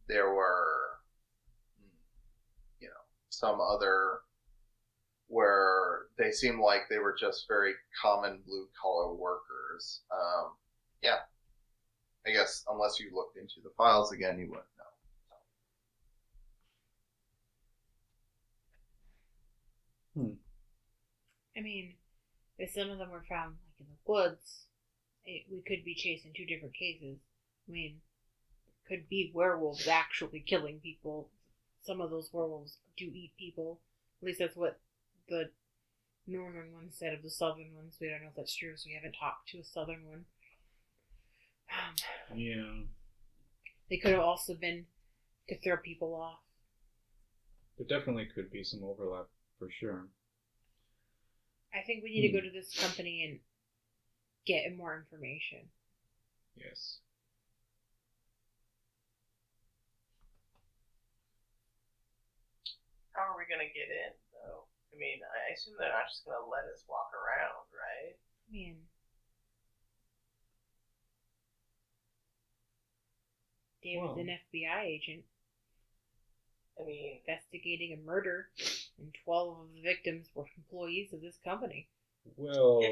Speaker 1: There were, some other where they seemed like they were just very common blue-collar workers. Yeah. I guess unless you looked into the files again, you wouldn't know.
Speaker 2: I mean, if some of them were found like in the woods, we could be chasing two different cases. I mean, it could be werewolves actually killing people. Some of those werewolves do eat people. At least that's what the northern one said of the southern ones. We don't know if that's true, so we haven't talked to a southern one.
Speaker 3: Yeah.
Speaker 2: They could have also been to throw people off.
Speaker 3: There definitely could be some overlap, for sure.
Speaker 2: I think we need to go to this company and get more information.
Speaker 3: Yes.
Speaker 4: How are we going to get in, though? I mean, I assume they're not just going to let us walk around, right?
Speaker 2: Man. David's an FBI agent.
Speaker 4: I mean,
Speaker 2: investigating a murder, and 12 of the victims were employees of this company.
Speaker 3: Well,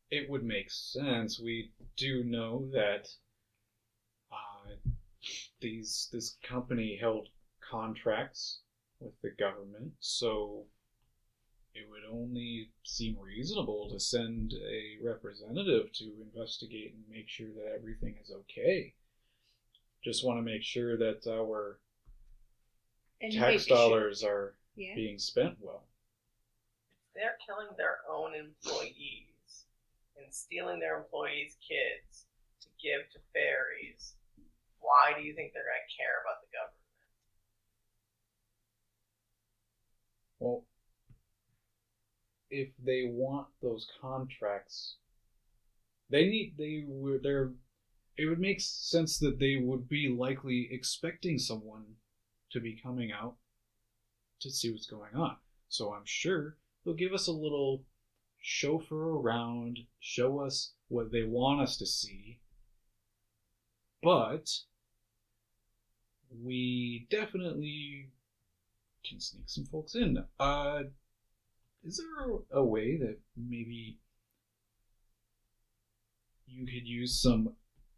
Speaker 3: it would make sense. We do know that this company held contracts with the government, so it would only seem reasonable to send a representative to investigate and make sure that everything is okay. Just want to make sure that our tax dollars are being spent well.
Speaker 4: They're killing their own employees and stealing their employees' kids to give to fairies. Why do you think they're going to care about the government?
Speaker 3: Well, if they want those contracts, it would make sense that they would be likely expecting someone to be coming out to see what's going on. So I'm sure they'll give us a little chauffeur around, show us what they want us to see, but we definitely can sneak some folks in. Is there a way that maybe you could use some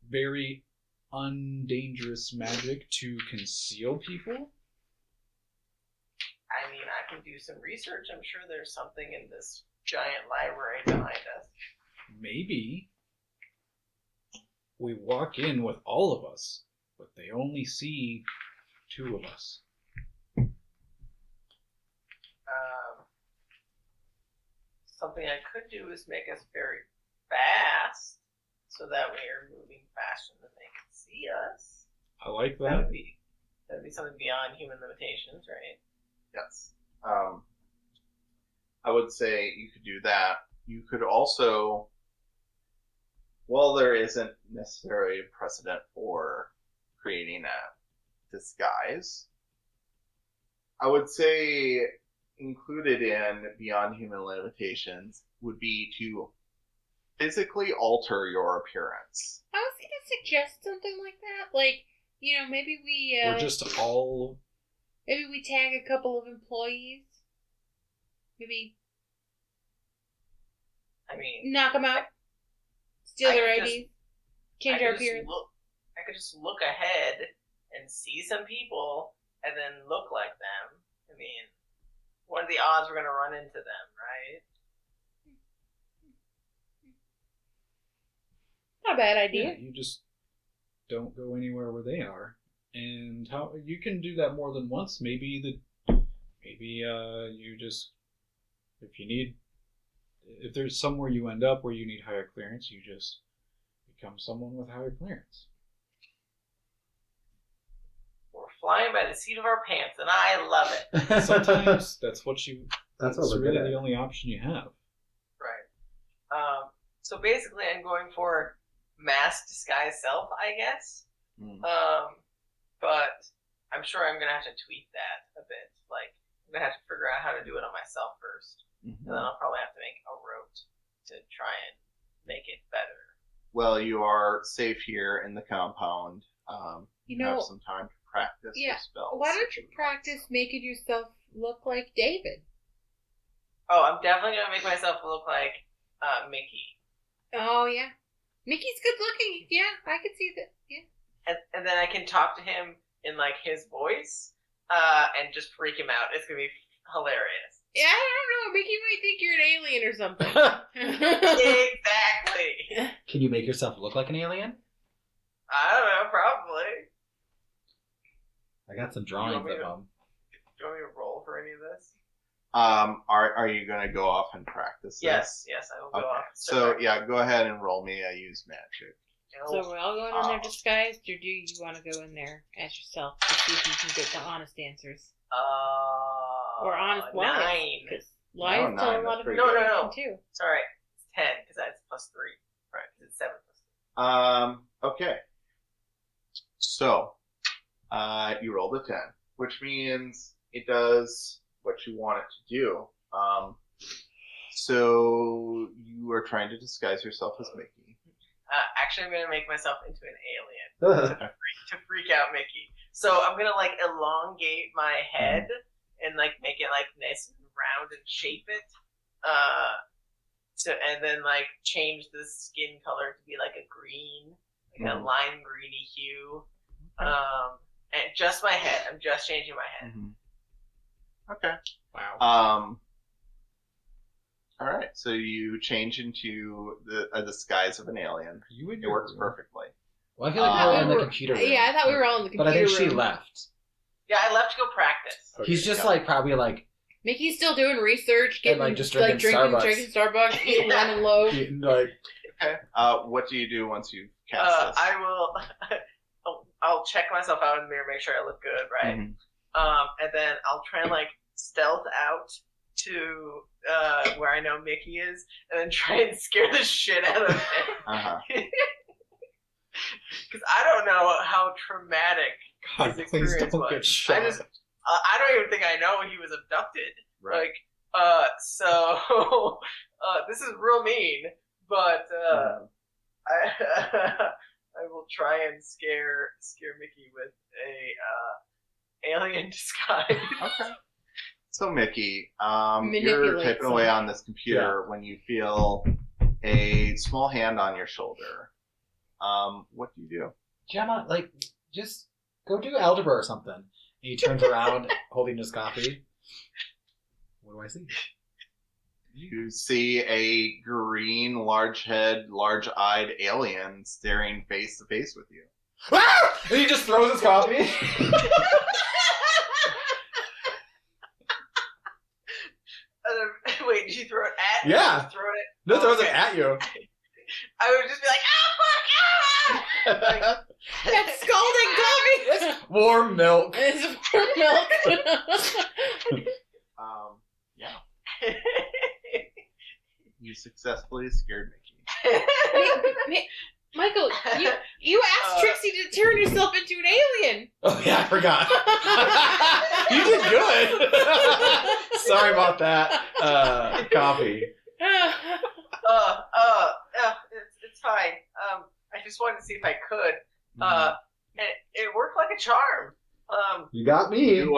Speaker 3: very undangerous magic to conceal people?
Speaker 4: I mean, I can do some research. I'm sure there's something in this giant library behind us.
Speaker 3: Maybe we walk in with all of us, but they only see 2 of us.
Speaker 4: Something I could do is make us very fast, so that we are moving faster than they can see us.
Speaker 3: I like that.
Speaker 4: That'd be something beyond human limitations, right?
Speaker 1: Yes. I would say you could do that. You could also, well, there isn't necessarily a precedent for creating a disguise. I would say included in beyond human limitations would be to physically alter your appearance.
Speaker 2: I was going to suggest something like that. Like, maybe we...
Speaker 3: Or just all...
Speaker 2: Maybe we tag a couple of employees. Maybe...
Speaker 4: I mean...
Speaker 2: knock them out. Steal their IDs. Change our appearance.
Speaker 4: I could just look ahead and see some people and then look like them. I mean, what are the odds we're going to run into them, right?
Speaker 2: Not a bad idea.
Speaker 3: Yeah, you just don't go anywhere where they are. And how you can do that more than once. Maybe you just, if there's somewhere you end up where you need higher clearance, you just become someone with higher clearance.
Speaker 4: We're flying by the seat of our pants, and I love it.
Speaker 3: Sometimes that's really the only option you have.
Speaker 4: Right. So basically, I'm going for mask disguise self, I guess. But I'm sure I'm gonna have to tweak that a bit. Like, I'm gonna have to figure out how to do it on myself first, and then I'll probably have to make a rote to try and make it better.
Speaker 1: Well, you are safe here in the compound. You have some time to practice your spells.
Speaker 2: Why don't you practice making yourself look like David?
Speaker 4: Oh, I'm definitely gonna make myself look like Mickey.
Speaker 2: Oh yeah, Mickey's good looking. Yeah, I can see that. Yeah.
Speaker 4: And then I can talk to him in like his voice, and just freak him out. It's gonna be hilarious.
Speaker 2: Yeah, I don't know. Mickey might think you're an alien or something.
Speaker 4: Exactly.
Speaker 5: Can you make yourself look like an alien?
Speaker 4: I don't know, probably.
Speaker 5: I got some drawings of them.
Speaker 4: Do you want me to roll for any of this?
Speaker 1: Are you gonna go off and practice this?
Speaker 4: Yes, I will go off.
Speaker 1: So yeah, go ahead and roll me a use magic.
Speaker 2: So we're all going in there disguised, or do you want to go in there as yourself to see if you can get the honest answers? Or honest lies?
Speaker 4: 9.
Speaker 2: Because lies tell a lot of
Speaker 1: information
Speaker 4: No.
Speaker 2: too.
Speaker 4: It's alright. It's 10, because that's +3. Right, because it's 7 +3.
Speaker 1: Okay. So, you rolled a 10, which means it does what you want it to do. So, you are trying to disguise yourself as Mickey.
Speaker 4: Actually, I'm going to make myself into an alien to freak out Mickey. So, I'm going to, like, elongate my head and, like, make it, like, nice and round and shape it. And then, like, change the skin color to be, like, a green, like a lime greeny hue. And just my head. I'm just changing my head.
Speaker 1: Mm-hmm. Okay.
Speaker 3: Wow.
Speaker 1: All right. So you change into the disguise of an alien. It works perfectly.
Speaker 5: Well, I feel like we were in the computer room.
Speaker 2: Yeah, I thought we were all in the computer room.
Speaker 5: But I think she left.
Speaker 4: Yeah, I left to go practice.
Speaker 5: Okay, he's just like probably like
Speaker 2: Mickey's still doing research, getting
Speaker 5: like just drinking
Speaker 2: Starbucks, eating lemon loaf.
Speaker 5: Like,
Speaker 1: okay. What do you do once you cast this?
Speaker 4: I will. I'll check myself out in the mirror, make sure I look good, right?
Speaker 1: Mm-hmm.
Speaker 4: And then I'll try and like stealth out to where I know Mickey is, and then try and scare the shit out of him. Because I don't know how traumatic his experience was. I don't even think I know he was abducted.
Speaker 1: Right.
Speaker 4: Like, so this is real mean, but I will try and scare Mickey with a alien disguise.
Speaker 1: Okay. So Mickey, you're typing away on this computer when you feel a small hand on your shoulder. What do you do?
Speaker 5: Gemma, like, just go do algebra or something. And he turns around holding his coffee. What do I see?
Speaker 1: You see a green, large-head, large-eyed alien staring face to face with you.
Speaker 5: Ah! And he just throws his coffee.
Speaker 4: Wait, did you throw it at me?
Speaker 5: Yeah.
Speaker 4: Throw it.
Speaker 5: No, throws it at you.
Speaker 4: I would just be like, ah, fuck, ah!
Speaker 2: That's scalding coffee.
Speaker 5: Warm milk.
Speaker 2: It's warm milk.
Speaker 1: Yeah. You successfully scared Mickey.
Speaker 2: Michael, you asked Trixie to turn herself into an alien.
Speaker 5: Oh yeah, I forgot. You did good. Sorry about that. Coffee.
Speaker 4: It's fine. I just wanted to see if I could. And it worked like a charm.
Speaker 5: You got me.
Speaker 1: You,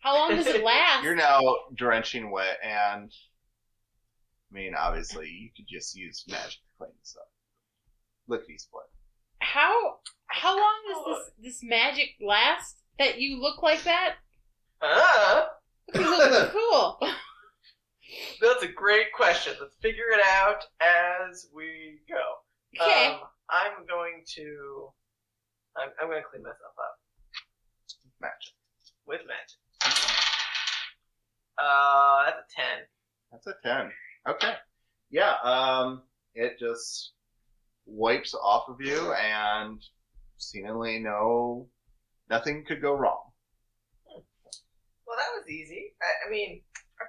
Speaker 2: How long does it last?
Speaker 1: You're now drenching wet, and I mean, obviously, you could just use magic to clean this up. Lickety split.
Speaker 2: How long does this magic last that you look like that? Cool.
Speaker 4: That's a great question. Let's figure it out as we go.
Speaker 2: Okay.
Speaker 4: I'm going to clean myself up.
Speaker 1: Magic.
Speaker 4: With magic. That's a 10.
Speaker 1: That's a 10. Okay. Yeah, it just wipes off of you, and seemingly nothing could go wrong.
Speaker 4: Well, that was easy. I mean, I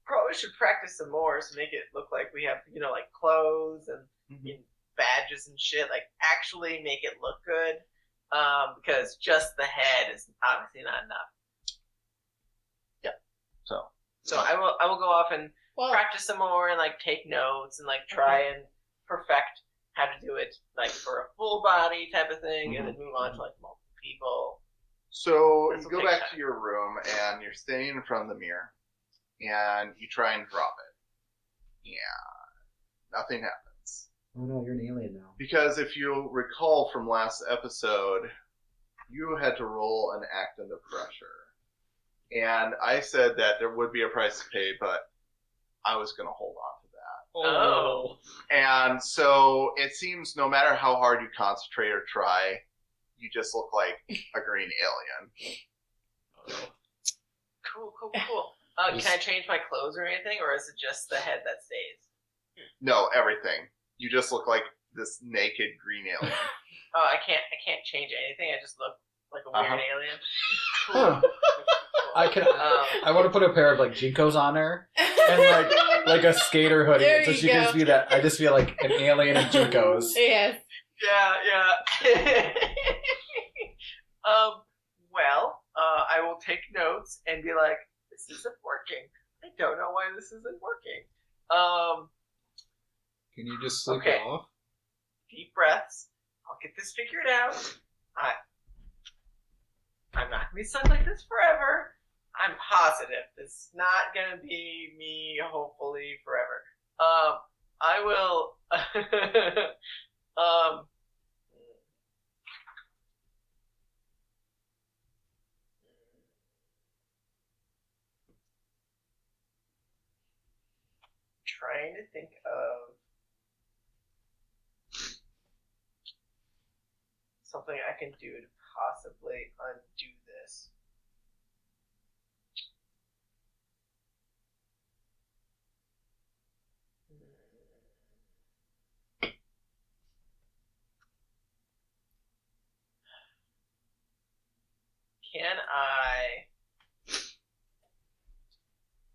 Speaker 4: probably should practice some more to make it look like we have, like clothes and badges and shit. Like, actually make it look good. Because just the head is obviously not enough.
Speaker 1: Yeah.
Speaker 4: So I will go off and practice some more and like take notes and like try and perfect how to do it like for a full body type of thing, and then move on to like multiple people.
Speaker 1: So you go back to your room and you're standing in front of the mirror and you try and drop it. Yeah, nothing happens.
Speaker 5: Oh no, you're an alien now.
Speaker 1: Because if you recall from last episode, you had to roll an act under pressure. And I said that there would be a price to pay, but I was going to hold on to that.
Speaker 4: Oh.
Speaker 1: And so it seems no matter how hard you concentrate or try, you just look like a green alien.
Speaker 4: Cool. Can I change my clothes or anything, or is it just the head that stays?
Speaker 1: No, everything. You just look like this naked green alien.
Speaker 4: Oh, I can't change anything. I just look like a weird alien.
Speaker 5: Huh. I want to put a pair of like Jinkos on her and like a skater hoodie, so she can just be that. I just feel like an alien in Jinkos.
Speaker 2: Yes.
Speaker 4: Yeah. Well, I will take notes and be like, this isn't working. I don't know why this isn't working.
Speaker 3: Can you just sleep it off?
Speaker 4: Deep breaths. I'll get this figured out. I'm not gonna be stuck like this forever. I'm positive this is not gonna be me, hopefully, forever. I will. trying to think of something I can do to possibly undo this. Can I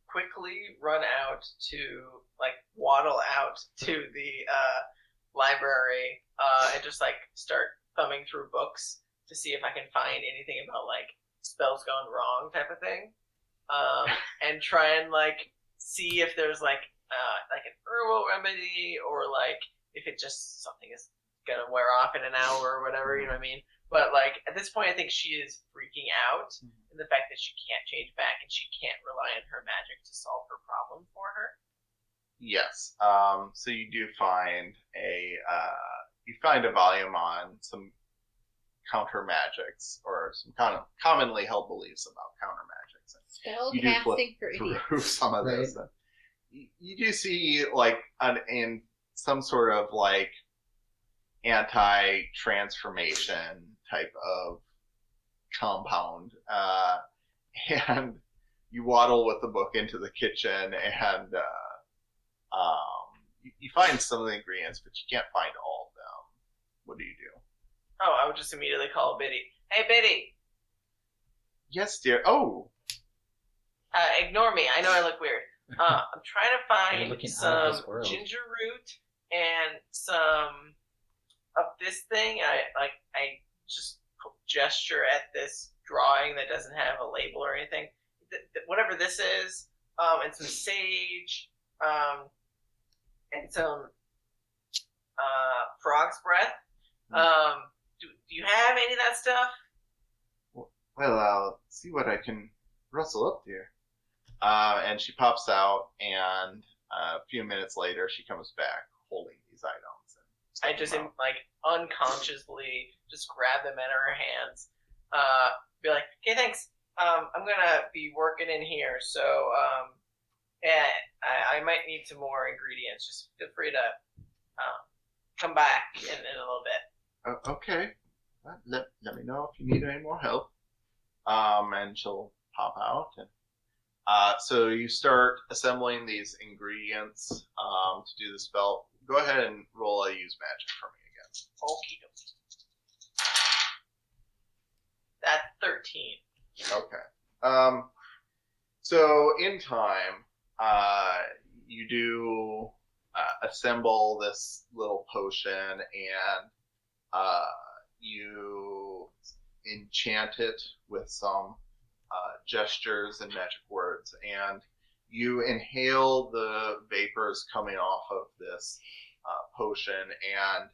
Speaker 4: quickly run out to, like, waddle out to the library and just, like, start thumbing through books to see if I can find anything about, like, spells gone wrong type of thing? And try and, like, see if there's, like an herbal remedy, or, like, if it just, something is gonna wear off in an hour or whatever, you know what I mean? But, like, at this point, I think she is freaking out, and the fact that she can't change back and she can't rely on her magic to solve her problem for her.
Speaker 1: Yes. So you do find a volume on some counter magics, or some kind of commonly held beliefs about counter magics.
Speaker 2: Spell
Speaker 1: You do flip
Speaker 2: casting for idiots.
Speaker 1: through some of this. You do see, like, in some sort of, like, anti-transformation type of compound, and you waddle with the book into the kitchen, and you find some of the ingredients, but you can't find all of them. What do you do?
Speaker 4: Oh, I would just immediately call Biddy. Hey, Biddy!
Speaker 1: Yes, dear. Oh!
Speaker 4: Ignore me. I know I look weird. I'm trying to find some ginger root and some of this thing. I just gesture at this drawing that doesn't have a label or anything. Whatever this is, and some sage, and some frog's breath. Do you have any of that stuff?
Speaker 1: Well, I'll see what I can rustle up, dear. And she pops out, and a few minutes later, she comes back holding these items.
Speaker 4: I just unconsciously just grab them out of her hands. Be like, okay, thanks. I'm gonna be working in here, so I might need some more ingredients. Just feel free to come back in a little bit.
Speaker 1: Okay. Let me know if you need any more help. And she'll pop out. And so you start assembling these ingredients to do the spell. Go ahead and roll a use magic for me again.
Speaker 4: Okie dokie. That's 13.
Speaker 1: Okay. So in time, you do assemble this little potion, and you enchant it with some gestures and magic words, and you inhale the vapors coming off of this potion, and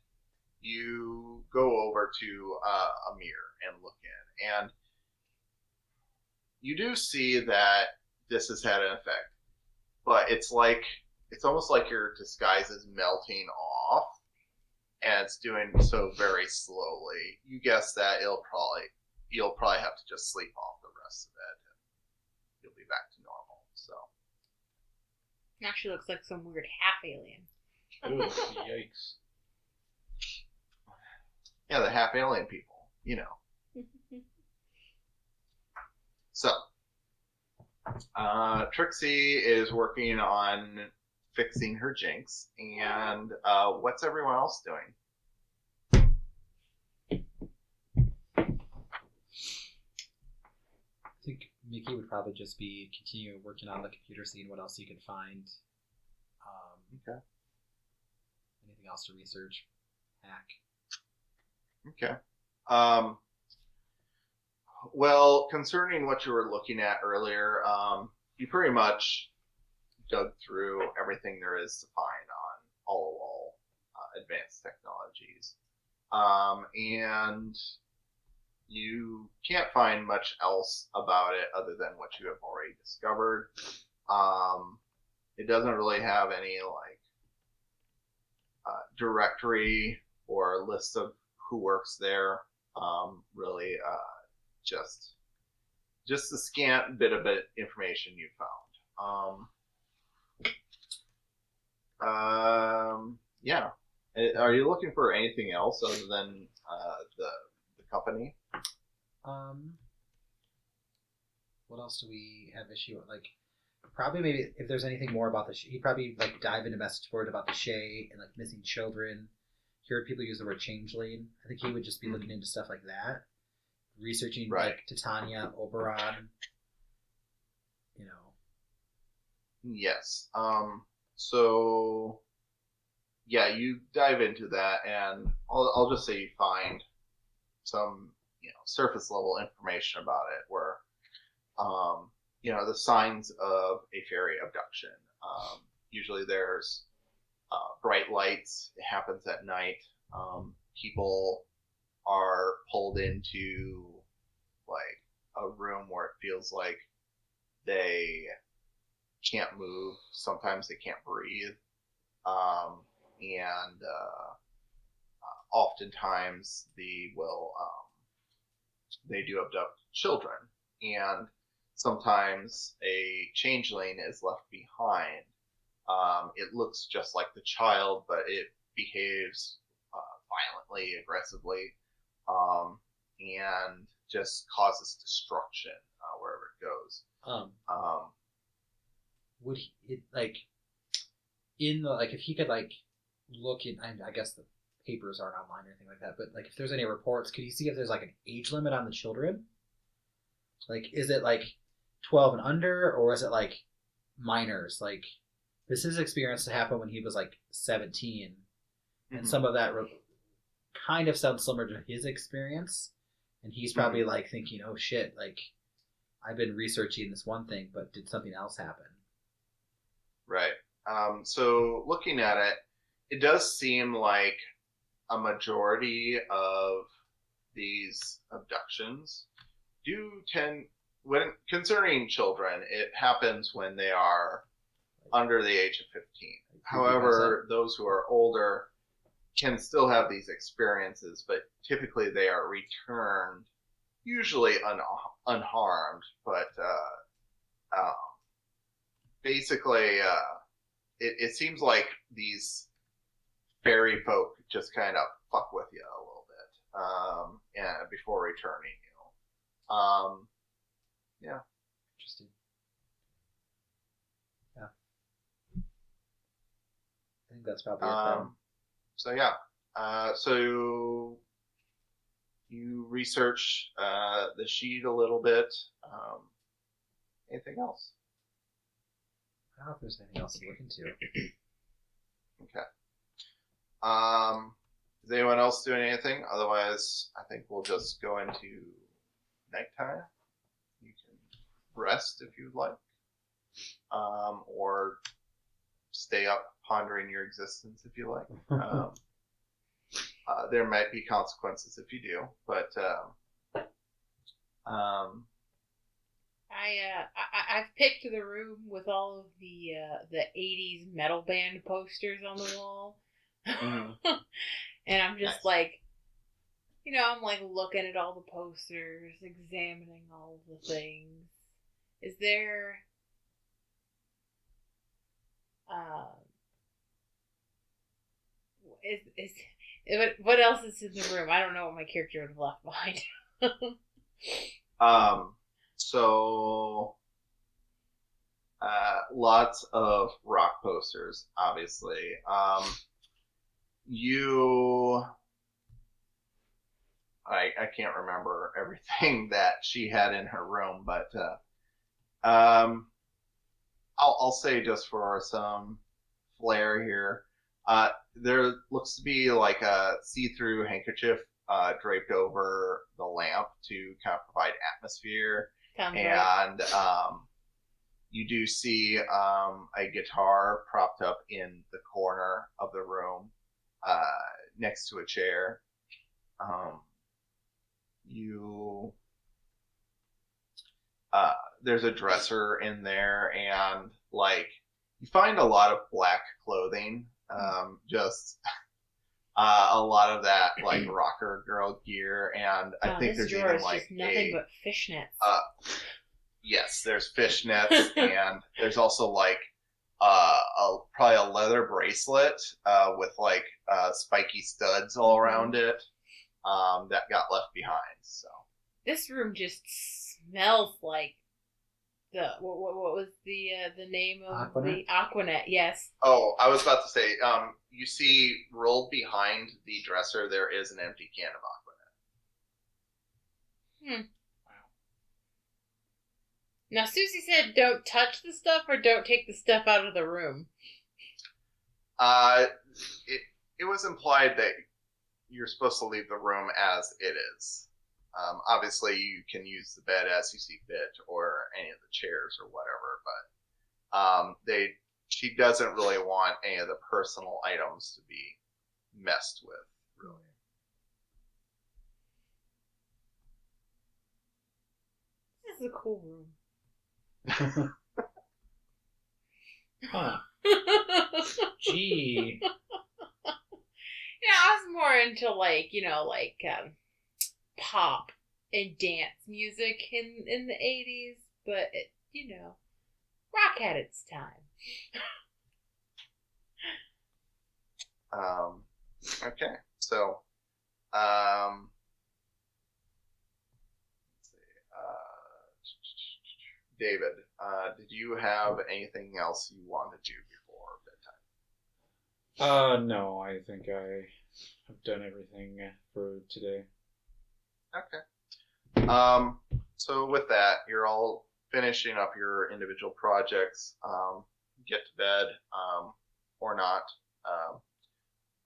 Speaker 1: you go over to a mirror and look in, and you do see that this has had an effect, but it's almost like your disguise is melting off, and it's doing so very slowly. You guess that you'll probably have to just sleep off the rest of it, and you'll be back to normal. So
Speaker 2: Actually looks like some weird half alien.
Speaker 3: Ooh, yikes.
Speaker 1: Yeah, the half alien people, you know. So, Trixi is working on fixing her jinx, and what's everyone else doing?
Speaker 5: I think Mickey would probably just be continuing working on the computer, seeing what else he could find.
Speaker 1: Okay.
Speaker 5: Anything else to research? Hack.
Speaker 1: Okay. Well, concerning what you were looking at earlier, you pretty much dug through everything there is to find on all advanced technologies. And you can't find much else about it other than what you have already discovered. It doesn't really have any directory or list of who works there. Really, just a scant bit of information you found. Yeah. Are you looking for anything else other than the company?
Speaker 5: What else do we have issue with? Like, probably maybe if there's anything more about he'd probably like dive into message board about the Shay and like missing children. Heard people use the word changeling. I think he would just be looking into stuff like that, researching like Titania, Oberon. You know.
Speaker 1: Yes. So yeah, you dive into that, and I'll just say you find some surface level information about it, where the signs of a fairy abduction. Usually there's bright lights. It happens at night. People are pulled into like a room where it feels like they can't move. Sometimes they can't breathe. And oftentimes they do abduct children, and sometimes a changeling is left behind. It looks just like the child, but it behaves violently, aggressively, and just causes destruction wherever it goes.
Speaker 5: Would he like in the like if he could like look in? I guess the papers aren't online or anything like that, but like if there's any reports, could you see if there's like an age limit on the children? Like, is it like 12 and under, or is it like minors? Like, this is experience to happen when he was like 17, and some of that kind of sounds similar to his experience, and he's probably like thinking, oh shit, like I've been researching this one thing, but did something else happen?
Speaker 1: Right. So looking at it, it does seem like a majority of these abductions do tend, when concerning children, it happens when they are under the age of 15. However, those who are older can still have these experiences, but typically they are returned, usually unharmed. But basically, it seems like these fairy folk just kind of fuck with you a little bit, and before returning you. Yeah.
Speaker 5: Interesting. Yeah. I think that's probably it then.
Speaker 1: So yeah. So you research the sheet a little bit. Anything else?
Speaker 5: I don't know if there's anything else to look into.
Speaker 1: Okay. Is anyone else doing anything? Otherwise, I think we'll just go into nighttime. You can rest if you'd like, or stay up pondering your existence if you like. There might be consequences if you do, but
Speaker 2: I've picked the room with all of the 80s metal band posters on the wall. And I'm just like, I'm like looking at all the posters, examining all of the things. Is there what else is in the room? I don't know what my character would have left behind.
Speaker 1: So lots of rock posters, obviously. I can't remember everything that she had in her room, but I'll say just for some flair here, there looks to be like a see-through handkerchief draped over the lamp to kind of provide atmosphere.
Speaker 2: Sounds
Speaker 1: and
Speaker 2: right.
Speaker 1: You do see a guitar propped up in the corner of the room next to a chair. There's a dresser in there, and like you find a lot of black clothing, just a lot of that like rocker girl gear, and I think there's even like
Speaker 2: nothing but fishnets.
Speaker 1: Yes, there's fishnets, and there's also like probably a leather bracelet with like spiky studs all around it that got left behind. So
Speaker 2: this room just smells like what was the name of
Speaker 5: Aquanet?
Speaker 2: the Aquanet? Yes.
Speaker 1: Oh, I was about to say, you see, rolled behind the dresser, there is an empty can of Aquanet.
Speaker 2: Wow. Now, Susie said, "Don't touch the stuff or don't take the stuff out of the room."
Speaker 1: It was implied that you're supposed to leave the room as it is. Obviously, you can use the bed as you see fit, or any of the chairs or whatever. But she doesn't really want any of the personal items to be messed with. Really.
Speaker 2: This is a cool room.
Speaker 3: Huh. Gee.
Speaker 2: Yeah, I was more into pop and dance music in the 80s, but rock had its time.
Speaker 1: Okay, so let's see. David, did you have anything else you wanted to do before bedtime?
Speaker 3: No, I think I have done everything for today.
Speaker 1: Okay. So with that, you're all finishing up your individual projects. Get to bed, or not.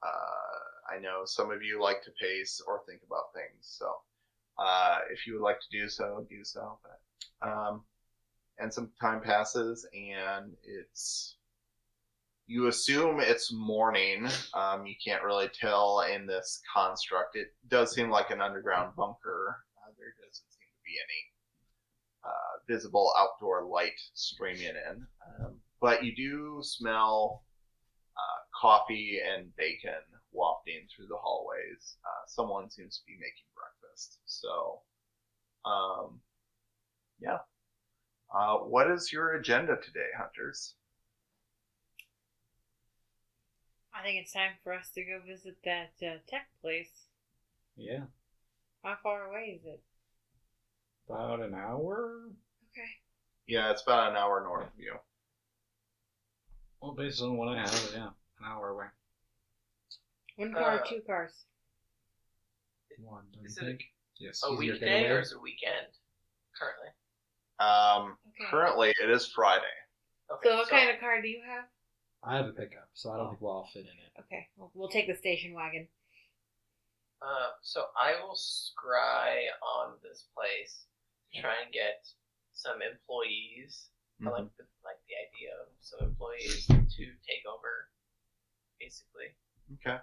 Speaker 1: I know some of you like to pace or think about things, so if you would like to do so, do so. But and some time passes, and you assume it's morning. You can't really tell in this construct. It does seem like an underground bunker. There doesn't seem to be any visible outdoor light streaming in. But you do smell coffee and bacon wafting through the hallways. Someone seems to be making breakfast. So, yeah. What is your agenda today, hunters?
Speaker 2: I think it's time for us to go visit that tech place.
Speaker 3: Yeah.
Speaker 2: How far away is it?
Speaker 3: About an hour?
Speaker 2: Okay.
Speaker 1: Yeah, it's about an hour north of you.
Speaker 3: Well, based on what I have, yeah. An hour away.
Speaker 2: One car or two cars?
Speaker 3: One, don't you
Speaker 4: Is
Speaker 3: think? Yes.
Speaker 4: A
Speaker 5: Easier
Speaker 4: weekday
Speaker 5: getaway.
Speaker 4: or is it a weekend currently?
Speaker 2: Okay.
Speaker 1: Currently, it is Friday.
Speaker 4: Okay,
Speaker 2: So what kind of car do you have?
Speaker 5: I have a pickup, so I don't think we'll all fit in it.
Speaker 2: Okay, we'll take the station wagon.
Speaker 4: So I will scry on this place to try and get some employees.
Speaker 1: Mm-hmm.
Speaker 4: I like the idea of some employees to take over, basically.
Speaker 1: Okay.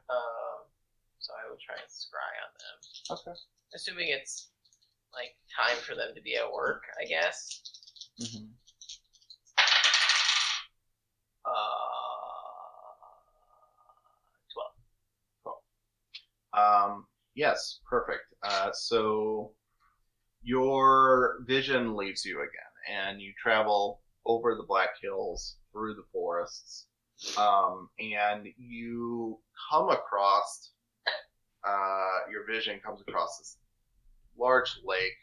Speaker 4: So I will try and scry on them.
Speaker 1: Okay.
Speaker 4: Assuming it's like time for them to be at work, I guess.
Speaker 1: Mm-hmm.
Speaker 4: 12.
Speaker 1: Yes, perfect. So your vision leaves you again, and you travel over the Black Hills, through the forests, and you come across, your vision comes across this large lake.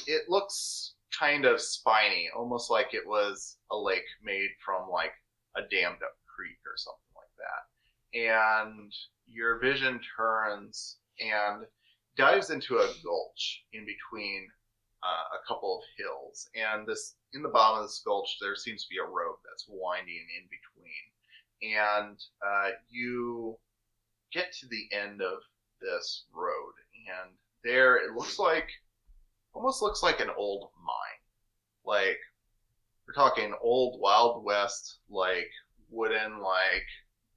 Speaker 1: It looks kind of spiny, almost like it was a lake made from like a dammed up creek or something like that. And your vision turns and dives into a gulch in between a couple of hills. And in the bottom of this gulch, there seems to be a road that's winding in between. And you get to the end of this road, and there it almost looks like an old mine. Like, we're talking old Wild West, like wooden, like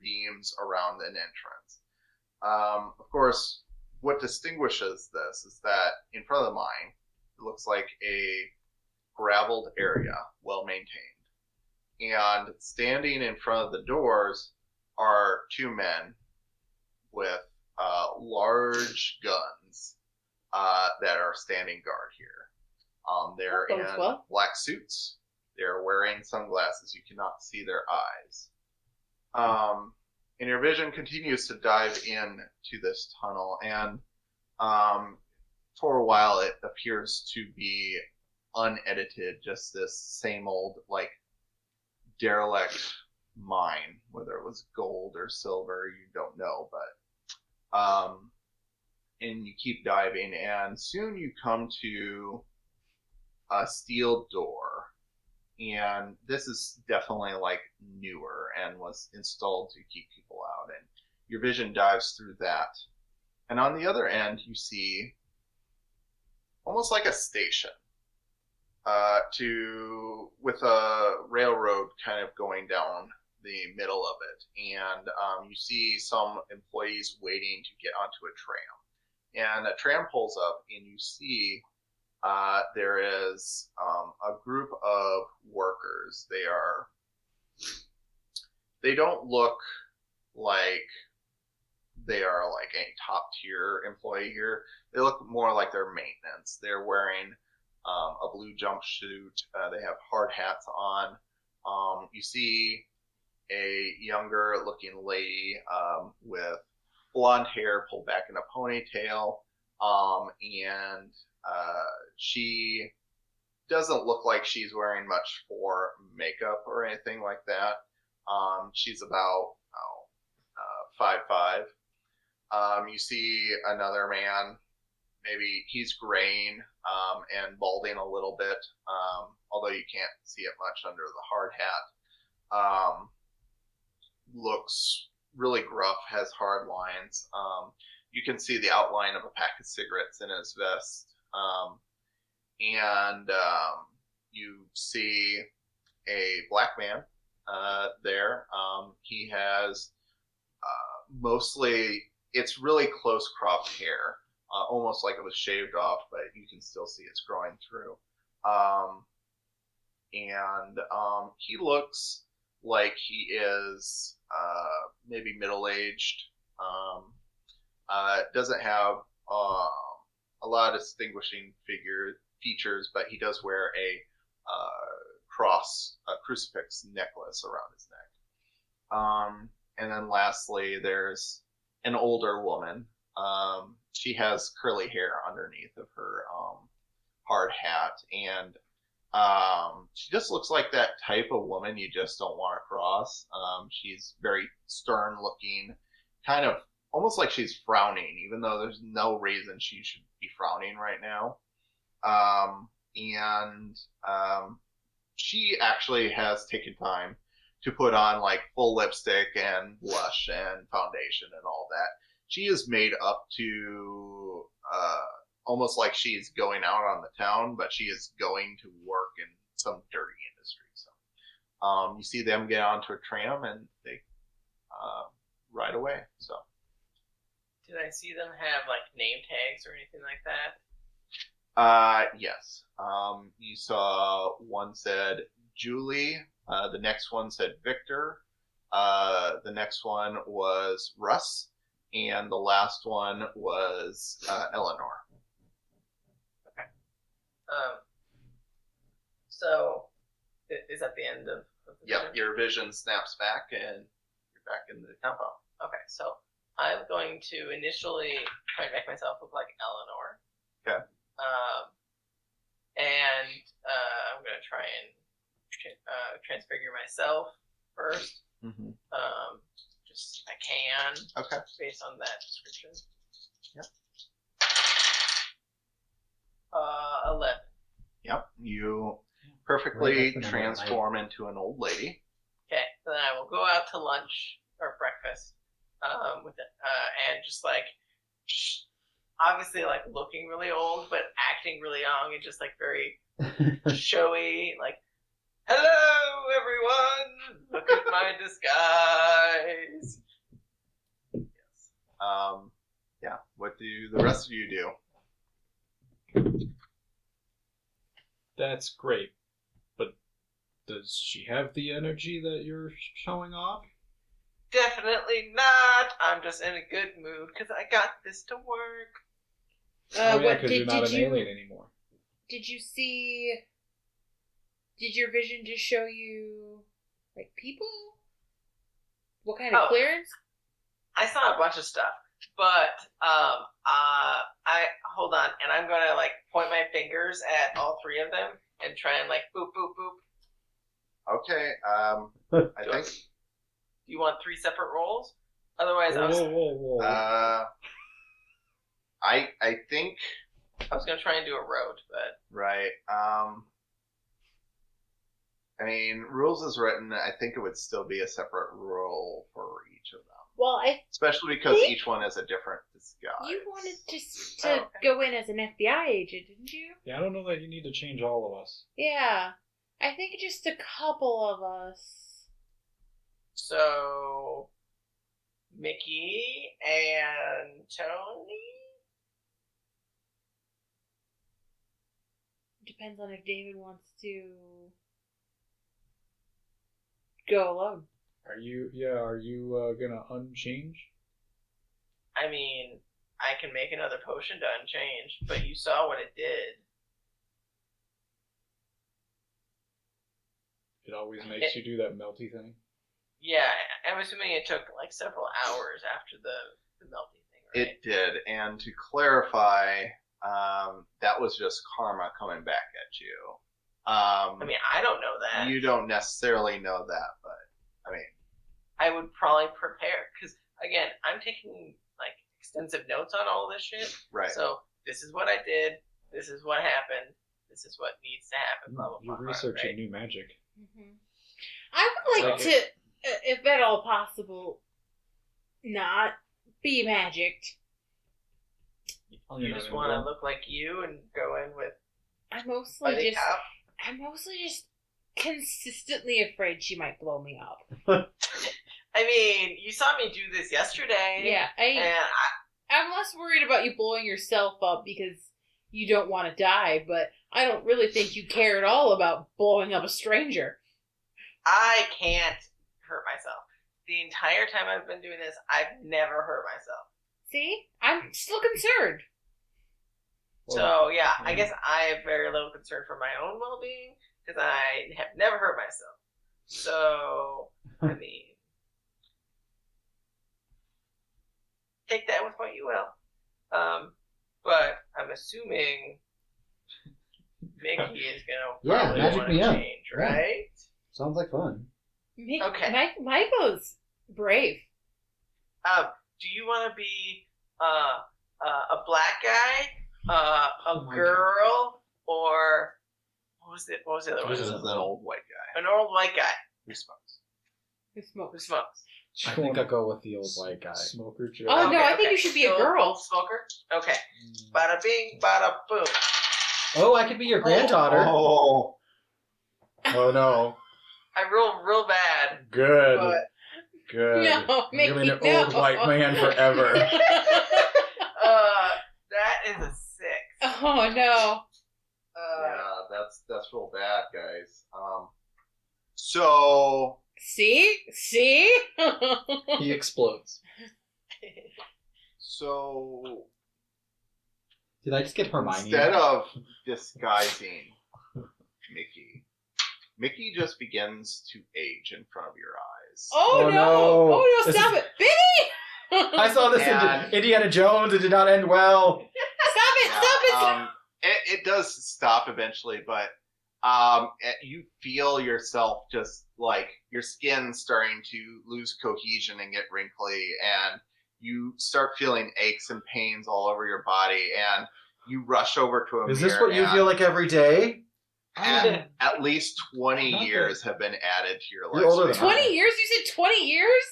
Speaker 1: beams around an entrance. Of course, what distinguishes this is that in front of the mine, it looks like a graveled area, well maintained. And standing in front of the doors are two men with large guns that are standing guard here. They're in black suits. They're wearing sunglasses. You cannot see their eyes. And your vision continues to dive into this tunnel, and for a while it appears to be unedited, just this same old, like, derelict mine. Whether it was gold or silver, you don't know, but and you keep diving, and soon you come to a steel door, and this is definitely like newer and was installed to keep people out, and your vision dives through that, and on the other end you see almost like a station, with a railroad kind of going down the middle of it, and you see some employees waiting to get onto a tram, and a tram pulls up, and you see there is a group of workers. They don't look like they are like a top tier employee here. They look more like they're maintenance. They're wearing a blue jumpsuit. They have hard hats on. You see a younger looking lady with blonde hair pulled back in a ponytail, and she doesn't look like she's wearing much for makeup or anything like that. She's about 5'5". You see another man, maybe he's graying and balding a little bit, although you can't see it much under the hard hat. Looks really gruff, has hard lines. You can see the outline of a pack of cigarettes in his vest. And you see a black man there. He has mostly, it's really close cropped hair, almost like it was shaved off, but you can still see it's growing through. And he looks like he is maybe middle-aged. Doesn't have a lot of distinguishing features, but he does wear a crucifix necklace around his neck. And then lastly, there's an older woman. She has curly hair underneath of her hard hat, and she just looks like that type of woman you just don't want to cross. She's very stern looking, kind of almost like she's frowning, even though there's no reason she should be frowning right now. And she actually has taken time to put on like full lipstick and blush and foundation and all that. She is made up to almost like she's going out on the town, but she is going to work in some dirty industry. So you see them get onto a tram, and they ride away. So
Speaker 4: did I see them have like name tags or anything like that?
Speaker 1: Yes. You saw one said Julie. The next one said Victor. The next one was Russ. And the last one was Eleanor.
Speaker 4: Okay. So, is that the end of the
Speaker 1: Yep, your vision snaps back, and you're back in the compound.
Speaker 4: Okay, so I'm going to initially try and make myself look like Eleanor.
Speaker 1: Okay.
Speaker 4: And I'm going to try and transfigure myself first.
Speaker 1: Mm-hmm.
Speaker 4: Just if I can.
Speaker 1: Okay.
Speaker 4: Based on that description.
Speaker 1: Yep.
Speaker 4: 11.
Speaker 1: Yep. You perfectly transform into an old lady.
Speaker 4: Okay. So then I will go out to lunch or breakfast with it, and just like obviously like looking really old, but acting really young and just like very showy, like, hello everyone, look at my disguise. Yes.
Speaker 1: Yeah. What do the rest of you do?
Speaker 3: That's great. But does she have the energy that you're showing off?
Speaker 4: Definitely not. I'm just in a good mood because I got this to work.
Speaker 3: Oh yeah, because you're not an alien anymore.
Speaker 2: Did you see Did your vision just show you, like, people? What kind of clearance?
Speaker 4: I saw a bunch of stuff, but I hold on, and I'm gonna like point my fingers at all three of them and try and like boop boop boop.
Speaker 1: Okay. I think.
Speaker 4: Do you want 3 separate rolls? Otherwise,
Speaker 3: Whoa.
Speaker 1: I think.
Speaker 4: I was gonna try and do a road, but
Speaker 1: Right. I mean, rules as written, I think it would still be a separate roll for each of them.
Speaker 2: Well,
Speaker 1: Especially because each one is a different disguise.
Speaker 2: you wanted to go in as an FBI agent, didn't you?
Speaker 3: Yeah, I don't know that you need to change all of us.
Speaker 2: Yeah. I think just a couple of us.
Speaker 4: so Mickey and Toni.
Speaker 2: Depends on if David wants to go alone.
Speaker 3: Are you gonna unchange?
Speaker 4: I mean, I can make another potion to unchange, but you saw what it did.
Speaker 3: It always makes you do that melty thing.
Speaker 4: Yeah, I'm assuming it took like several hours after the melting thing, right?
Speaker 1: It did, and to clarify, that was just karma coming back at you.
Speaker 4: I mean, I don't know that.
Speaker 1: You don't necessarily know that, but I mean,
Speaker 4: I would probably prepare because again, I'm taking like extensive notes on all this shit.
Speaker 1: right.
Speaker 4: So this is what I did. This is what happened. This is what needs to happen. Blah blah blah.
Speaker 3: You're researching
Speaker 4: right?
Speaker 3: new magic.
Speaker 2: Mm-hmm. I would like to, if at all possible, not be magicked.
Speaker 4: You just want to look like you and go in with.
Speaker 2: I'm mostly just consistently afraid she might blow me up.
Speaker 4: I mean, you saw me do this yesterday.
Speaker 2: Yeah,
Speaker 4: and
Speaker 2: I'm less worried about you blowing yourself up because you don't want to die, but I don't really think you care at all about blowing up a stranger.
Speaker 4: I can't hurt myself. The entire time I've been doing this, I've never hurt myself.
Speaker 2: See? I'm still concerned.
Speaker 4: So, yeah, I guess I have very little concern for my own well-being because I have never hurt myself. So, I mean, take that with what you will. But I'm assuming Mickey is going to probably
Speaker 5: magic
Speaker 4: want
Speaker 5: me
Speaker 4: to
Speaker 5: up.
Speaker 4: change, right?
Speaker 5: Sounds like fun.
Speaker 4: Okay.
Speaker 2: Michael's brave.
Speaker 4: Do you want to be a black guy, a girl, or what was the other one?
Speaker 1: This is an old white guy
Speaker 4: An old white guy
Speaker 1: who smokes.
Speaker 2: Who smokes?
Speaker 4: who smokes.
Speaker 5: I think I'll go with the old white guy.
Speaker 3: Smoker Joe.
Speaker 2: Oh, no,
Speaker 4: Okay,
Speaker 2: I think
Speaker 4: okay.
Speaker 2: you should be a
Speaker 4: So,
Speaker 2: girl.
Speaker 4: Smoker? Okay. Bada bing, bada boom.
Speaker 5: Oh, I could be your granddaughter.
Speaker 1: Oh,
Speaker 5: Oh no.
Speaker 4: I rolled real bad.
Speaker 5: Good.
Speaker 4: But
Speaker 5: Good.
Speaker 2: No,
Speaker 5: You're
Speaker 2: Mickey,
Speaker 5: gonna be an
Speaker 2: no.
Speaker 5: old white man forever.
Speaker 4: that is a 6.
Speaker 2: Oh, no.
Speaker 1: yeah, that's real bad, guys. So
Speaker 2: See?
Speaker 3: He explodes.
Speaker 1: so
Speaker 5: Did I just get Hermione?
Speaker 1: instead of disguising Mickey just begins to age in front of your eyes.
Speaker 2: Oh,
Speaker 5: Oh,
Speaker 2: no.
Speaker 5: no.
Speaker 2: Oh, no,
Speaker 5: This
Speaker 2: stop it. Vinny!
Speaker 5: I saw this
Speaker 1: And-
Speaker 5: in Indiana Jones. It did not end well.
Speaker 2: Stop it.
Speaker 1: It does stop eventually, but you feel yourself just like your skin starting to lose cohesion and get wrinkly, and you start feeling aches and pains all over your body, and you rush over to a mirror.
Speaker 5: Is this what you
Speaker 1: and
Speaker 5: feel like every day?
Speaker 1: At least 20
Speaker 5: Not
Speaker 1: years have been added to your life.
Speaker 5: You're older than
Speaker 2: 20 years? You said 20 years?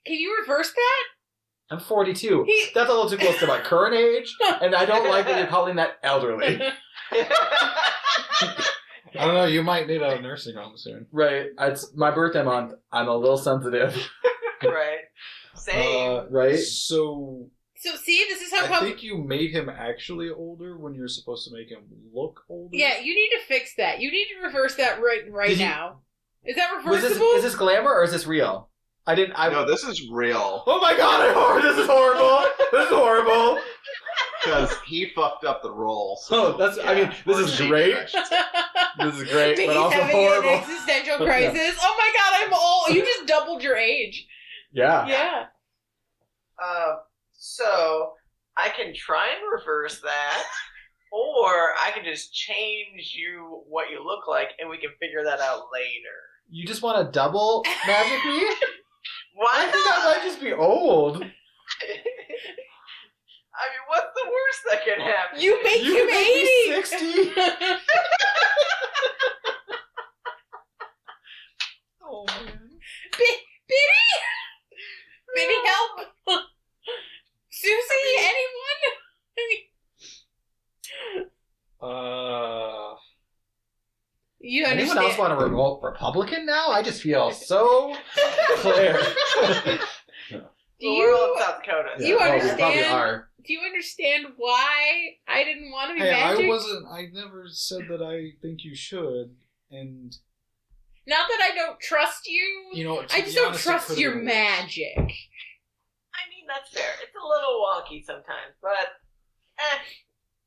Speaker 2: Can you reverse that?
Speaker 5: I'm 42. That's a little too close to my current age, and I don't like that you're calling that elderly.
Speaker 3: I don't know. You might need a nursing home soon.
Speaker 5: Right. It's my birthday month. I'm a little sensitive.
Speaker 4: Right. Same.
Speaker 5: Right?
Speaker 3: So
Speaker 2: So, see, this is how
Speaker 3: I
Speaker 2: come...
Speaker 3: think you made him actually older when you're supposed to make him look older.
Speaker 2: Yeah, you need to fix that. You need to reverse that right
Speaker 5: Did you-
Speaker 2: now. Is that
Speaker 5: Was
Speaker 2: reversible?
Speaker 5: is this glamour or is this real?
Speaker 1: No, this is real.
Speaker 5: Oh my god, this is horrible! This is horrible!
Speaker 1: Because he fucked up the roll.
Speaker 5: Oh, that's, I mean, this is
Speaker 1: or
Speaker 5: great.
Speaker 1: I should say.
Speaker 5: This is great,
Speaker 2: He's
Speaker 5: but also
Speaker 2: having
Speaker 5: horrible.
Speaker 2: an existential crisis. Oh my god, I'm old. You just doubled your age.
Speaker 5: Yeah.
Speaker 2: Yeah.
Speaker 4: So I can try and reverse that, or I can just change you what you look like, and we can figure that out later.
Speaker 5: You just want to double magic me?
Speaker 4: Why
Speaker 5: I think
Speaker 4: not?
Speaker 5: I might just be old.
Speaker 4: I mean, what's the worst that can happen?
Speaker 2: You make
Speaker 5: You
Speaker 2: him
Speaker 5: can make
Speaker 2: 80.
Speaker 5: me 60.
Speaker 3: Oh man.
Speaker 2: Biddy? Biddy, help! Susie, anyone? You understand?
Speaker 5: Anyone else want to revolt Republican now? I just feel so clear.
Speaker 2: Do
Speaker 4: Well, we're all in
Speaker 2: you,
Speaker 4: South Dakota.
Speaker 2: Do you
Speaker 5: Oh, we
Speaker 2: understand?
Speaker 5: probably are.
Speaker 2: do you understand why I didn't want to be
Speaker 3: Hey,
Speaker 2: magic?
Speaker 3: I never said that I think you should, and
Speaker 2: Not that I don't trust you.
Speaker 3: you know, to
Speaker 2: I
Speaker 3: be
Speaker 2: just don't
Speaker 3: honest, it
Speaker 2: trust
Speaker 3: could've
Speaker 2: your
Speaker 3: been worse.
Speaker 2: magic.
Speaker 4: I mean, that's fair. It's a little wonky sometimes, but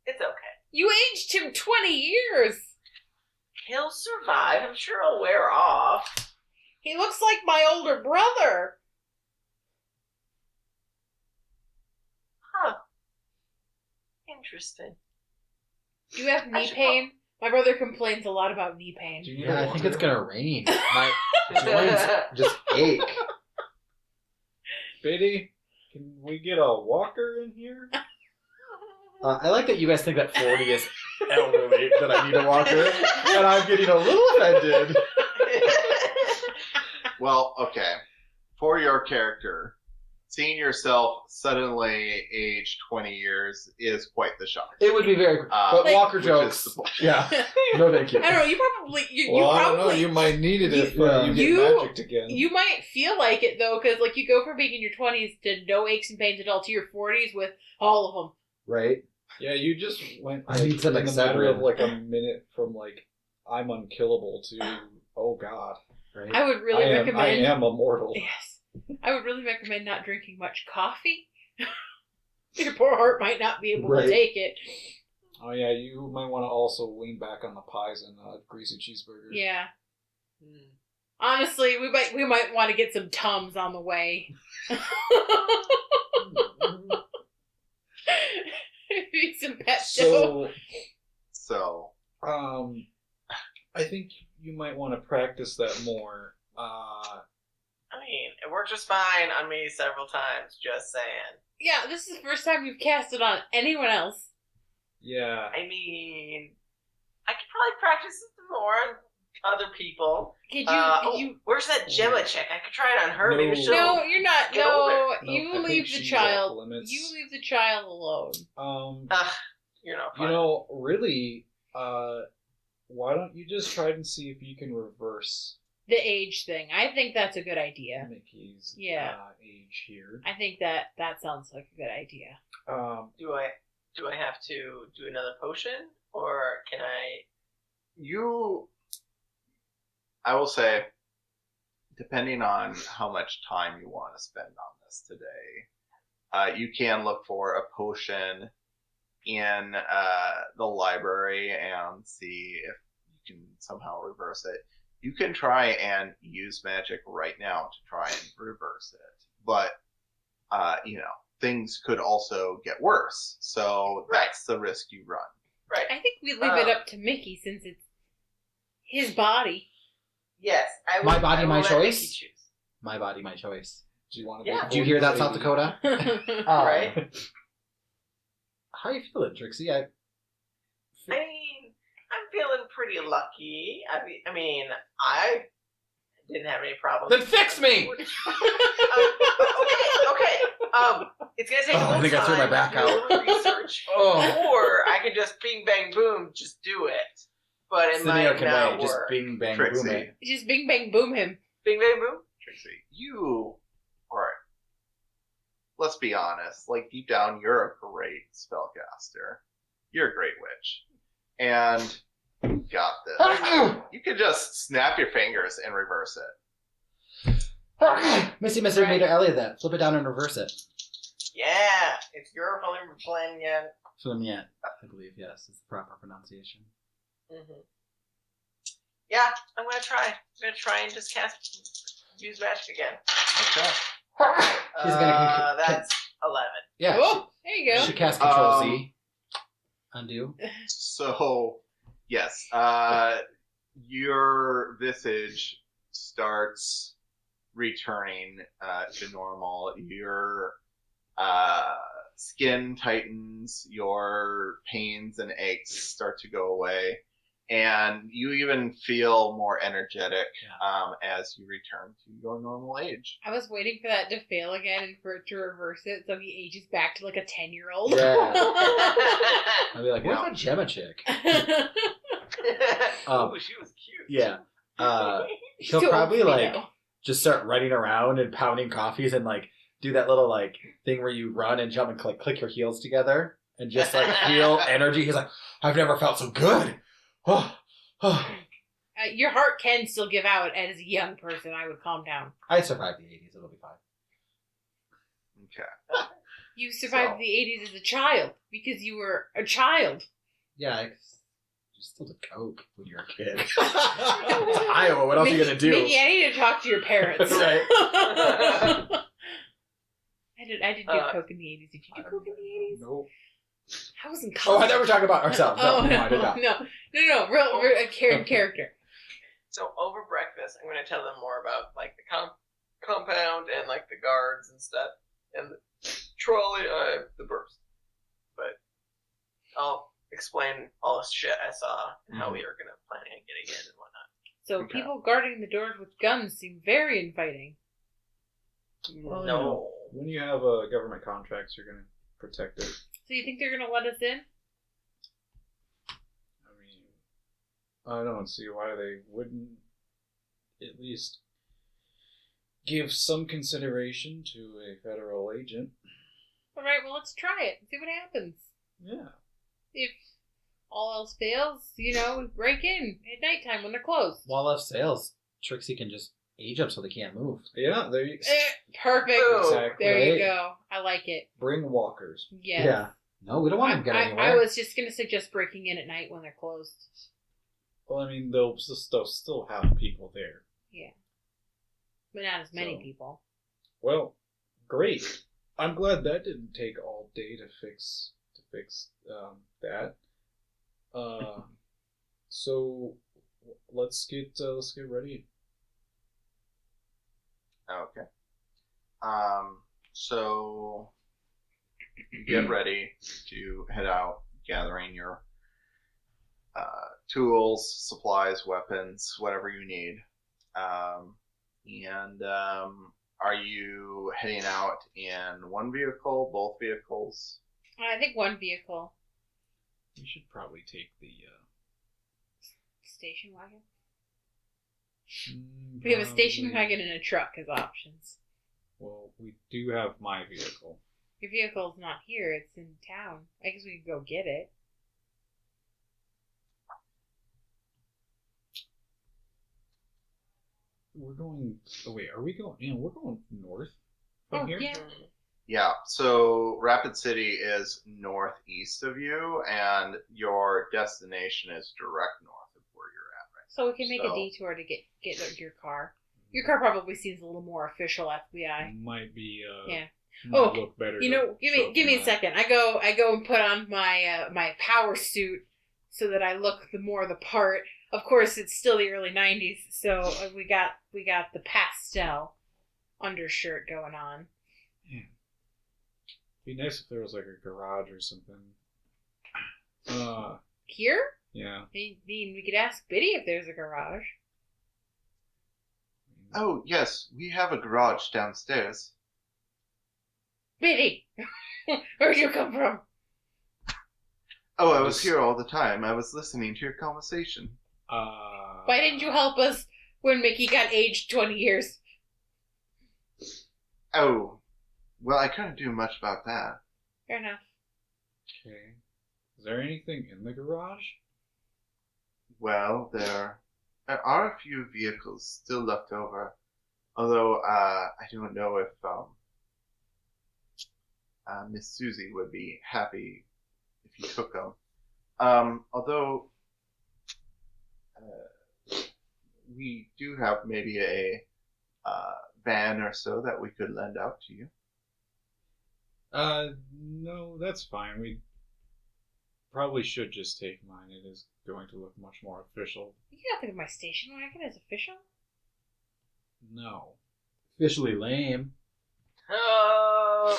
Speaker 4: it's okay.
Speaker 2: You aged him 20 years.
Speaker 4: He'll survive. I'm sure he'll wear off.
Speaker 2: He looks like my older brother.
Speaker 4: Huh. Interesting.
Speaker 2: Do you have
Speaker 4: I
Speaker 2: knee
Speaker 4: should
Speaker 2: pain? My brother complains a lot about knee pain.
Speaker 3: Do you need
Speaker 5: Yeah,
Speaker 3: a
Speaker 5: I think
Speaker 3: walker?
Speaker 5: it's gonna rain. My joints just ache.
Speaker 3: Biddy, can we get a walker in here?
Speaker 5: I like that you guys think that 40 is elderly, that I need a walker, and I'm getting a little offended.
Speaker 1: Well, okay. For your character, seeing yourself suddenly age 20 years is quite the shock.
Speaker 5: It would be very, but
Speaker 2: Like-
Speaker 5: walker
Speaker 1: Which is
Speaker 5: jokes.
Speaker 1: the point.
Speaker 5: Yeah, no thank you.
Speaker 2: I don't know. You probably
Speaker 3: Well, I don't know.
Speaker 2: probably
Speaker 3: You might need it if
Speaker 5: Yeah.
Speaker 3: you get
Speaker 2: You-
Speaker 3: magicked again.
Speaker 2: you might feel like it though, because like you go from being in your 20s to no aches and pains at all to your 40s with all of them.
Speaker 5: Right?
Speaker 3: Yeah, you just went
Speaker 5: I need some
Speaker 3: in the matter of
Speaker 5: Excedrin.
Speaker 3: like a minute from like I'm unkillable to oh god,
Speaker 5: Right?
Speaker 2: I would really
Speaker 3: I
Speaker 2: recommend.
Speaker 3: am immortal.
Speaker 2: Yes, I would really recommend not drinking much coffee. Your poor heart might not be able
Speaker 5: Right.
Speaker 2: to take it.
Speaker 3: Oh yeah, you might want to also lean back on the pies and greasy cheeseburgers.
Speaker 2: Yeah. Honestly, we might want to get some Tums on the way. Maybe some Pepto.
Speaker 3: So,
Speaker 1: So,
Speaker 3: I think you might want to practice that more.
Speaker 4: I mean, it worked just fine on me several times, just saying.
Speaker 2: Yeah, this is the first time you've cast it on anyone else.
Speaker 3: Yeah.
Speaker 4: I mean, I could probably practice it more on other people.
Speaker 2: Could you?
Speaker 4: Where's that Gemma chick? I could try it on her.
Speaker 3: No.
Speaker 4: Maybe she'll...
Speaker 2: No, you're not.
Speaker 4: Get
Speaker 2: No,
Speaker 4: over
Speaker 3: No,
Speaker 2: you
Speaker 3: I think
Speaker 2: leave the
Speaker 3: she's
Speaker 2: child.
Speaker 3: off limits.
Speaker 2: You leave the child alone.
Speaker 4: Ugh, you're not fun.
Speaker 3: You know, really, why don't you just try and see if you can reverse
Speaker 2: The age thing. I think that's a good idea.
Speaker 3: Mickey's
Speaker 2: Yeah.
Speaker 3: age here?
Speaker 2: I think that sounds like a good idea.
Speaker 4: Do I have to do another potion, or can I?
Speaker 1: I will say, depending on how much time you want to spend on this today, you can look for a potion in the library and see if you can somehow reverse it. You can try and use magic right now to try and reverse it, but things could also get worse. So that's the risk you run.
Speaker 4: Right.
Speaker 2: I think we leave it up to Mickey since it's his body.
Speaker 4: Yes. I will,
Speaker 5: My body,
Speaker 4: I will
Speaker 5: my
Speaker 4: let
Speaker 5: choice?
Speaker 4: Mickey choose.
Speaker 5: My body, my choice.
Speaker 3: Do you want to?
Speaker 4: Yeah.
Speaker 3: be
Speaker 5: Do you hear that,
Speaker 3: 40?
Speaker 5: South Dakota?
Speaker 4: Right.
Speaker 5: How you feeling, Trixie?
Speaker 4: I mean, I'm feeling pretty lucky. I mean, I didn't have any problems.
Speaker 5: Then fix me!
Speaker 4: Okay. It's gonna take a
Speaker 5: Oh, I
Speaker 4: little
Speaker 5: think I threw my
Speaker 4: time,
Speaker 5: back
Speaker 4: do a little
Speaker 5: out.
Speaker 4: research,
Speaker 5: Oh.
Speaker 4: or I can just bing bang boom, just do it. But it
Speaker 5: It's the
Speaker 4: might
Speaker 5: American
Speaker 4: not
Speaker 5: way.
Speaker 4: work.
Speaker 5: Just bing, bang,
Speaker 1: Trixie.
Speaker 5: boom it.
Speaker 2: Just bing bang boom him.
Speaker 4: Bing bang boom.
Speaker 1: Trixie, let's be honest, like deep down, you're a great spellcaster. You're a great witch. And you got this. You could just snap your fingers and reverse it.
Speaker 5: Missy
Speaker 2: Right.
Speaker 5: made Elliot that. Flip it down and reverse it.
Speaker 4: Yeah, it's your plan yet.
Speaker 5: Film yet, I believe, yes. It's the proper pronunciation.
Speaker 4: Mm-hmm. Yeah, I'm gonna try. I'm gonna try and just use magic again.
Speaker 1: Okay.
Speaker 5: She's gonna
Speaker 4: that's 11.
Speaker 5: Yeah.
Speaker 2: Oh, there you go.
Speaker 5: She casts Control Z. Undo.
Speaker 1: So, yes, your visage starts returning to normal. Your skin tightens, your pains and aches start to go away, and you even feel more energetic as you return to your normal age.
Speaker 2: I was waiting for that to fail again and for it to reverse it so he ages back to like a 10-year-old.
Speaker 5: Yeah. I'd be like, what about Gemma chick?
Speaker 4: Oh, she was cute.
Speaker 5: Yeah. He'll
Speaker 2: So
Speaker 5: probably
Speaker 2: pretty,
Speaker 5: like
Speaker 2: though.
Speaker 5: just start running around and pounding coffees and like do that little like thing where you run and jump and click your heels together and just like feel energy. He's like, I've never felt so good.
Speaker 2: Your heart can still give out as a young person. I would calm down.
Speaker 5: I survived the 80s. It'll be fine.
Speaker 1: Okay.
Speaker 2: You survived the 80s as a child because you were a child.
Speaker 5: Yeah, you still did coke when you were a kid. It's Iowa. What else are you gonna do?
Speaker 2: Mickey, I need to talk to your parents.
Speaker 5: Right.
Speaker 2: I did do coke in the 80s. Did you do coke in the 80s?
Speaker 5: Nope.
Speaker 2: I was in
Speaker 5: Oh,
Speaker 2: college.
Speaker 5: I thought we were talking about ourselves. No, I did not.
Speaker 2: No. Real a character.
Speaker 4: So over breakfast, I'm going to tell them more about like the compound and like the guards and stuff, and the trolley, the burst. But I'll explain all the shit I saw and how we were going to plan on getting in and whatnot.
Speaker 2: So people guarding the doors with guns seem very inviting.
Speaker 3: Well,
Speaker 4: No.
Speaker 3: When you have government contracts, you're going to protect it.
Speaker 2: So you think they're going to let us in?
Speaker 3: I mean, I don't see why they wouldn't at least give some consideration to a federal agent.
Speaker 2: All right, well, let's try it and see what happens.
Speaker 3: Yeah.
Speaker 2: If all else fails, we break in at nighttime when they're closed.
Speaker 5: Wall of sales. Trixie can just age them so they can't move.
Speaker 3: Yeah, there you
Speaker 2: Perfect.
Speaker 3: Exactly.
Speaker 2: There you
Speaker 5: Right.
Speaker 2: go. I like it.
Speaker 3: Bring walkers.
Speaker 2: Yes.
Speaker 5: Yeah. No, we don't want them to get anywhere.
Speaker 2: I was just going to suggest breaking in at night when they're closed.
Speaker 3: Well, I mean, they'll still have people there.
Speaker 2: Yeah. But not as many
Speaker 3: So.
Speaker 2: people.
Speaker 3: Well, great. I'm glad that didn't take all day to fix that. So let's get ready.
Speaker 1: Okay. So you get ready to head out, gathering your tools, supplies, weapons, whatever you need. Are you heading out in one vehicle, both vehicles?
Speaker 2: I think one vehicle.
Speaker 3: We should probably take the
Speaker 2: Station wagon? We have a station
Speaker 3: probably-
Speaker 2: wagon and a truck as options.
Speaker 3: Well, we do have my vehicle.
Speaker 2: Your vehicle's not here, it's in town. I guess we could go get it.
Speaker 3: We're going. Oh wait, are we going? Yeah, we're going north from here.
Speaker 2: Yeah.
Speaker 1: Yeah, so Rapid City is northeast of you, and your destination is direct north of where you're at right
Speaker 2: So we can make a
Speaker 1: So-
Speaker 2: detour to get your car. Your car probably seems a little more official FBI.
Speaker 3: Might be.
Speaker 2: Yeah.
Speaker 3: might
Speaker 2: Oh,
Speaker 3: look better.
Speaker 2: You
Speaker 3: to
Speaker 2: know,
Speaker 3: show
Speaker 2: give me a
Speaker 3: that.
Speaker 2: second. I go and put on my my power suit so that I look the part. Of course, it's still the early '90s, so we got the pastel undershirt going on.
Speaker 3: Yeah. Be nice if there was like a garage or something.
Speaker 2: Here?
Speaker 3: Yeah.
Speaker 2: I mean, we could ask Biddy if there's a garage.
Speaker 1: Oh, yes, we have a garage downstairs.
Speaker 2: Biddy, where'd you come from?
Speaker 1: Oh, I was here all the time. I was listening to your conversation.
Speaker 2: Why didn't you help us when Mickey got aged 20 years?
Speaker 1: Oh, well, I couldn't do much about that.
Speaker 2: Fair enough.
Speaker 3: Okay. Is there anything in the garage?
Speaker 1: Well, there are a few vehicles still left over, although I don't know if Miss Susie would be happy if you took them. Although we do have maybe a van or so that we could lend out to you.
Speaker 3: No, that's fine. We probably should just take mine. It is going to look much more official.
Speaker 2: You can't think of my station wagon as official.
Speaker 3: No.
Speaker 5: Officially lame.
Speaker 4: Oh.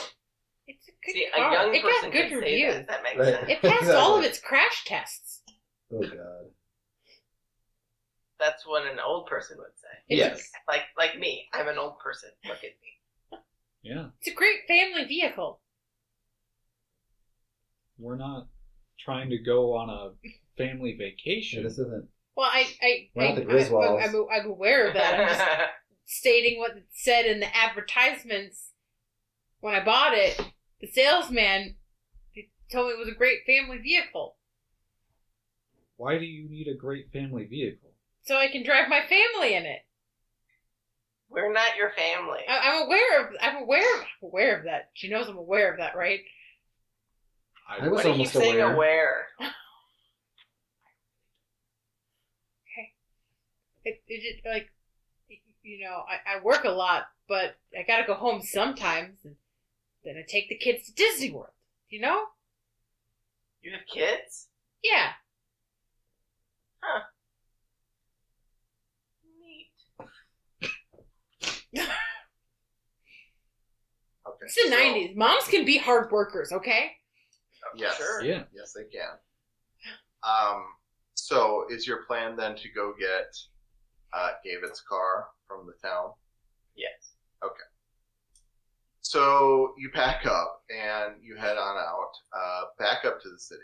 Speaker 2: It's a good
Speaker 4: See,
Speaker 2: car.
Speaker 4: a young
Speaker 2: It
Speaker 4: person
Speaker 2: got good
Speaker 4: can
Speaker 2: reviews.
Speaker 4: say that. That makes
Speaker 5: Right.
Speaker 4: sense.
Speaker 2: It passed all of its crash tests.
Speaker 5: Oh god.
Speaker 4: That's what an old person would say.
Speaker 5: Yes.
Speaker 4: Like me. I'm an old person. Look at me.
Speaker 3: Yeah.
Speaker 2: It's a great family vehicle.
Speaker 3: We're not trying to go on a family vacation.
Speaker 5: Yeah, this isn't.
Speaker 2: Well,
Speaker 5: We're not the Griswolds.
Speaker 2: I'm aware of that. I'm just stating what it said in the advertisements when I bought it. The salesman told me it was a great family vehicle,
Speaker 3: Why do you need a great family vehicle?
Speaker 2: so I can drive my family in it.
Speaker 4: We're not your family.
Speaker 2: I'm aware of that. She knows I'm aware of that, right?
Speaker 5: I was
Speaker 4: Why do you keep
Speaker 5: almost
Speaker 4: saying
Speaker 5: aware.
Speaker 4: aware?
Speaker 2: It like, I work a lot, but I gotta go home sometimes, and then I take the kids to Disney World. You know?
Speaker 4: You have kids?
Speaker 2: Yeah.
Speaker 4: Huh. Neat.
Speaker 1: Okay.
Speaker 2: It's the 90s. Moms can be hard workers, okay?
Speaker 1: Yes.
Speaker 4: Sure.
Speaker 3: Yeah.
Speaker 1: Yes, they can. So is your plan then to go get David's car from the town?
Speaker 4: Yes.
Speaker 1: So you pack up and you head on out, back up to the city,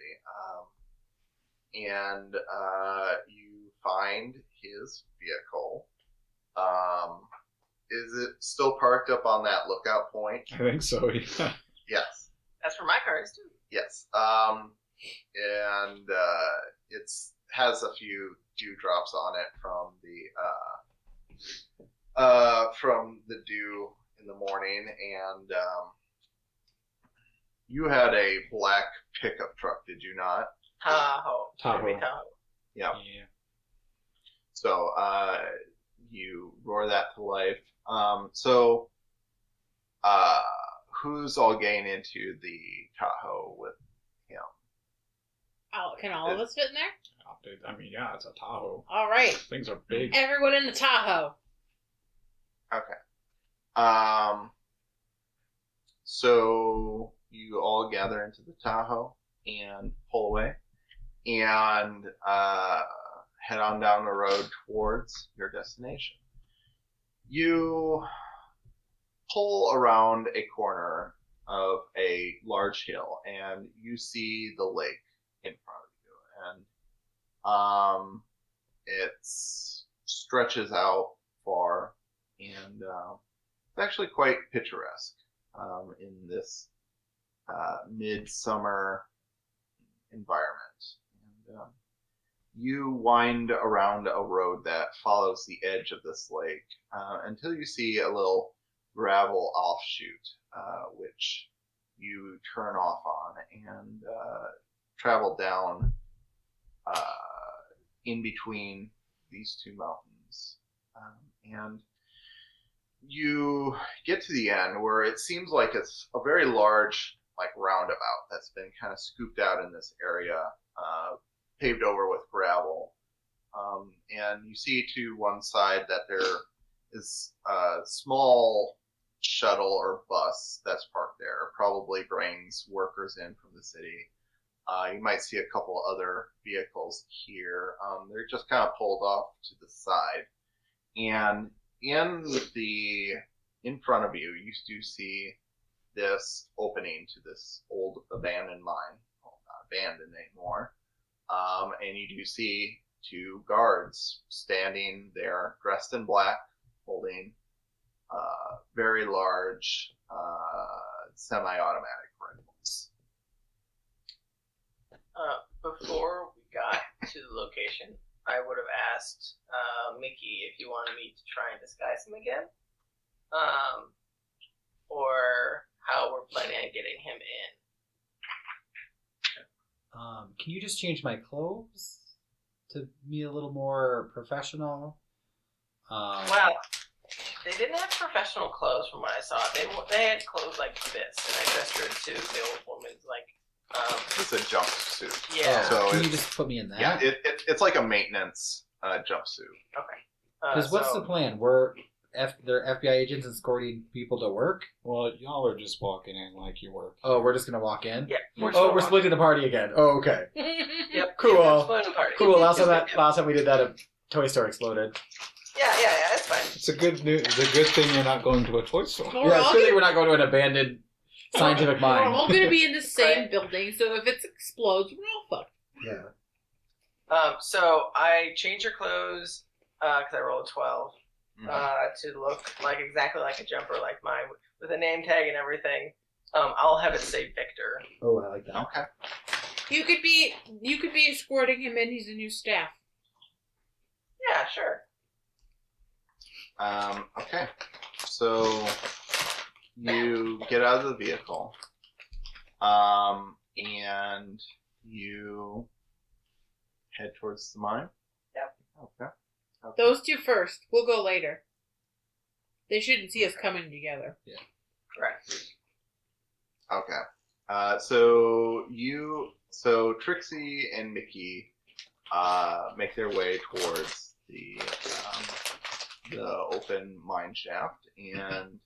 Speaker 1: and you find his vehicle. Is it still parked up on that lookout point?
Speaker 3: I think so, yeah.
Speaker 1: Yes.
Speaker 4: That's for my cars too.
Speaker 1: Yes. And it's has a few dewdrops on it from the dew in the morning, and you had a black pickup truck, did you not?
Speaker 4: Tahoe.
Speaker 3: Tahoe.
Speaker 4: Maybe Tahoe.
Speaker 1: Yeah.
Speaker 3: Yeah.
Speaker 1: So you roar that to life. So who's all getting into the Tahoe with him?
Speaker 2: Can all of us fit in there?
Speaker 3: I mean, yeah, it's a Tahoe.
Speaker 2: All right.
Speaker 3: Things are big.
Speaker 2: Everyone in the Tahoe.
Speaker 1: Okay. So you all gather into the Tahoe and pull away and head on down the road towards your destination. You pull around a corner of a large hill and you see the lake in front of you, and it stretches out far, and it's actually quite picturesque in this midsummer environment. And you wind around a road that follows the edge of this lake until you see a little gravel offshoot, which you turn off on and travel down in between these two mountains. And you get to the end where it seems like it's a very large roundabout that's been kind of scooped out in this area, paved over with gravel. And you see to one side that there is a small shuttle or bus that's parked there. It probably brings workers in from the city. You might see a couple other vehicles here. They're just kind of pulled off to the side. And in front of you, you do see this opening to this old abandoned mine. Well, not abandoned anymore. And you do see two guards standing there, dressed in black, holding very large semi-automatic rifles.
Speaker 4: Before we got to the location, I would have asked Mickey if he wanted me to try and disguise him again, or how we're planning on getting him in.
Speaker 5: Can you just change my clothes to be a little more professional?
Speaker 4: Well, they didn't have professional clothes from what I saw. They had clothes like this, and I dressed her in suit. The old woman's like.
Speaker 1: It's a jumpsuit.
Speaker 4: Yeah.
Speaker 1: So
Speaker 5: can you just put me in that?
Speaker 1: Yeah, it's like a maintenance jumpsuit.
Speaker 4: Okay.
Speaker 5: Because what's the plan? They're FBI agents escorting people to work?
Speaker 3: Well, y'all are just walking in like you work.
Speaker 5: Oh, we're just gonna walk in?
Speaker 4: Yeah.
Speaker 5: We're splitting the party again. Oh, okay.
Speaker 4: Yep.
Speaker 5: Cool.
Speaker 4: Yeah, splitting the party.
Speaker 5: Cool. Last time we did that, a toy store exploded.
Speaker 4: Yeah, it's fine.
Speaker 3: It's a good thing you're not going to a toy store.
Speaker 2: We're
Speaker 5: It's good that we're not going to an abandoned scientific
Speaker 2: We're
Speaker 5: mine.
Speaker 2: all going to be in the same
Speaker 4: Right.
Speaker 2: building, so if it explodes, we're all fucked.
Speaker 5: Yeah.
Speaker 4: So I changed her clothes because I rolled a 12 to look like exactly like a jumper like mine with a name tag and everything. I'll have it say Victor.
Speaker 5: Oh, I like that.
Speaker 1: Okay.
Speaker 2: You could be escorting him in. He's a new staff.
Speaker 4: Yeah, sure.
Speaker 1: Okay. So you get out of the vehicle, and you head towards the mine.
Speaker 4: Yep.
Speaker 1: Okay.
Speaker 2: Those two first. We'll go later. They shouldn't see us coming together.
Speaker 4: Correct.
Speaker 1: Okay. So Trixie and Mickey make their way towards the open mine shaft, and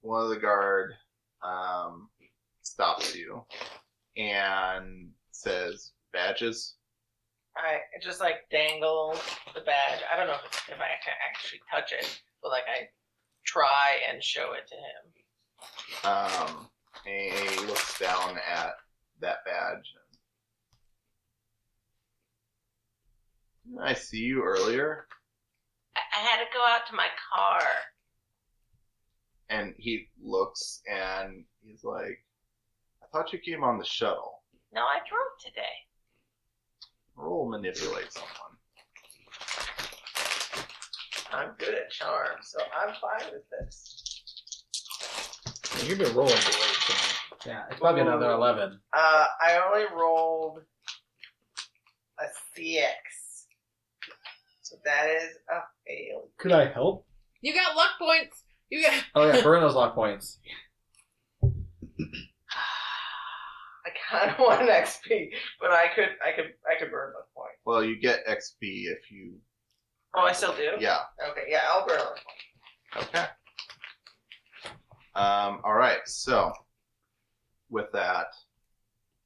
Speaker 1: one of the guard stops you and says, "Badges."
Speaker 4: I just like dangle the badge. I don't know if I can actually touch it, but like I try and show it to him.
Speaker 1: And he looks down at that badge. Didn't I see you earlier?
Speaker 4: I had to go out to my car.
Speaker 1: And he looks and he's like, "I thought you came on the shuttle."
Speaker 4: No, I drove today.
Speaker 1: Roll manipulate someone.
Speaker 4: I'm good at charm, so I'm fine with this.
Speaker 3: You've been rolling great tonight.
Speaker 5: Yeah, it's probably another 11.
Speaker 4: I only rolled a CX. So that is a fail.
Speaker 5: Could I help?
Speaker 2: You got luck points. You got.
Speaker 5: Oh yeah, burn those luck points.
Speaker 4: I kind of want an XP, but I could burn luck point.
Speaker 1: Well, you get XP if you.
Speaker 4: Oh, I still do?
Speaker 1: Yeah.
Speaker 4: Okay, yeah, I'll burn luck point.
Speaker 1: Okay. All right. So, with that,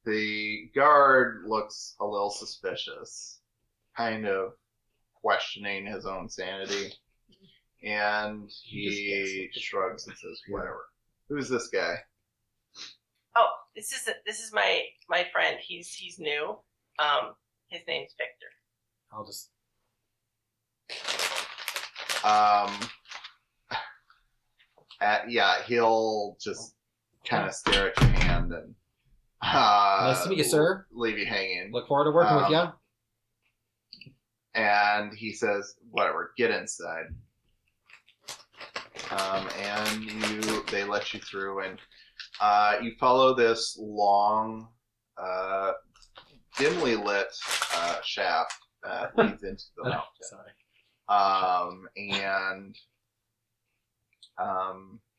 Speaker 1: the guard looks a little suspicious, kind of questioning his own sanity, and he shrugs and says, "Whatever. Who's this guy?"
Speaker 4: Oh, this is my friend. He's new. His name's Victor.
Speaker 5: I'll just.
Speaker 1: Yeah, he'll just kind of stare at your hand and
Speaker 5: Nice to meet you, sir.
Speaker 1: leave you hanging.
Speaker 5: Look forward to working with you.
Speaker 1: And he says, "Whatever, get inside." And they let you through, and you follow this long, dimly lit shaft that leads into the mountain.
Speaker 5: Sorry.
Speaker 1: And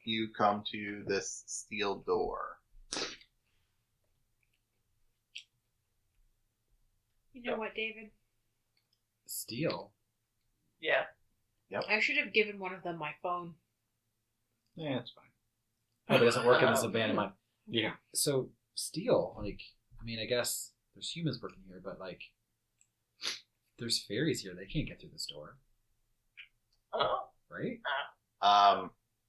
Speaker 1: you come to this steel door.
Speaker 2: You know what, David?
Speaker 5: Steel.
Speaker 4: Yeah.
Speaker 2: I should have given one of them my phone.
Speaker 3: Yeah, it's fine.
Speaker 5: Hope it doesn't work in this abandoned mine.
Speaker 3: Yeah.
Speaker 5: So steel, like, I mean, I guess there's humans working here, but like, there's fairies here. They can't get through this door,
Speaker 4: Oh.
Speaker 5: right?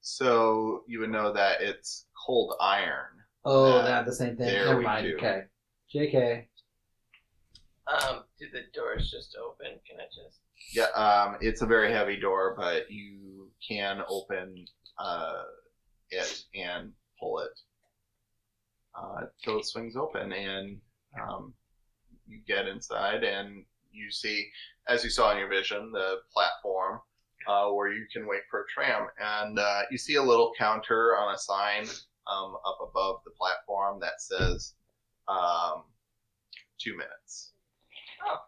Speaker 1: So you would know that it's cold iron.
Speaker 5: Oh, they have the same thing.
Speaker 1: There
Speaker 5: Never
Speaker 1: we
Speaker 5: mind.
Speaker 1: do.
Speaker 5: Okay. JK.
Speaker 4: Do the doors just open? Can I just?
Speaker 1: Yeah, it's a very heavy door, but you can open it and pull it till it swings open, and you get inside, and you see, as you saw in your vision, the platform where you can wait for a tram, and you see a little counter on a sign up above the platform that says 2 minutes.
Speaker 4: Oh,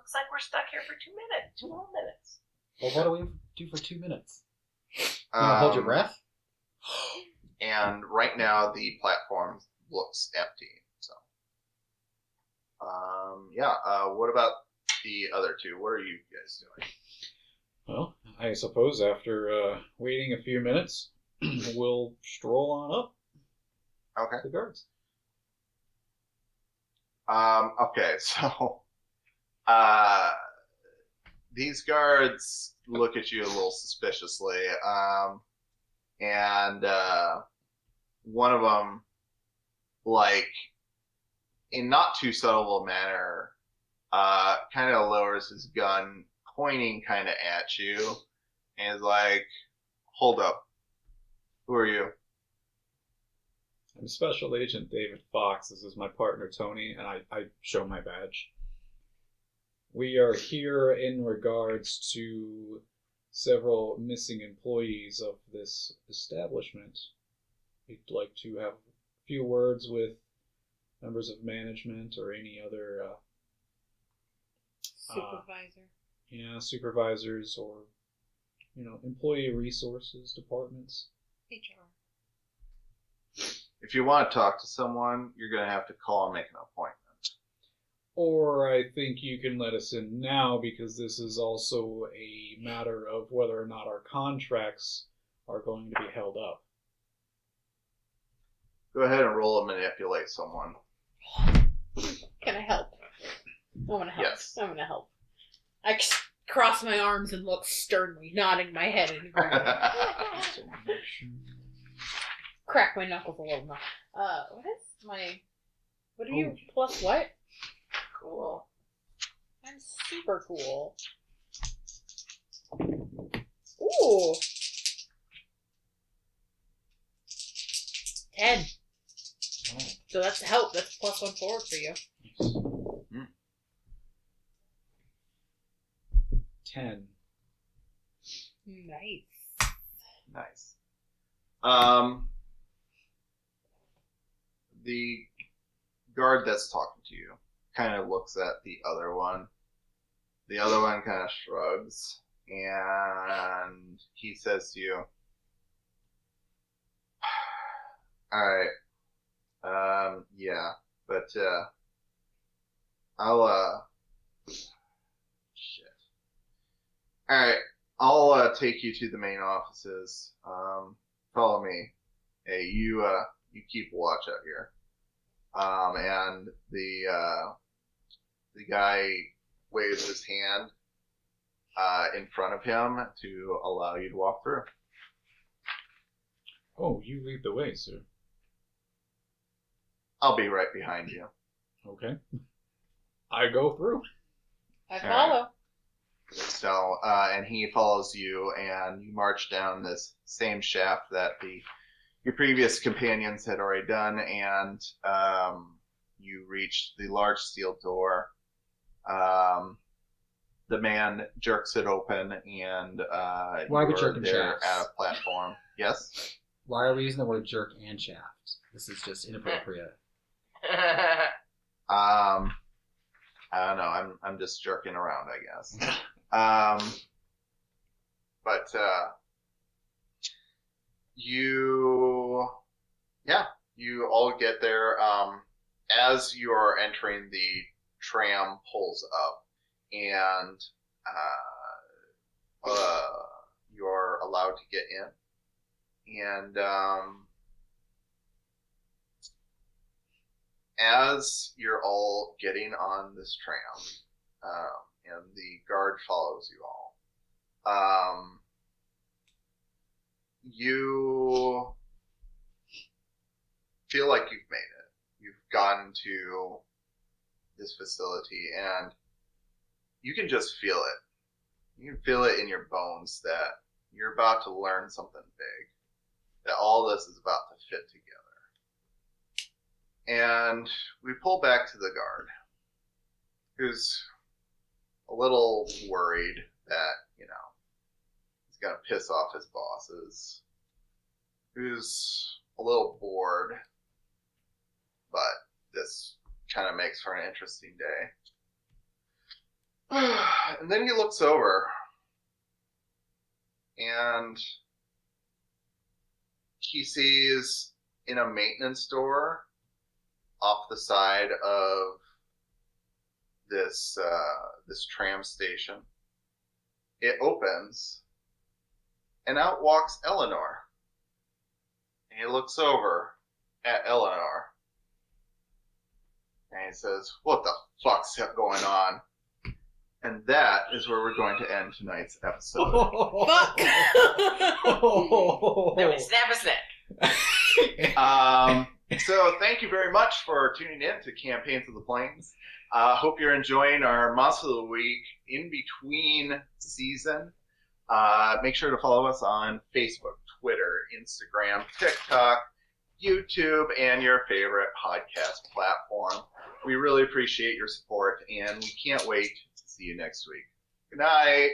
Speaker 4: looks like we're stuck here for 2 minutes. 2 more minutes.
Speaker 5: Well, what do we do for 2 minutes? Hold your breath?
Speaker 1: And right now the platform looks empty. So, what about the other two? What are you guys doing?
Speaker 3: Well, I suppose after waiting a few minutes, we'll stroll on up.
Speaker 1: Okay.
Speaker 3: To the guards.
Speaker 1: Okay, so these guards look at you a little suspiciously, and one of them, like, in not too subtle a manner, kind of lowers his gun, pointing kind of at you, and is like, "Hold up, who are you?"
Speaker 3: I'm Special Agent David Fox. This is my partner, Toni, and I show my badge. We are here in regards to several missing employees of this establishment. We'd like to have a few words with members of management or any other supervisors or employee resources departments.
Speaker 2: HR.
Speaker 1: If you want to talk to someone, you're going to have to call and make an appointment.
Speaker 3: Or I think you can let us in now because this is also a matter of whether or not our contracts are going to be held up.
Speaker 1: Go ahead and roll and manipulate someone.
Speaker 2: Can I help? I want to help.
Speaker 1: Yes.
Speaker 2: I want to help. I cross my arms and look sternly, nodding my head and crack my knuckles a little more. What are you, plus what?
Speaker 4: Cool.
Speaker 2: I'm super cool. Ooh. 10.
Speaker 3: Oh.
Speaker 2: So that's help. That's plus 1 forward for you.
Speaker 3: 10.
Speaker 2: Nice.
Speaker 1: Nice. The guard that's talking to you kind of looks at the other one. The other one kind of shrugs, and he says to you, "Alright, yeah, but, shit. Alright, I'll take you to the main offices. Follow me. Hey, you keep watch out here." And the guy waves his hand in front of him to allow you to walk through.
Speaker 3: Oh, you lead the way, sir.
Speaker 1: I'll be right behind you.
Speaker 3: Okay. I go through.
Speaker 2: I follow.
Speaker 1: Right. So, and he follows you, and you march down this same shaft that your previous companions had already done, and you reach the large steel door. The man jerks it open, and
Speaker 5: why are we
Speaker 1: you're
Speaker 5: jerking
Speaker 1: there
Speaker 5: shafts?
Speaker 1: at a platform. Yes?
Speaker 5: Why are we using the word jerk and shaft? This is just inappropriate.
Speaker 1: I don't know. I'm just jerking around, I guess. But you all get there. As you are entering, the tram pulls up, and you're allowed to get in. And as you're all getting on this tram, and the guard follows you all, you feel like you've made it. You've gotten to this facility, and you can just feel it. You can feel it in your bones that you're about to learn something big, that all this is about to fit together. And we pull back to the guard, who's a little worried that, he's going to piss off his bosses, who's a little bored, but this kind of makes for an interesting day. And then he looks over and he sees in a maintenance door off the side of this tram station. It opens, and out walks Eleanor. And he looks over at Eleanor, and he says, "What the fuck's going on?" And that is where we're going to end tonight's episode.
Speaker 2: Fuck!
Speaker 4: Then we snap a snack.
Speaker 1: So thank you very much for tuning in to Campaigns of the Plains. Hope you're enjoying our Monster of the Week in between season. Make sure to follow us on Facebook, Twitter, Instagram, TikTok, YouTube, and your favorite podcast platform. We really appreciate your support, and we can't wait to see you next week. Good night.